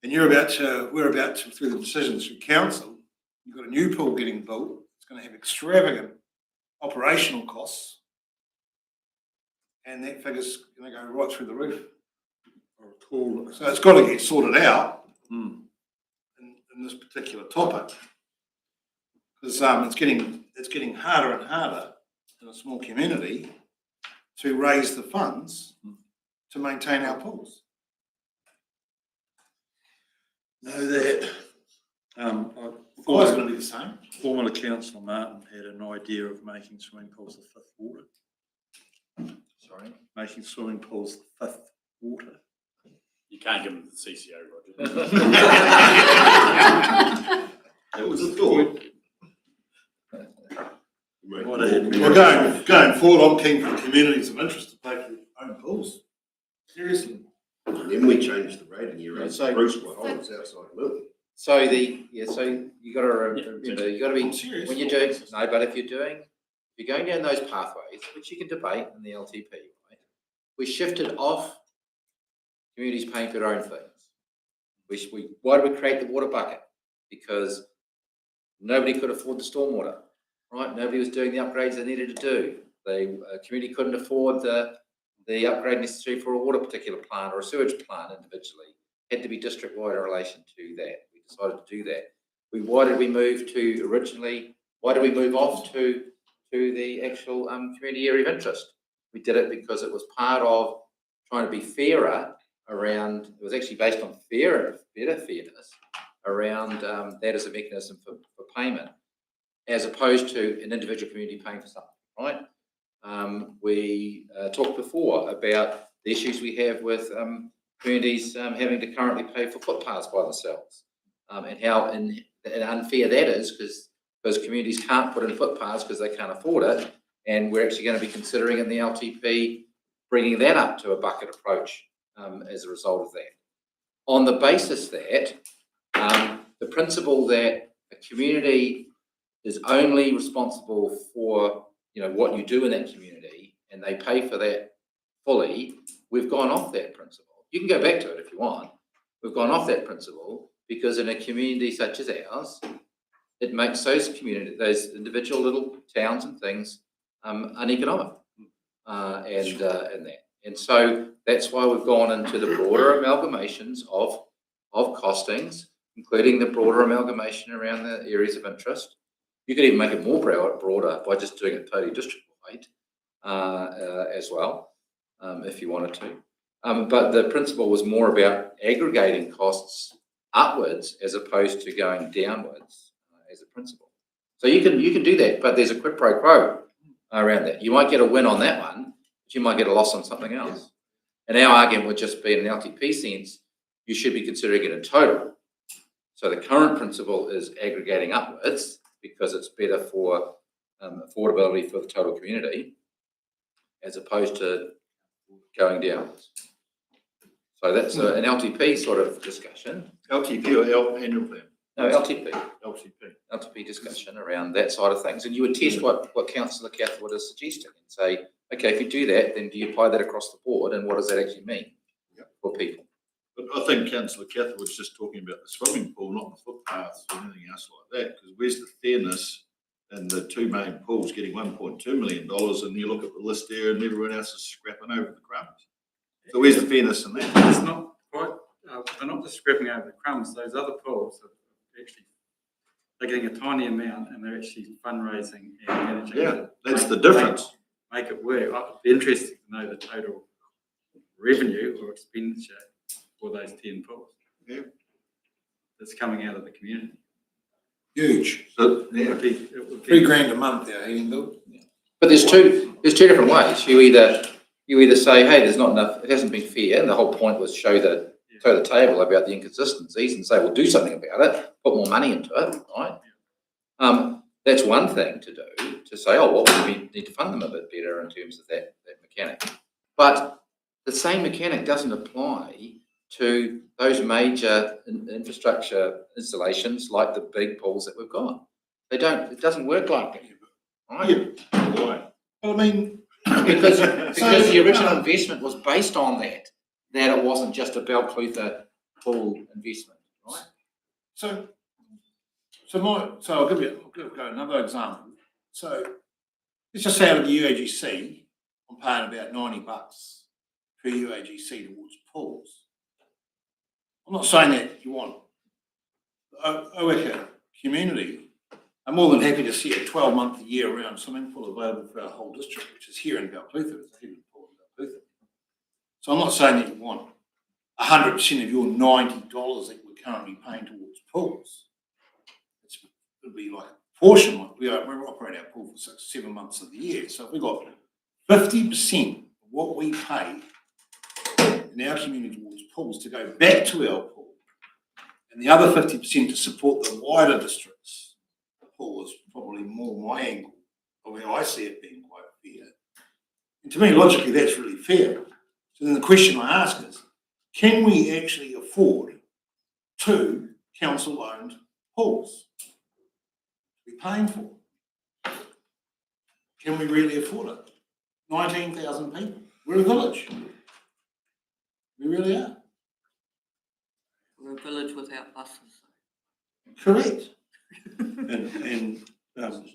And we're about to, through the decisions through council, you've got a new pool getting built. It's going to have extravagant operational costs. And that figure's going to go right through the roof. So it's got to get sorted out in this particular topic. Because it's getting harder and harder in a small community to raise the funds to maintain our pools. Know that, Always going to be the same. Former Councillor Martin had an idea of making swimming pools the fifth water. Sorry? Making swimming pools the fifth water. You can't give them the CCO, Roger. That was a thought. Well, going forward, I'm keen for the communities of interest to pay for their own pools. Seriously. And then we changed the rating year, and So- Bruce Wallace outside Milton. So so you got to remember, you got to be, I'm serious. when you're doing, no, but if you're going down those pathways, which you can debate in the LTP, right? We shifted off communities paying for their own things. Why did we create the water bucket? Because nobody could afford the stormwater, right? Nobody was doing the upgrades they needed to do. The community couldn't afford the upgrade necessary for a water particular plant or a sewage plant individually. had to be district-wide in relation to that. We decided to do that. Why did we move to originally, why did we move off to the actual community area of interest? We did it because it was part of trying to be fairer around, it was actually based on better fairness around that as a mechanism for payment, as opposed to an individual community paying for something, right? We talked before about the issues we have with communities having to currently pay for footpaths by themselves, and how unfair that is, because communities can't put in footpaths because they can't afford it, and we're actually going to be considering in the LTP bringing that up to a bucket approach as a result of that. On the basis that the principle that a community is only responsible for what you do in that community, and they pay for that fully, we've gone off that principle. You can go back to it if you want. We've gone off that principle because in a community such as ours, it makes those individual little towns and things uneconomic, and that. And so that's why we've gone into the broader amalgamations of costings, including the broader amalgamation around the areas of interest. You could even make it more broader by just doing it totally district-wide as well, if you wanted to. But the principle was more about aggregating costs upwards as opposed to going downwards as a principle. So you can do that, but there's a quid pro quo around that. You might get a win on that one, but you might get a loss on something else. And our argument would just be, in an LTP sense, you should be considering it in total. So the current principle is aggregating upwards because it's better for affordability for the total community, as opposed to going downwards. So that's an LTP sort of discussion. LTP or annual plan? No, LTP. LTP Discussion around that side of things. And you would test what Councillor Cathwood is suggesting and say, okay, if you do that, then do you apply that across the board, and what does that actually mean for people? But I think Councillor Cathwood's just talking about the swimming pool, not the footpaths or anything else like that, because where's the fairness in the two main pools getting $1.2 million, and you look at the list there and everyone else is scrapping over the crumbs? So where's the fairness in that? It's not quite, they're not just scrapping over the crumbs. Those other pools are actually, they're getting a tiny amount and they're actually fundraising and managing. Yeah, that's the difference. Make it work. I'd be interested to know the total revenue or expenditure for those 10 pools. Yeah. That's coming out of the community. Huge. So, It would be $3,000 a month, our heating bill. But there's two different ways. You either say, hey, there's not enough, it hasn't been fair, and the whole point was show the table about the inconsistencies and say, well, do something about it, put more money into it, right? That's one thing to do, to say, oh, well, we need to fund them a bit better in terms of that mechanic. But the same mechanic doesn't apply to those major infrastructure installations like the big pools that we've got. They don't, it doesn't work like that, right? yeah, why? Well, I mean, because the original investment was based on that it wasn't just a Belclutha pool investment, right? So I'll give another example. So let's just say out of the UAGC, I'm paying about $90 per UAGC towards pools. I'm not saying that you want Oweka community. I'm more than happy to see a 12-month year-round swimming pool available for our whole district, which is here in Belclutha. It's a heating pool in Belclutha. So I'm not saying that you want 100% of your $90 that we're currently paying towards pools. It would be like a portion. Like we operate our pool for 6-7 months of the year. So if we've got 50% of what we pay in our community towards pools to go back to our pool, and the other 50% to support the wider districts, the pool is probably more my angle, or where I see it being quite fair. And to me, logically, that's really fair. So then the question I ask is, can we actually afford 2 council-owned pools to be paying for? Can we really afford it? 19,000 people. We're a village. We really are. We're a village without buses. Correct.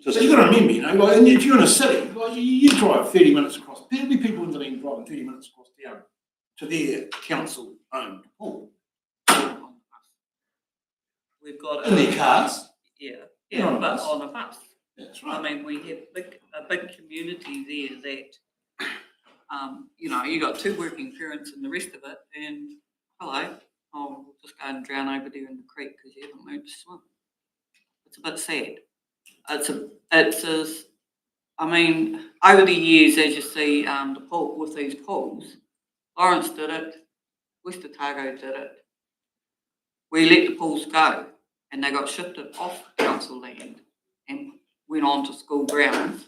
Just So you've got to remember, you know, like, and if you're in a city, like you drive 30 minutes across. There'll be people in Dunedin driving 30 minutes across town to their council-owned pool. we've got. In their cars. Yeah, They're on a but bus. on a bus. That's I right. mean, we have a big community there that, you know, you got two working parents and the rest of it, and hello, oh, we'll just go and drown over there in the creek because you haven't learned to swim. It's a bit sad. I mean, over the years, as you see, the pool with these pools, Lawrence did it, West Otago did it. We let the pools go, and they got shifted off council land and went on to school grounds,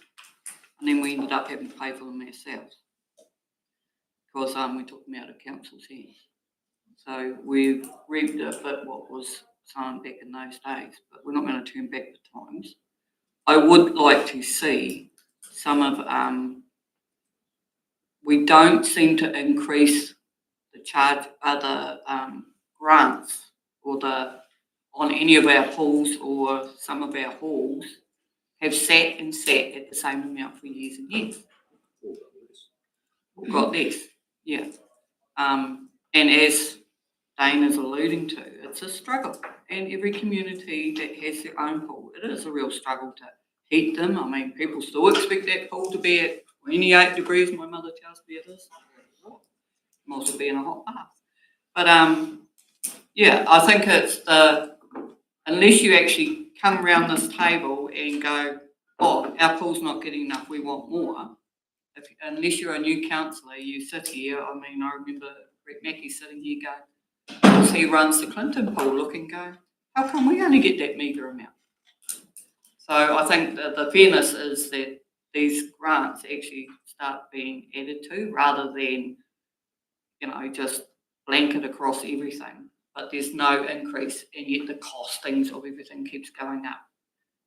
and then we ended up having to pay for them ourselves because we took them out of council's hands. So we've reaped a bit what was sown back in those days, but we're not going to turn back the times. I would like to see some of, we don't seem to increase the charge, other grants or on any of our pools or some of our halls have sat at the same amount for years and years. Or got less, yeah. And as Dane is alluding to, it's a struggle. And every community that has their own pool, it is a real struggle to heat them. I mean, people still expect that pool to be at 28 degrees. My mother tells me it is. It can also be in a hot bath. But yeah, I think it's unless you actually come around this table and go, oh, our pool's not getting enough, we want more. Unless you're a new councillor, you sit here. I mean, I remember Rick Mackey sitting here going, because he runs the Clinton pool, looking, go, how come we only get that meagre amount? So I think that the fairness is that these grants actually start being added to rather than, you know, just blanket across everything. But there's no increase, and yet the costings of everything keeps going up.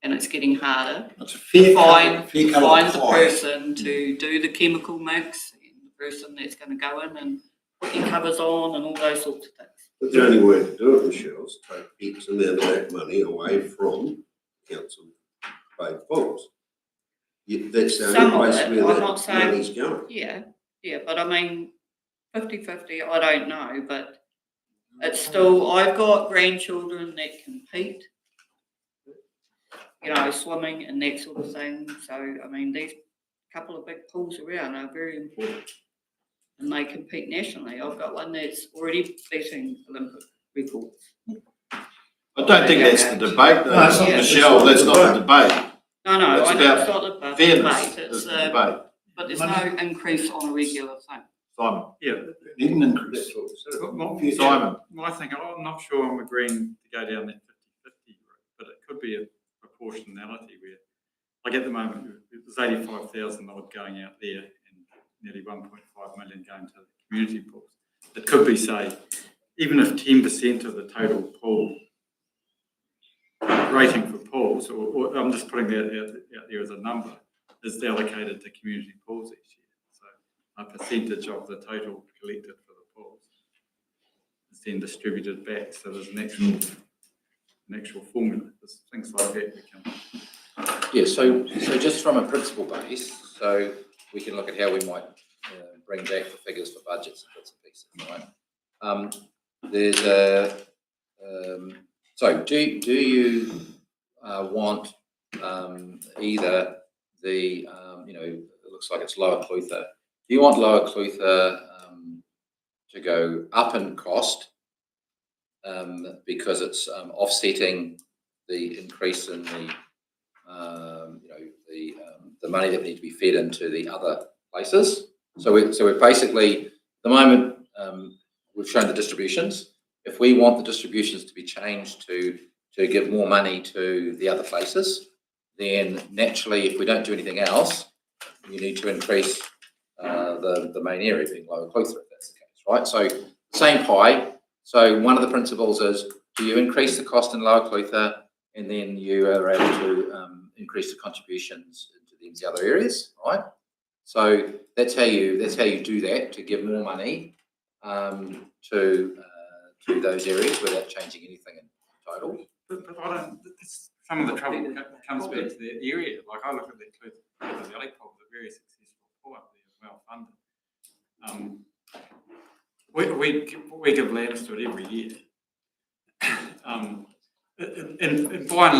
And it's getting harder to find the person to do the chemical mix, and the person that's going to go in and put your covers on and all those sorts of things. But the only way to do it, Michelle, is take X amount of that money away from council paid pools. That's the only place where that money's going. Yeah, but I mean, 50-50, I don't know, but it's still, I've got grandchildren that compete, you know, swimming and that sort of thing. So, I mean, these couple of big pools around are very important and they compete nationally. I've got one that's already beating Olympic records. I don't think that's the debate, though, Michelle. That's not the debate. No, I know it's not the fairness. debate. It's the debate. But there's no increase on a regular thing. Simon. Yeah, need an increase. Simon. I think, I'm not sure I'm agreeing to go down that 50-50 route, but it could be a proportionality where, like at the moment, there's 85,000 odd going out there and nearly 1.5 million going to the community pools. It could be, say, even if 10% of the total pool rating for pools, or I'm just putting that out there as a number, is allocated to community pools each year. So a percentage of the total collected for the pools is then distributed back. So there's an actual formula. There's things like that we can. Yeah, so just from a principle base, so we can look at how we might bring back the figures for budgets and bits and pieces, right? There's a, so do you want either the, you know, it looks like it's Lower Clutha. Do you want Lower Clutha to go up in cost because it's offsetting the increase in the, you know, the money that needs to be fed into the other places? So we're basically, at the moment, we've shown the distributions. If we want the distributions to be changed to give more money to the other places, then naturally, if we don't do anything else, you need to increase the main area being Lower Clutha, if that's the case, right? So same pie. So one of the principles is, do you increase the cost in Lower Clutha, and then you are able to increase the contributions into these other areas, right? So that's how you do that, to give more money to those areas without changing anything in total. But I don't. Some of the trouble comes back to the area. Like I look at the Valley Pool, a very successful pool up there, well funded. We give land to it every year. and by and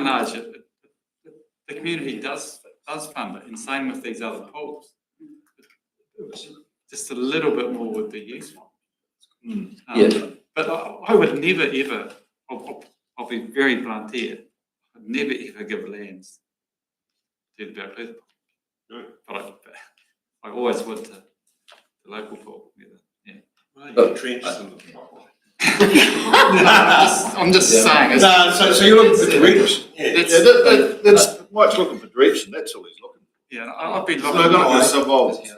large, the community does fund it, and same with these other pools. Just a little bit more would be useful. Yeah. But I would never ever, I'll be very blunt here, I'd never ever give lands to the Abruptly. No. But I always would to the local pool. Yeah. Well, entrenched in the I'm just saying. It's, No, so you're looking for direction. Yeah. That's Mike's looking for direction, that's all he's looking for. yeah, I've been So looking. not to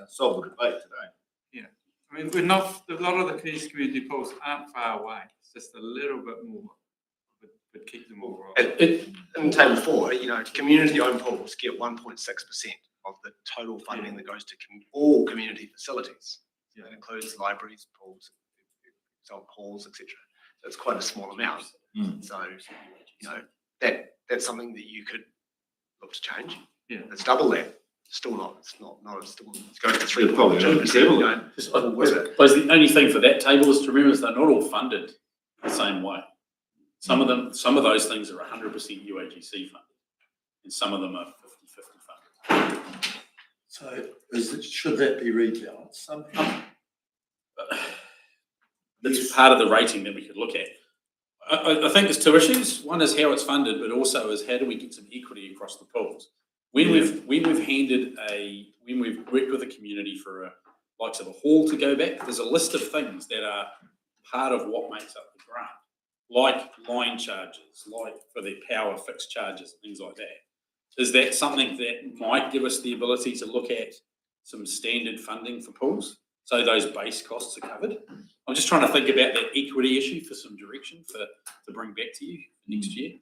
solve the debate today. I mean, we're not, a lot of the community pools aren't far away. It's just a little bit more would keep them all right. In table 4, community-owned pools get 1.6% of the total funding that goes to all community facilities. That includes libraries, pools, halls, etc. So it's quite a small amount. So, that's something that you could look to change. Yeah. It's double that. Still not. It's still. It's going to They're probably not 3.2%. I suppose the only thing for that table is to remember is they're not all funded the same way. Some of those things are 100% UAGC funded, and some of them are 50-50 funded. So should that be rebalanced somehow? That's part of the rating that we could look at. I think there's two issues. One is how it's funded, but also is how do we get some equity across the pools. When we've worked with the community for likes of a hall to go back, there's a list of things that are part of what makes up the grant, like line charges, like for their power fixed charges and things like that. Is that something that might give us the ability to look at some standard funding for pools, so those base costs are covered? I'm just trying to think about that equity issue for some direction to bring back to you next year.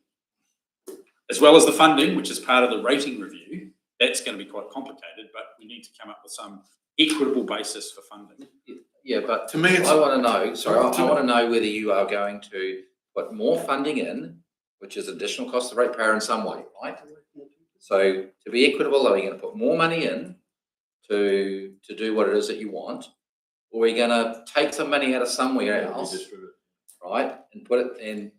As well as the funding, which is part of the rating review, that's going to be quite complicated, but we need to come up with some equitable basis for funding. Yeah, but To me, I want to know, I want to know whether you are going to put more funding in, which is additional cost of the ratepayer in some way, right? So to be equitable, are you going to put more money in to do what it is that you want? Or are you going to take some money out of somewhere else, right, and put it in,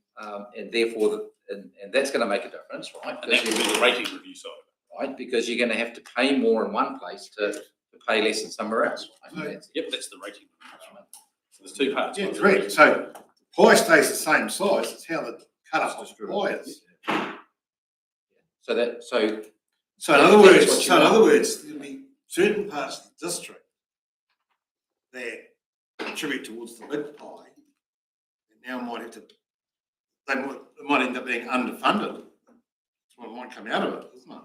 and therefore, and that's going to make a difference, right? And that would be the rating review side of it. Right, because you're going to have to pay more in one place to pay less in somewhere else. Right? Yep, that's the rating review. So there's two parts. yeah, correct. So pie stays the same size. It's how the cut up of the pie is. So So in other words, there'll be certain parts of the district that contribute towards the big pie, and now they might end up being underfunded. That's what might come out of it, isn't it?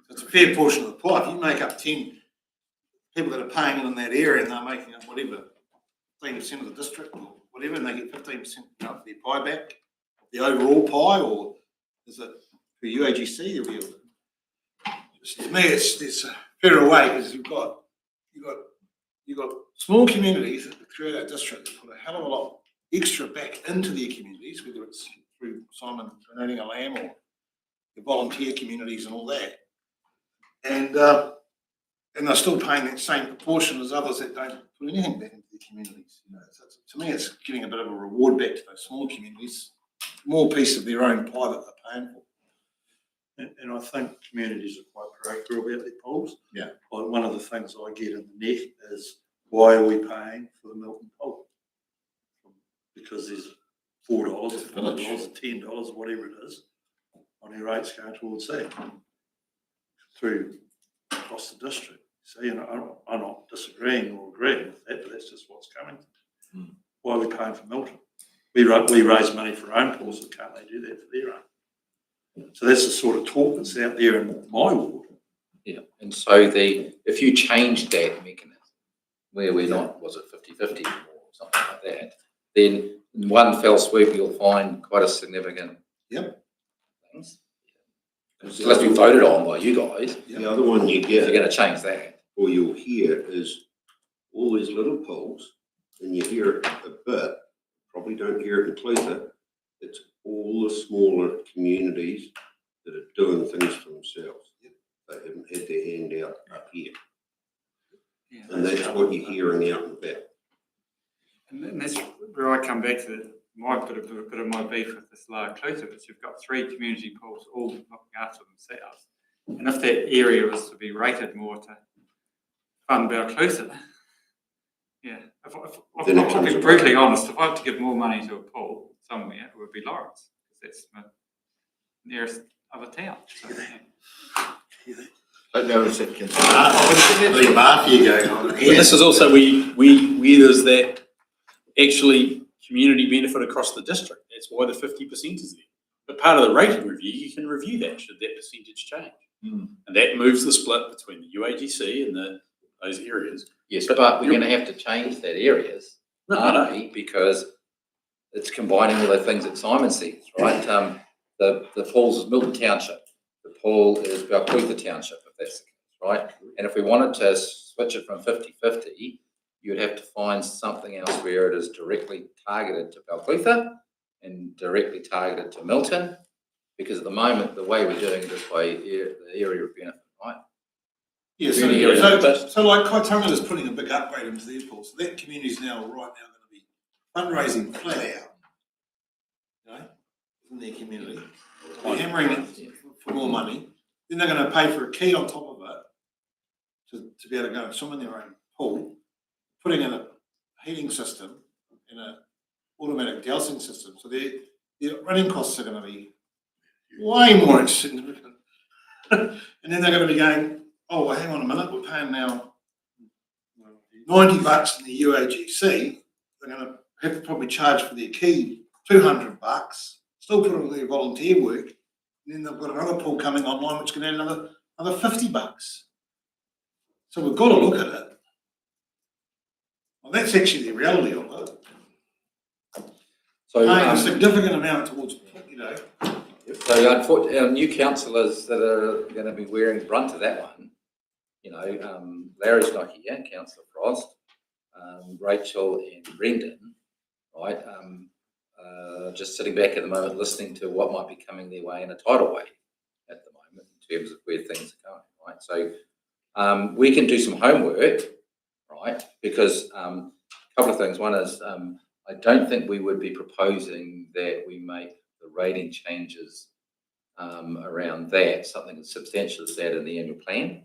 It's a fair portion of the pie. If you make up 10 people that are paying in that area and they're making up whatever, 15% of the district or whatever, and they get 15% of their pie back, the overall pie, or is it for UAGC or whatever? To me, it's a fairer way, because you've got small communities throughout our district that put a hell of a lot extra back into their communities, whether it's through Simon donating a lamb or the volunteer communities and all that, and they're still paying that same proportion as others that don't put anything back into their communities. So to me, it's getting a bit of a reward back to those small communities, more piece of their own pie that they're paying for. And I think communities are quite proactive about their pools. Yeah. Like one of the things I get in the net is, why are we paying for the Milton pool? Because there's $4 or $5 or $10 or whatever it is on our rates going towards that through across the district. See, and I'm not disagreeing or agreeing with that, but that's just what's coming. Why are we paying for Milton? We raise money for our own pools, so can't they do that for their own? So that's the sort of talk that's out there in my ward. yeah, and so if you change that mechanism where we're not, was it 50-50 or something like that, then in one fell swoop you'll find quite a significant things. Unless we voted on by you guys. The other one you If get, you're going to change that. or you'll hear, is all these little polls, and you hear it a bit, probably don't hear it in Clutha, it's all the smaller communities that are doing things for themselves. They haven't had their hand out up here. Yeah, And that's what you're hearing out and about. And that's where I come back to bit of my beef with this lower Clutha is you've got 3 community pools all looking after themselves. And if that area was to be rated more to fund Clutha, yeah, I'll be brutally honest, if I had to give more money to a pool somewhere, it would be Lawrence, because that's my nearest other town. So, yeah. Don't know if it can. The mafia going on But here. this is also where there's that actually community benefit across the district. That's why the 50% is there. But part of the rating review, you can review that should that percentage change. And that moves the split between the UAGC and those areas. Yes, but we're going to have to change that areas, aren't we? Because it's combining all the things that Simon says, right? The pools is Milton Township. The pool is Clutha Township, if that's the case, right? And if we wanted to switch it from 50-50, you'd have to find something else where it is directly targeted to Clutha and directly targeted to Milton, because at the moment, the way we're doing it this way, the area of benefit, right? Yeah, so like Kaitanga is putting a big upgrade into their pool, so that community is now going to be fundraising flat out, you know, in their community. They're hammering it for more money. Then they're going to pay for a key on top of it to be able to go and swim in their own pool, putting in a heating system and an automatic dowsing system. So their running costs are going to be way more significant. And then they're going to be going, oh, well, hang on a minute, we're paying now $90 in the UAGC. They're going to have to probably charge for their key $200, still put in their volunteer work. And then they've got another pool coming online, which can add another $50. So we've got to look at it. Well, that's actually the reality of it. So paying a significant amount towards, you know. So unfortunately, our new councillors that are going to be wearing the brunt of that one, you know, Larry's not here, Councillor Frost, Rachel and Brendan, right? Just sitting back at the moment, listening to what might be coming their way in a tidal way at the moment in terms of where things are going, right? So we can do some homework, right? Because a couple of things. One is I don't think we would be proposing that we make the rating changes around that, something as substantial as that in the annual plan.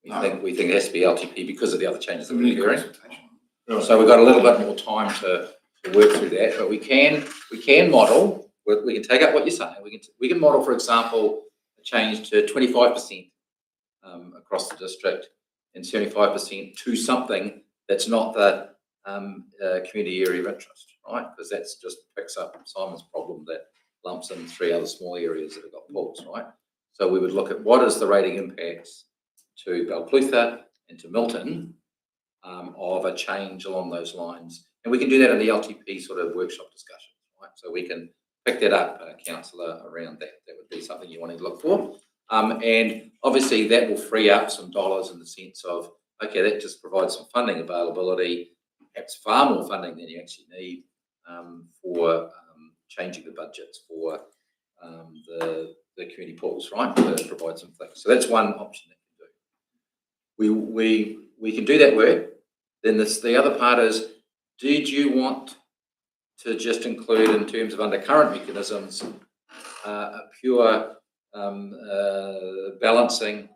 We think it has to be LTP because of the other changes that we're occurring. So we've got a little bit more time to work through that, but we can model. We can take up what you're saying. We can model, for example, a change to 25% across the district and 75% to something that's not the community area of interest, right? Because that's just picks up Simon's problem that lumps in 3 other small areas that have got pools, right? So we would look at what is the rating impacts to Clutha and to Milton of a change along those lines. And we can do that in the LTP sort of workshop discussion, right? So we can pick that up, councillor, around that. That would be something you want to look for. And obviously that will free up some dollars in the sense of, okay, that just provides some funding availability, perhaps far more funding than you actually need for changing the budgets for the community pools, right? To provide some things. So that's one option that you can do. We can do that work. Then the other part is, did you want to just include in terms of undercurrent mechanisms a pure balancing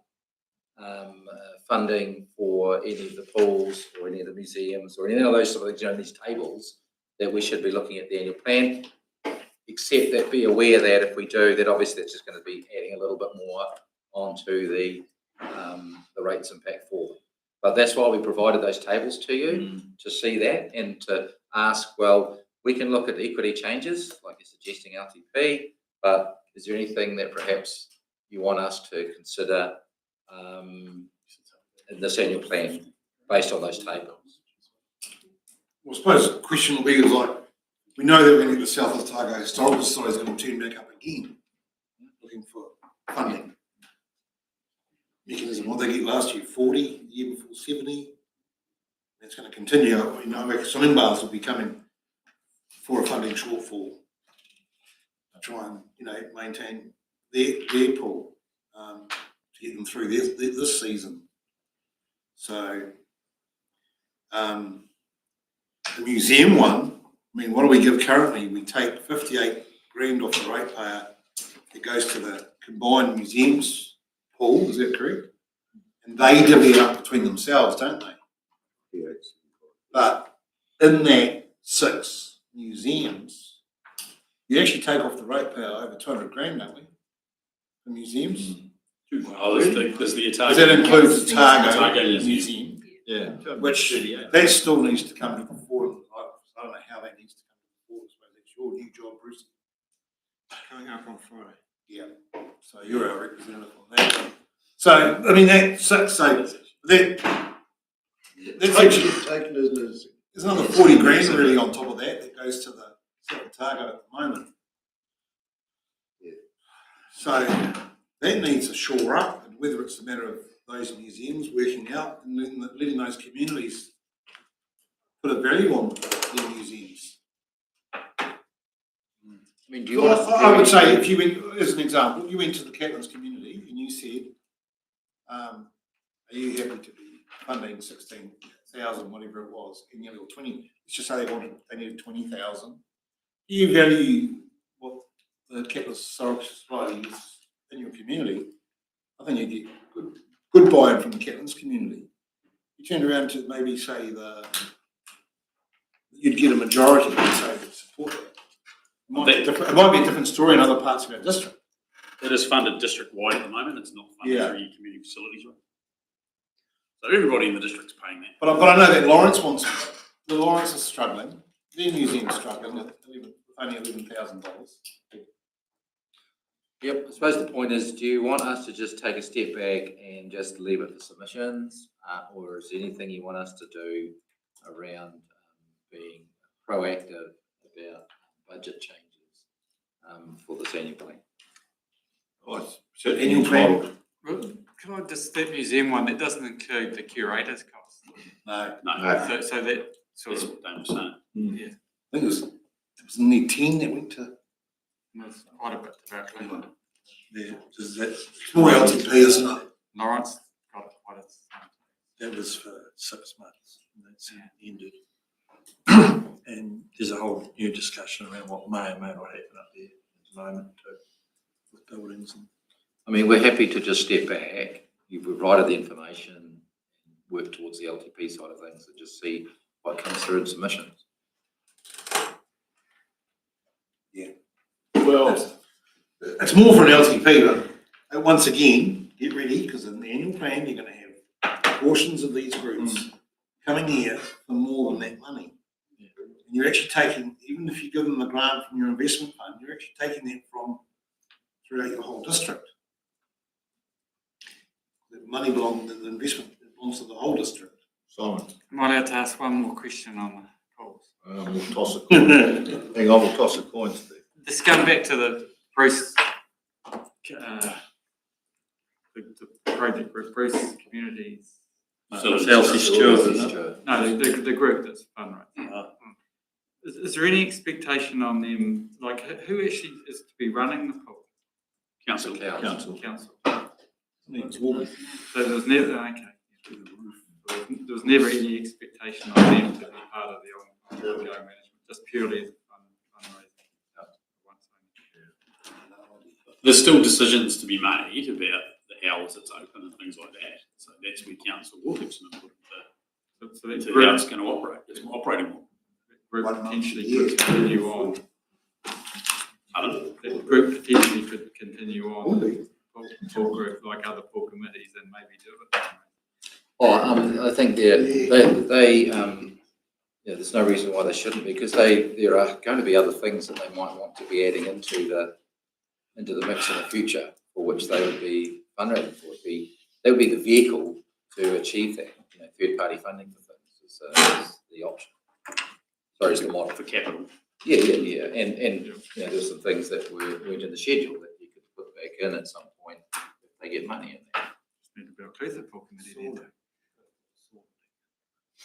funding for any of the pools or any of the museums or any of those sort of things, you know, these tables that we should be looking at the annual plan, except that be aware that if we do, that obviously that's just going to be adding a little bit more onto the rates impact for them. But that's why we provided those tables to you, to see that and to ask, well, we can look at equity changes, like you're suggesting LTP, but is there anything that perhaps you want us to consider in this annual plan based on those tables? Well, I suppose the question will be like, we know that we're going to get the South Otago Historical Society is going to turn back up again, looking for funding mechanism. What they get last year, 40, the year before 70. It's going to continue. We know swimming bars will be coming for a funding shortfall to try and, you know, maintain their pool to get them through this season. So the museum one, I mean, what do we give currently? We take 58 grand off the ratepayer. It goes to the combined museums pool, is that correct? And they divvy it up between themselves, don't they? Yes. But in that 6 museums, you actually take off the ratepayer over 200 grand, don't we? The museums? Oh, there's the Otago. Because that includes the Otago Otago Museum. Museum. Yeah. Which, that still needs to come to the fore. I don't know how that needs to come to the fore. I suppose that's your new job, Bruce. Coming up on Friday. Yeah, so you're our representative on that. So, I mean, that's actually, Taken as there's another 40 grand really on top of that goes to the Otago at the moment. So that needs to shore up, and whether it's a matter of those museums working out and then letting those communities put a value on their museums. I mean, do you want us to? I would say if you went, as an example, you went to the Catlins community and you said, are you happy to be funding 16,000, whatever it was, in your 20, let's just say they needed 20,000. Do you value what the Catlins Historical Society is in your community? I think you get good buy-in from the Catlins community. You turn around to maybe say you'd get a majority of say that support that. It might be a different story in other parts of our district. It is funded district-wide at the moment, it's not funded Yeah. through your community facilities, right? So everybody in the district's paying that. But I know that Lawrence is struggling, their museum's struggling at only $11,000. Yep, I suppose the point is, do you want us to just take a step back and just leave it for submissions? Or is there anything you want us to do around being proactive about budget changes for this annual plan? So annual plan? Can I just, that museum one, that doesn't include the curator's costs? No. So that sort That's of, what they were saying. yeah, I think it was only 10 that went to. there's quite a bit about Cleveland. Yeah, it's more LTP, isn't it? Lawrence got quite a. That was for 6 months, and that's ended. And there's a whole new discussion around what may or may not happen up there at the moment too, with buildings and. I mean, we're happy to just step back. You've provided the information, and work towards the LTP side of things, and just see what comes through in submissions. Yeah. Well, it's more for an LTP, but once again, get ready, because in the annual plan, you're going to have portions of these groups coming here for more than that money. And you're actually taking, even if you give them a grant from your investment fund, you're actually taking that from throughout your whole district. The money the investment belongs to the whole district. Simon. Am I allowed to ask one more question on the polls? We'll toss a coin. Hang on, we'll toss a coin, Steve. Just going back to the Bruce, the project with Bruce Communities. Chelsea Stewart, isn't it? No, the group that's fundraising. Is there any expectation on them, like who actually is to be running the poll? Council. Council. So there was never, okay. There was never any expectation on them to be part of the ongoing management, just purely as a fundraising. There's still decisions to be made about the hours it's open and things like that. So that's where council will have some input into how it's going to operate. It's an operating model. Group potentially could continue on. That group potentially could continue on. Full group like other full committees and maybe do it. I think there's no reason why they shouldn't, because there are going to be other things that they might want to be adding into the mix in the future, for which they would be fundraising for. They would be the vehicle to achieve that. Third party funding for things is the option. Sorry, is the model for capital. Yeah, and there's some things that weren't in the schedule that you could put back in at some point if they get money in there. Need to be a clear full committee then.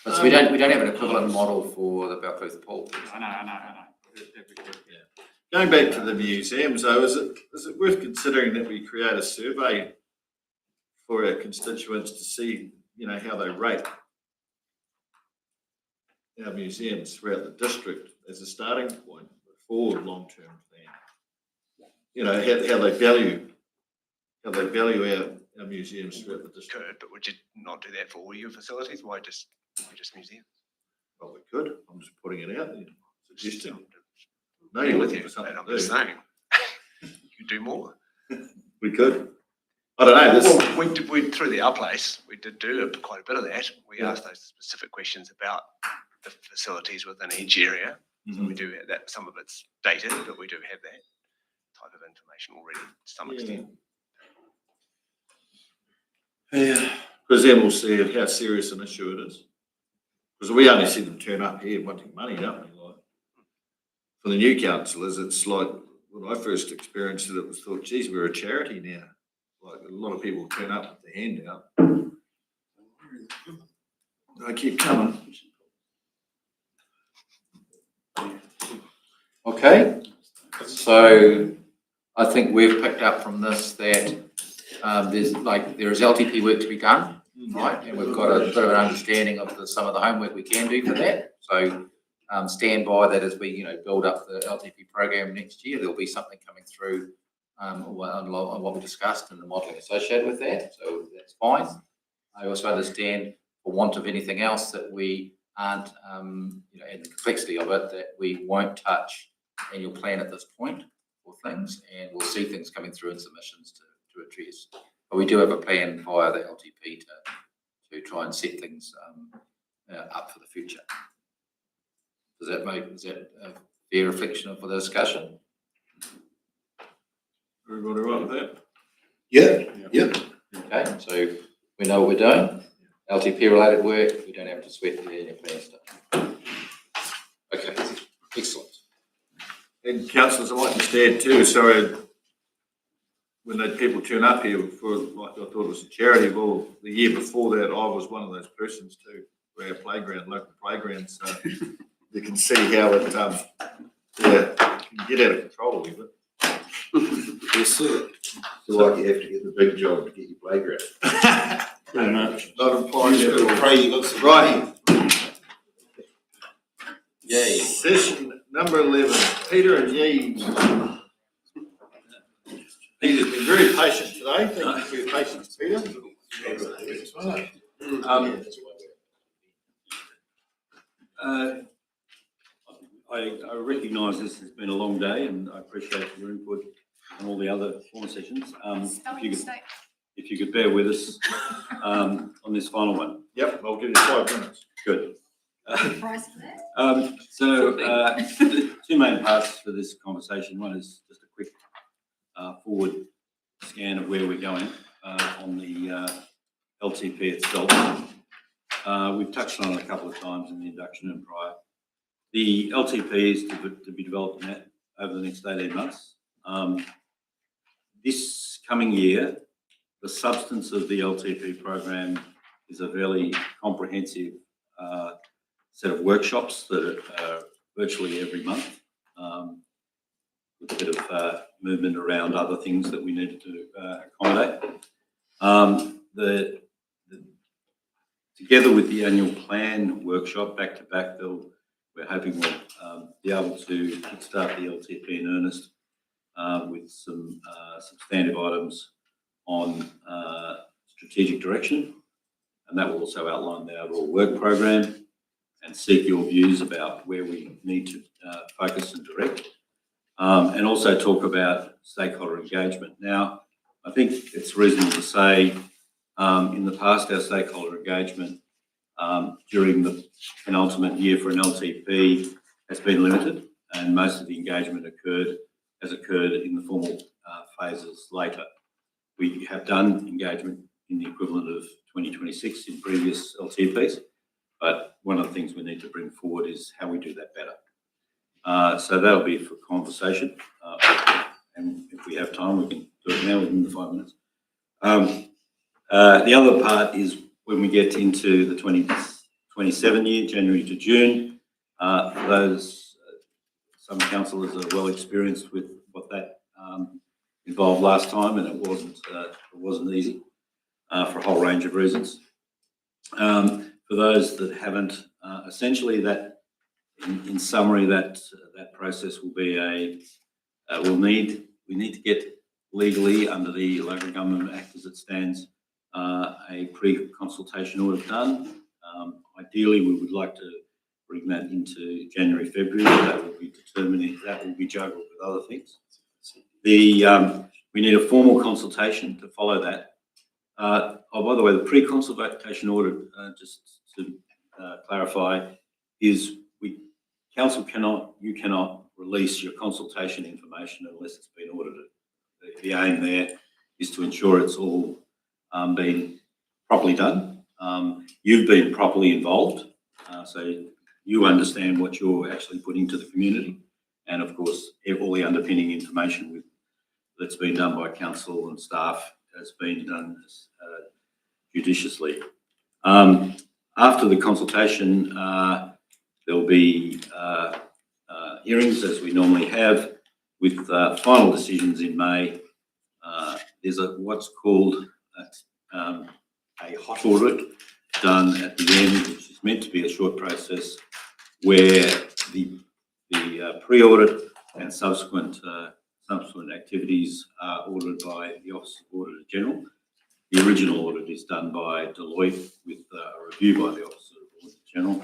But so we don't have an equivalent model for the Balclutha poll. I know. Going back to the museums, though, is it worth considering that we create a survey for our constituents to see, how they rate our museums throughout the district as a starting point for long-term plan. You know, how they value our museums throughout the district. Could, but would you not do that for all your facilities? Why just museums? Well, we could. I'm just putting it out there, suggesting. No, Agree you're with looking you, for something but I'm to do. just saying. You could do more. We could. I don't know. This, Well, we through our place, we did do quite a bit of that. We asked those specific questions about the facilities within each area. So we do have that. Some of it's dated, but we do have that type of information already to some extent. Yeah, because then we'll see how serious an issue it is. Because we only see them turn up here wanting money, don't we? Like, for the new councillors, it's like when I first experienced it, it was thought, geez, we're a charity now. Like a lot of people turn up with their hand out. They keep coming. Okay, so I think we've picked up from this that there is LTP work to be done, right? And we've got a bit of an understanding of some of the homework we can do for that. So stand by that as we build up the LTP program next year. There'll be something coming through on what we discussed and the modelling associated with that. So that's fine. I also understand, for want of anything else, that we aren't, and the complexity of it, that we won't touch annual plan at this point for things, and we'll see things coming through in submissions to address. But we do have a plan via the LTP to try and set things up for the future. Is that a fair reflection for the discussion? Everybody right with that? Yeah. Okay, so we know what we're doing. LTP related work, we don't have to sweat the annual plan stuff. Okay, excellent. And councillors, I might just add too, sorry, when the people turn up here for, like I thought it was a charity, well, the year before that, I was one of those persons too, for our playground, local playground, so you can see how it, can get out of control a little bit. Yes, sir. So like you have to get the big job to get your playground. Not implying You that. pray you got some Right. Yay. Session number 11, Peter and Yee. Peter's been very patient today. Thank you for your patience, Peter. I recognise this has been a long day, and I appreciate your input on all the other former sessions. If you could bear with us on this final one. Yep, I'll give you 5 minutes. Good. The two main parts for this conversation. One is just a quick forward scan of where we're going on the LTP itself. We've touched on it a couple of times in the induction and prior. The LTP is to be developed over the next 18 months. This coming year, the substance of the LTP program is a fairly comprehensive set of workshops that are virtually every month, with a bit of movement around other things that we needed to accommodate. Together with the annual plan workshop back to back, we're hoping we'll be able to start the LTP in earnest with some substantive items on strategic direction, and that will also outline the overall work program and seek your views about where we need to focus and direct, and also talk about stakeholder engagement. Now, I think it's reasonable to say in the past our stakeholder engagement during the penultimate year for an LTP has been limited, and most of the engagement has occurred in the formal phases later. We have done engagement in the equivalent of 2026 in previous LTPs, but one of the things we need to bring forward is how we do that better. So that'll be for conversation, and if we have time, we can do it now within the 5 minutes. The other part is when we get into the 2027 year, January to June. For those, some councillors are well experienced with what that involved last time, and it wasn't easy for a whole range of reasons. For those that haven't, essentially that in summary, that process will be we need to get legally under the Local Government Act as it stands, a pre-consultation audit done. Ideally, we would like to bring that into January, February. That will be determining, that will be juggled with other things. We need a formal consultation to follow that. Oh, by the way, the pre-consultation audit, just to clarify, is council you cannot release your consultation information unless it's been audited. The aim there is to ensure it's all been properly done. You've been properly involved, so you understand what you're actually putting to the community, and of course, all the underpinning information that's been done by council and staff has been done judiciously. After the consultation, there'll be hearings as we normally have, with final decisions in May. There's what's called a hot audit done at the end, which is meant to be a short process, where the pre-audit and subsequent activities are audited by the Office of Auditor General. The original audit is done by Deloitte with a review by the Office of Auditor General,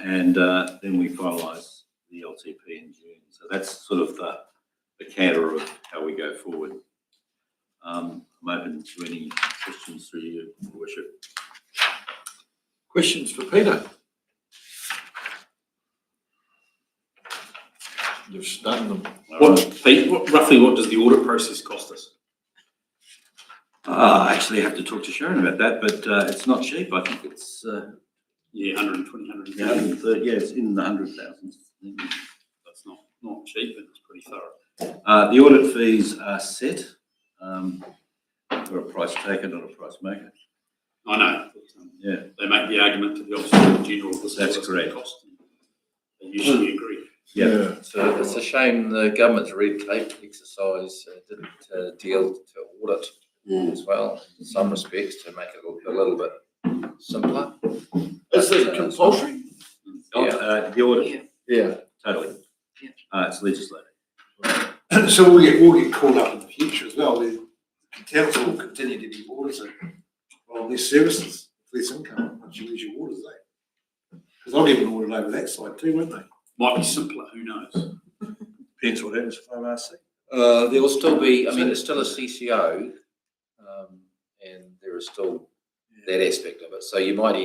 and then we finalise the LTP in June. So that's sort of the canter of how we go forward. I'm open to any questions through you, Your Worship. Questions for Peter? You've stunned them. Pete, roughly what does the audit process cost us? I actually have to talk to Sharon about that, but it's not cheap. I think it's 120, 130. Yeah, it's in the 100,000s. That's not cheap, but it's pretty thorough. The audit fees are set. We're a price taker, not a price maker. I know. Yeah. They make the argument to the Office of General. That's correct. Cost. They usually agree. Yeah. So it's a shame the government's red tape exercise didn't deal to audit as well, in some respects, to make it a little bit simpler. Is it compulsory? The audit? Yeah, totally. It's legislative. So we'll get caught up in the future as well. The council will continue to be audited on less services, less income, once you lose your waters, because they'll get an audit over that side too, won't they? Might be simpler, who knows? Depends what happens for ORC. There will still be, I mean, it's still a CCO, and there is still that aspect of it. So you might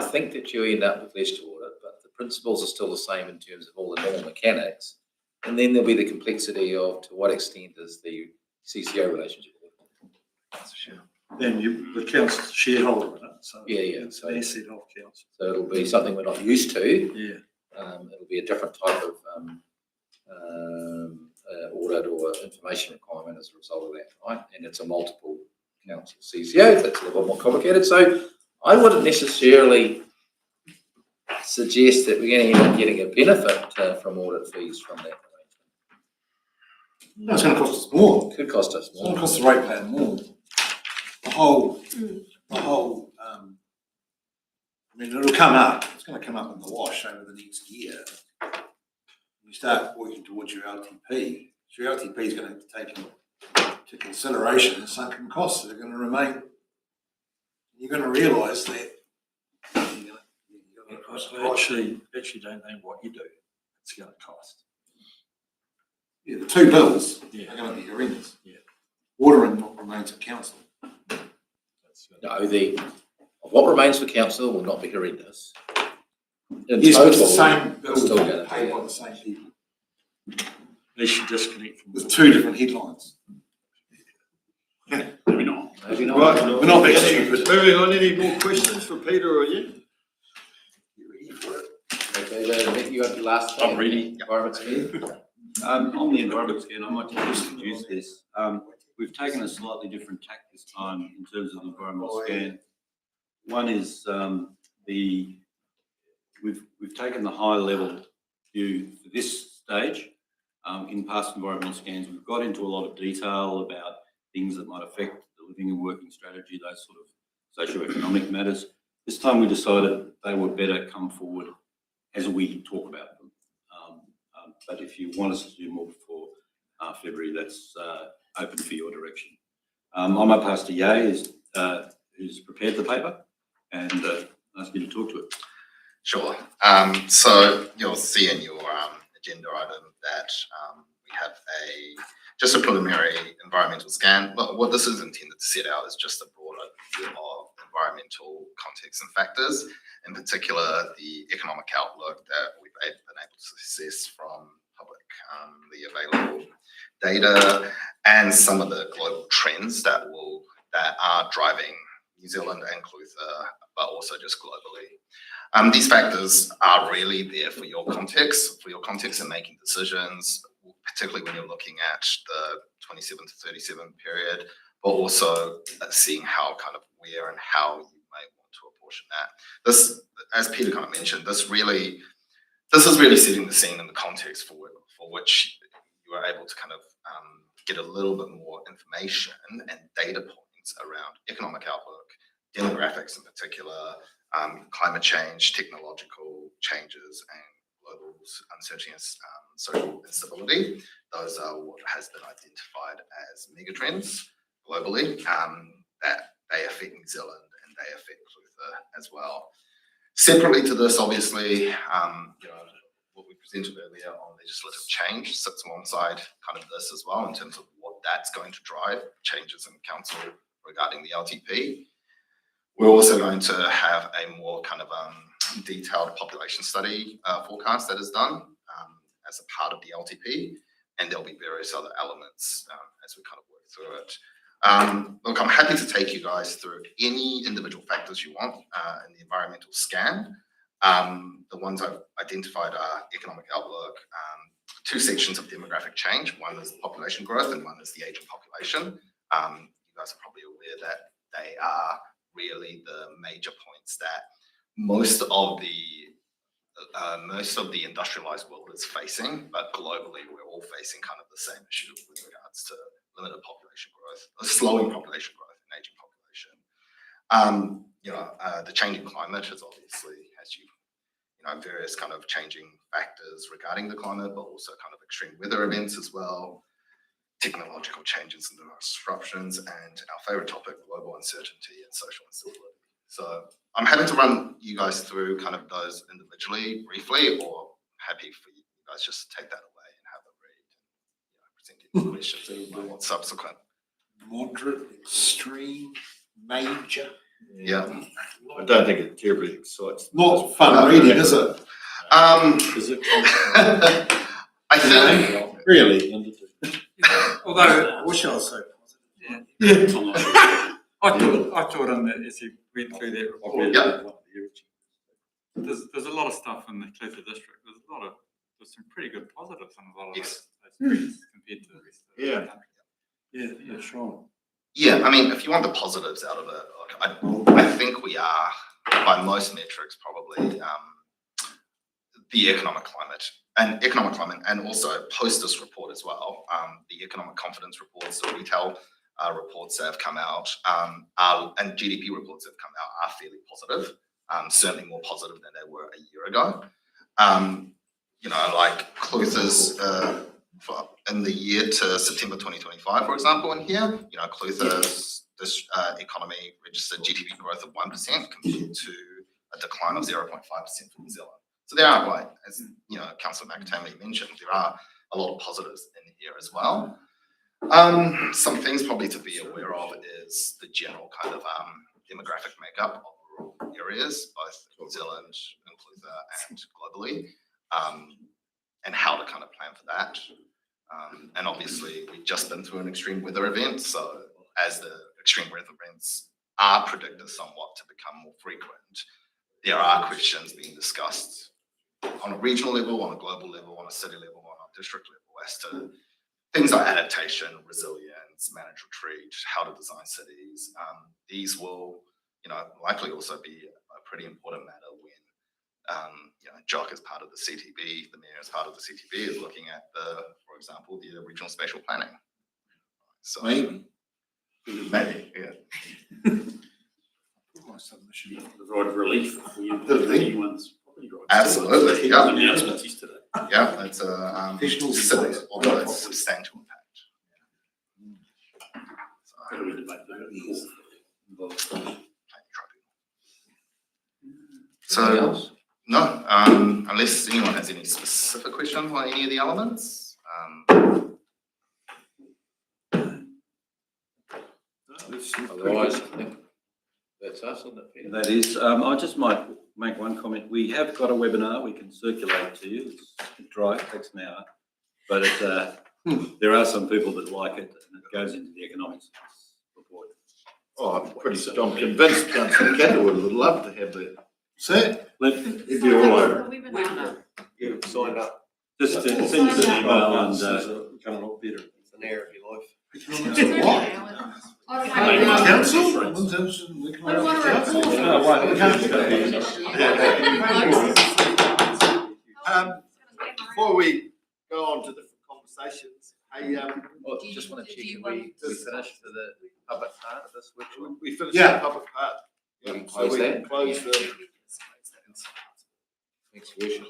think that you end up with less to audit, but the principles are still the same in terms of all the normal mechanics. And then there'll be the complexity of to what extent is the CCO relationship. That's for sure. Then the council's shareholder in it, so it's an asset of council. So it'll be something we're not used to. Yeah. It'll be a different type of audit or information requirement as a result of that, right? And it's a multiple council CCO, that's a little bit more complicated. So I wouldn't necessarily suggest that we're going to end up getting a benefit from audit fees from that arrangement. No, it's going to cost us more. Could cost us more. It's going to cost the ratepayer more. The whole, I mean, it'll come up. It's going to come up in the wash over the next year. You start working towards your LTP. So your LTP is going to have to take into consideration the sunken costs that are going to remain. You're going to realise that I actually don't know what you do. It's going to cost. Yeah, the two bills are going to be horrendous. Yeah. Water and what remains of council. No, what remains for council will not be horrendous. In Yes, total, it's the same it's bill still going to paid be by the same people. Unless you disconnect from With two different headlines. Maybe not. Maybe not. Right, We're not being stupid. Moving on, any more questions for Peter or you? Okay, you have the last thing. I'm ready. Environment scheme. On the environment scan, I might just introduce this. We've taken a slightly different tack this time in terms of the environmental scan. One is we've taken the high level view for this stage. In past environmental scans, we've got into a lot of detail about things that might affect the living and working strategy, those sort of socio-economic matters. This time we decided they would better come forward as a we talk about them. But if you want us to do more before February, that's open for your direction. I might pass to Ye, who's prepared the paper, and ask you to talk to it. Sure. So you'll see in your agenda item that we have just a preliminary environmental scan. What this is intended to set out is just a broader view of environmental context and factors, in particular the economic outlook that we've been able to assess from publicly available data, and some of the global trends that are driving New Zealand and Clutha, but also just globally. These factors are really there for your context in making decisions, particularly when you're looking at the 27 to 37 period, but also seeing how where and how you may want to apportion that. This, as Peter kind of mentioned, this is really setting the scene and the context for which you are able to get a little bit more information and data points around economic outlook, demographics in particular, climate change, technological changes, and global uncertainty and social instability. Those are what has been identified as megatrends globally that they affect New Zealand and they affect Clutha as well. Separately to this, obviously, what we presented earlier on legislative change sits alongside this as well in terms of what that's going to drive changes in council regarding the LTP. We're also going to have a more detailed population study forecast that is done as a part of the LTP, and there'll be various other elements as we work through it. Look, I'm happy to take you guys through any individual factors you want in the environmental scan. The ones I've identified are economic outlook, two sections of demographic change. One is population growth and one is the aging population. You guys are probably aware that they are really the major points that most of the industrialized world is facing, but globally we're all facing the same issue with regards to limited population growth, slowing population growth and aging population. The changing climate is obviously, as various changing factors regarding the climate, but also extreme weather events as well, technological changes and disruptions, and our favorite topic, global uncertainty and social instability. So I'm happy to run you guys through those individually, briefly, or happy for you guys just to take that away and have a read, present any questions that you might want subsequent. Moderate, extreme, major. Yeah. I don't think it terribly excites. Not fun reading, is it? Is it? I think Really? Although, What shall I say? I thought on that as you went through that report, there's a lot of stuff in the Clutha district. There's some pretty good positives in a lot of those areas compared to the rest of the country. Yeah, sure. Yeah, I mean, if you want the positives out of it, I think we are, by most metrics, probably the economic climate, and also post this report as well, the economic confidence reports, the retail reports that have come out, and GDP reports that have come out are fairly positive, certainly more positive than they were a year ago. Like Clutha's in the year to September 2025, for example, in here, Clutha's economy registered GDP growth of 1% compared to a decline of 0.5% for New Zealand. So there are, like, as Councillor McAtamney mentioned, there are a lot of positives in here as well. Some things probably to be aware of is the general demographic makeup of rural areas, both New Zealand and Clutha and globally, and how to plan for that. And obviously, we've just been through an extreme weather event, so as the extreme weather events are predicted somewhat to become more frequent, there are questions being discussed on a regional level, on a global level, on a city level, on a district level, as to things like adaptation, resilience, manage retreat, how to design cities. These will, likely also be a pretty important matter when, Jock is part of the CTB, the mayor is part of the CTB, is looking at for example, the regional spatial planning. So maybe, yeah. Provide relief for anyone's Absolutely, yeah. Announcements yesterday. Yeah, it's a, although it's substantial impact. So, no, unless anyone has any specific questions on any of the elements. Otherwise, I think that's us, isn't it? That is, I just might make one comment. We have got a webinar we can circulate to you. It's dry, it takes an hour. But there are some people that like it, and it goes into the economics report. Oh, I'm convinced Councillor Catherwood would love to have that. It'd be all over. You've signed up. Just send us an email and Become a lot better. It's an hour of your life. Council? Before we go on to different conversations, hey, Well, just want to check, we finished for the public part of this workshop? we finished the public part. We can So close we that? can close the Thanks, Worship.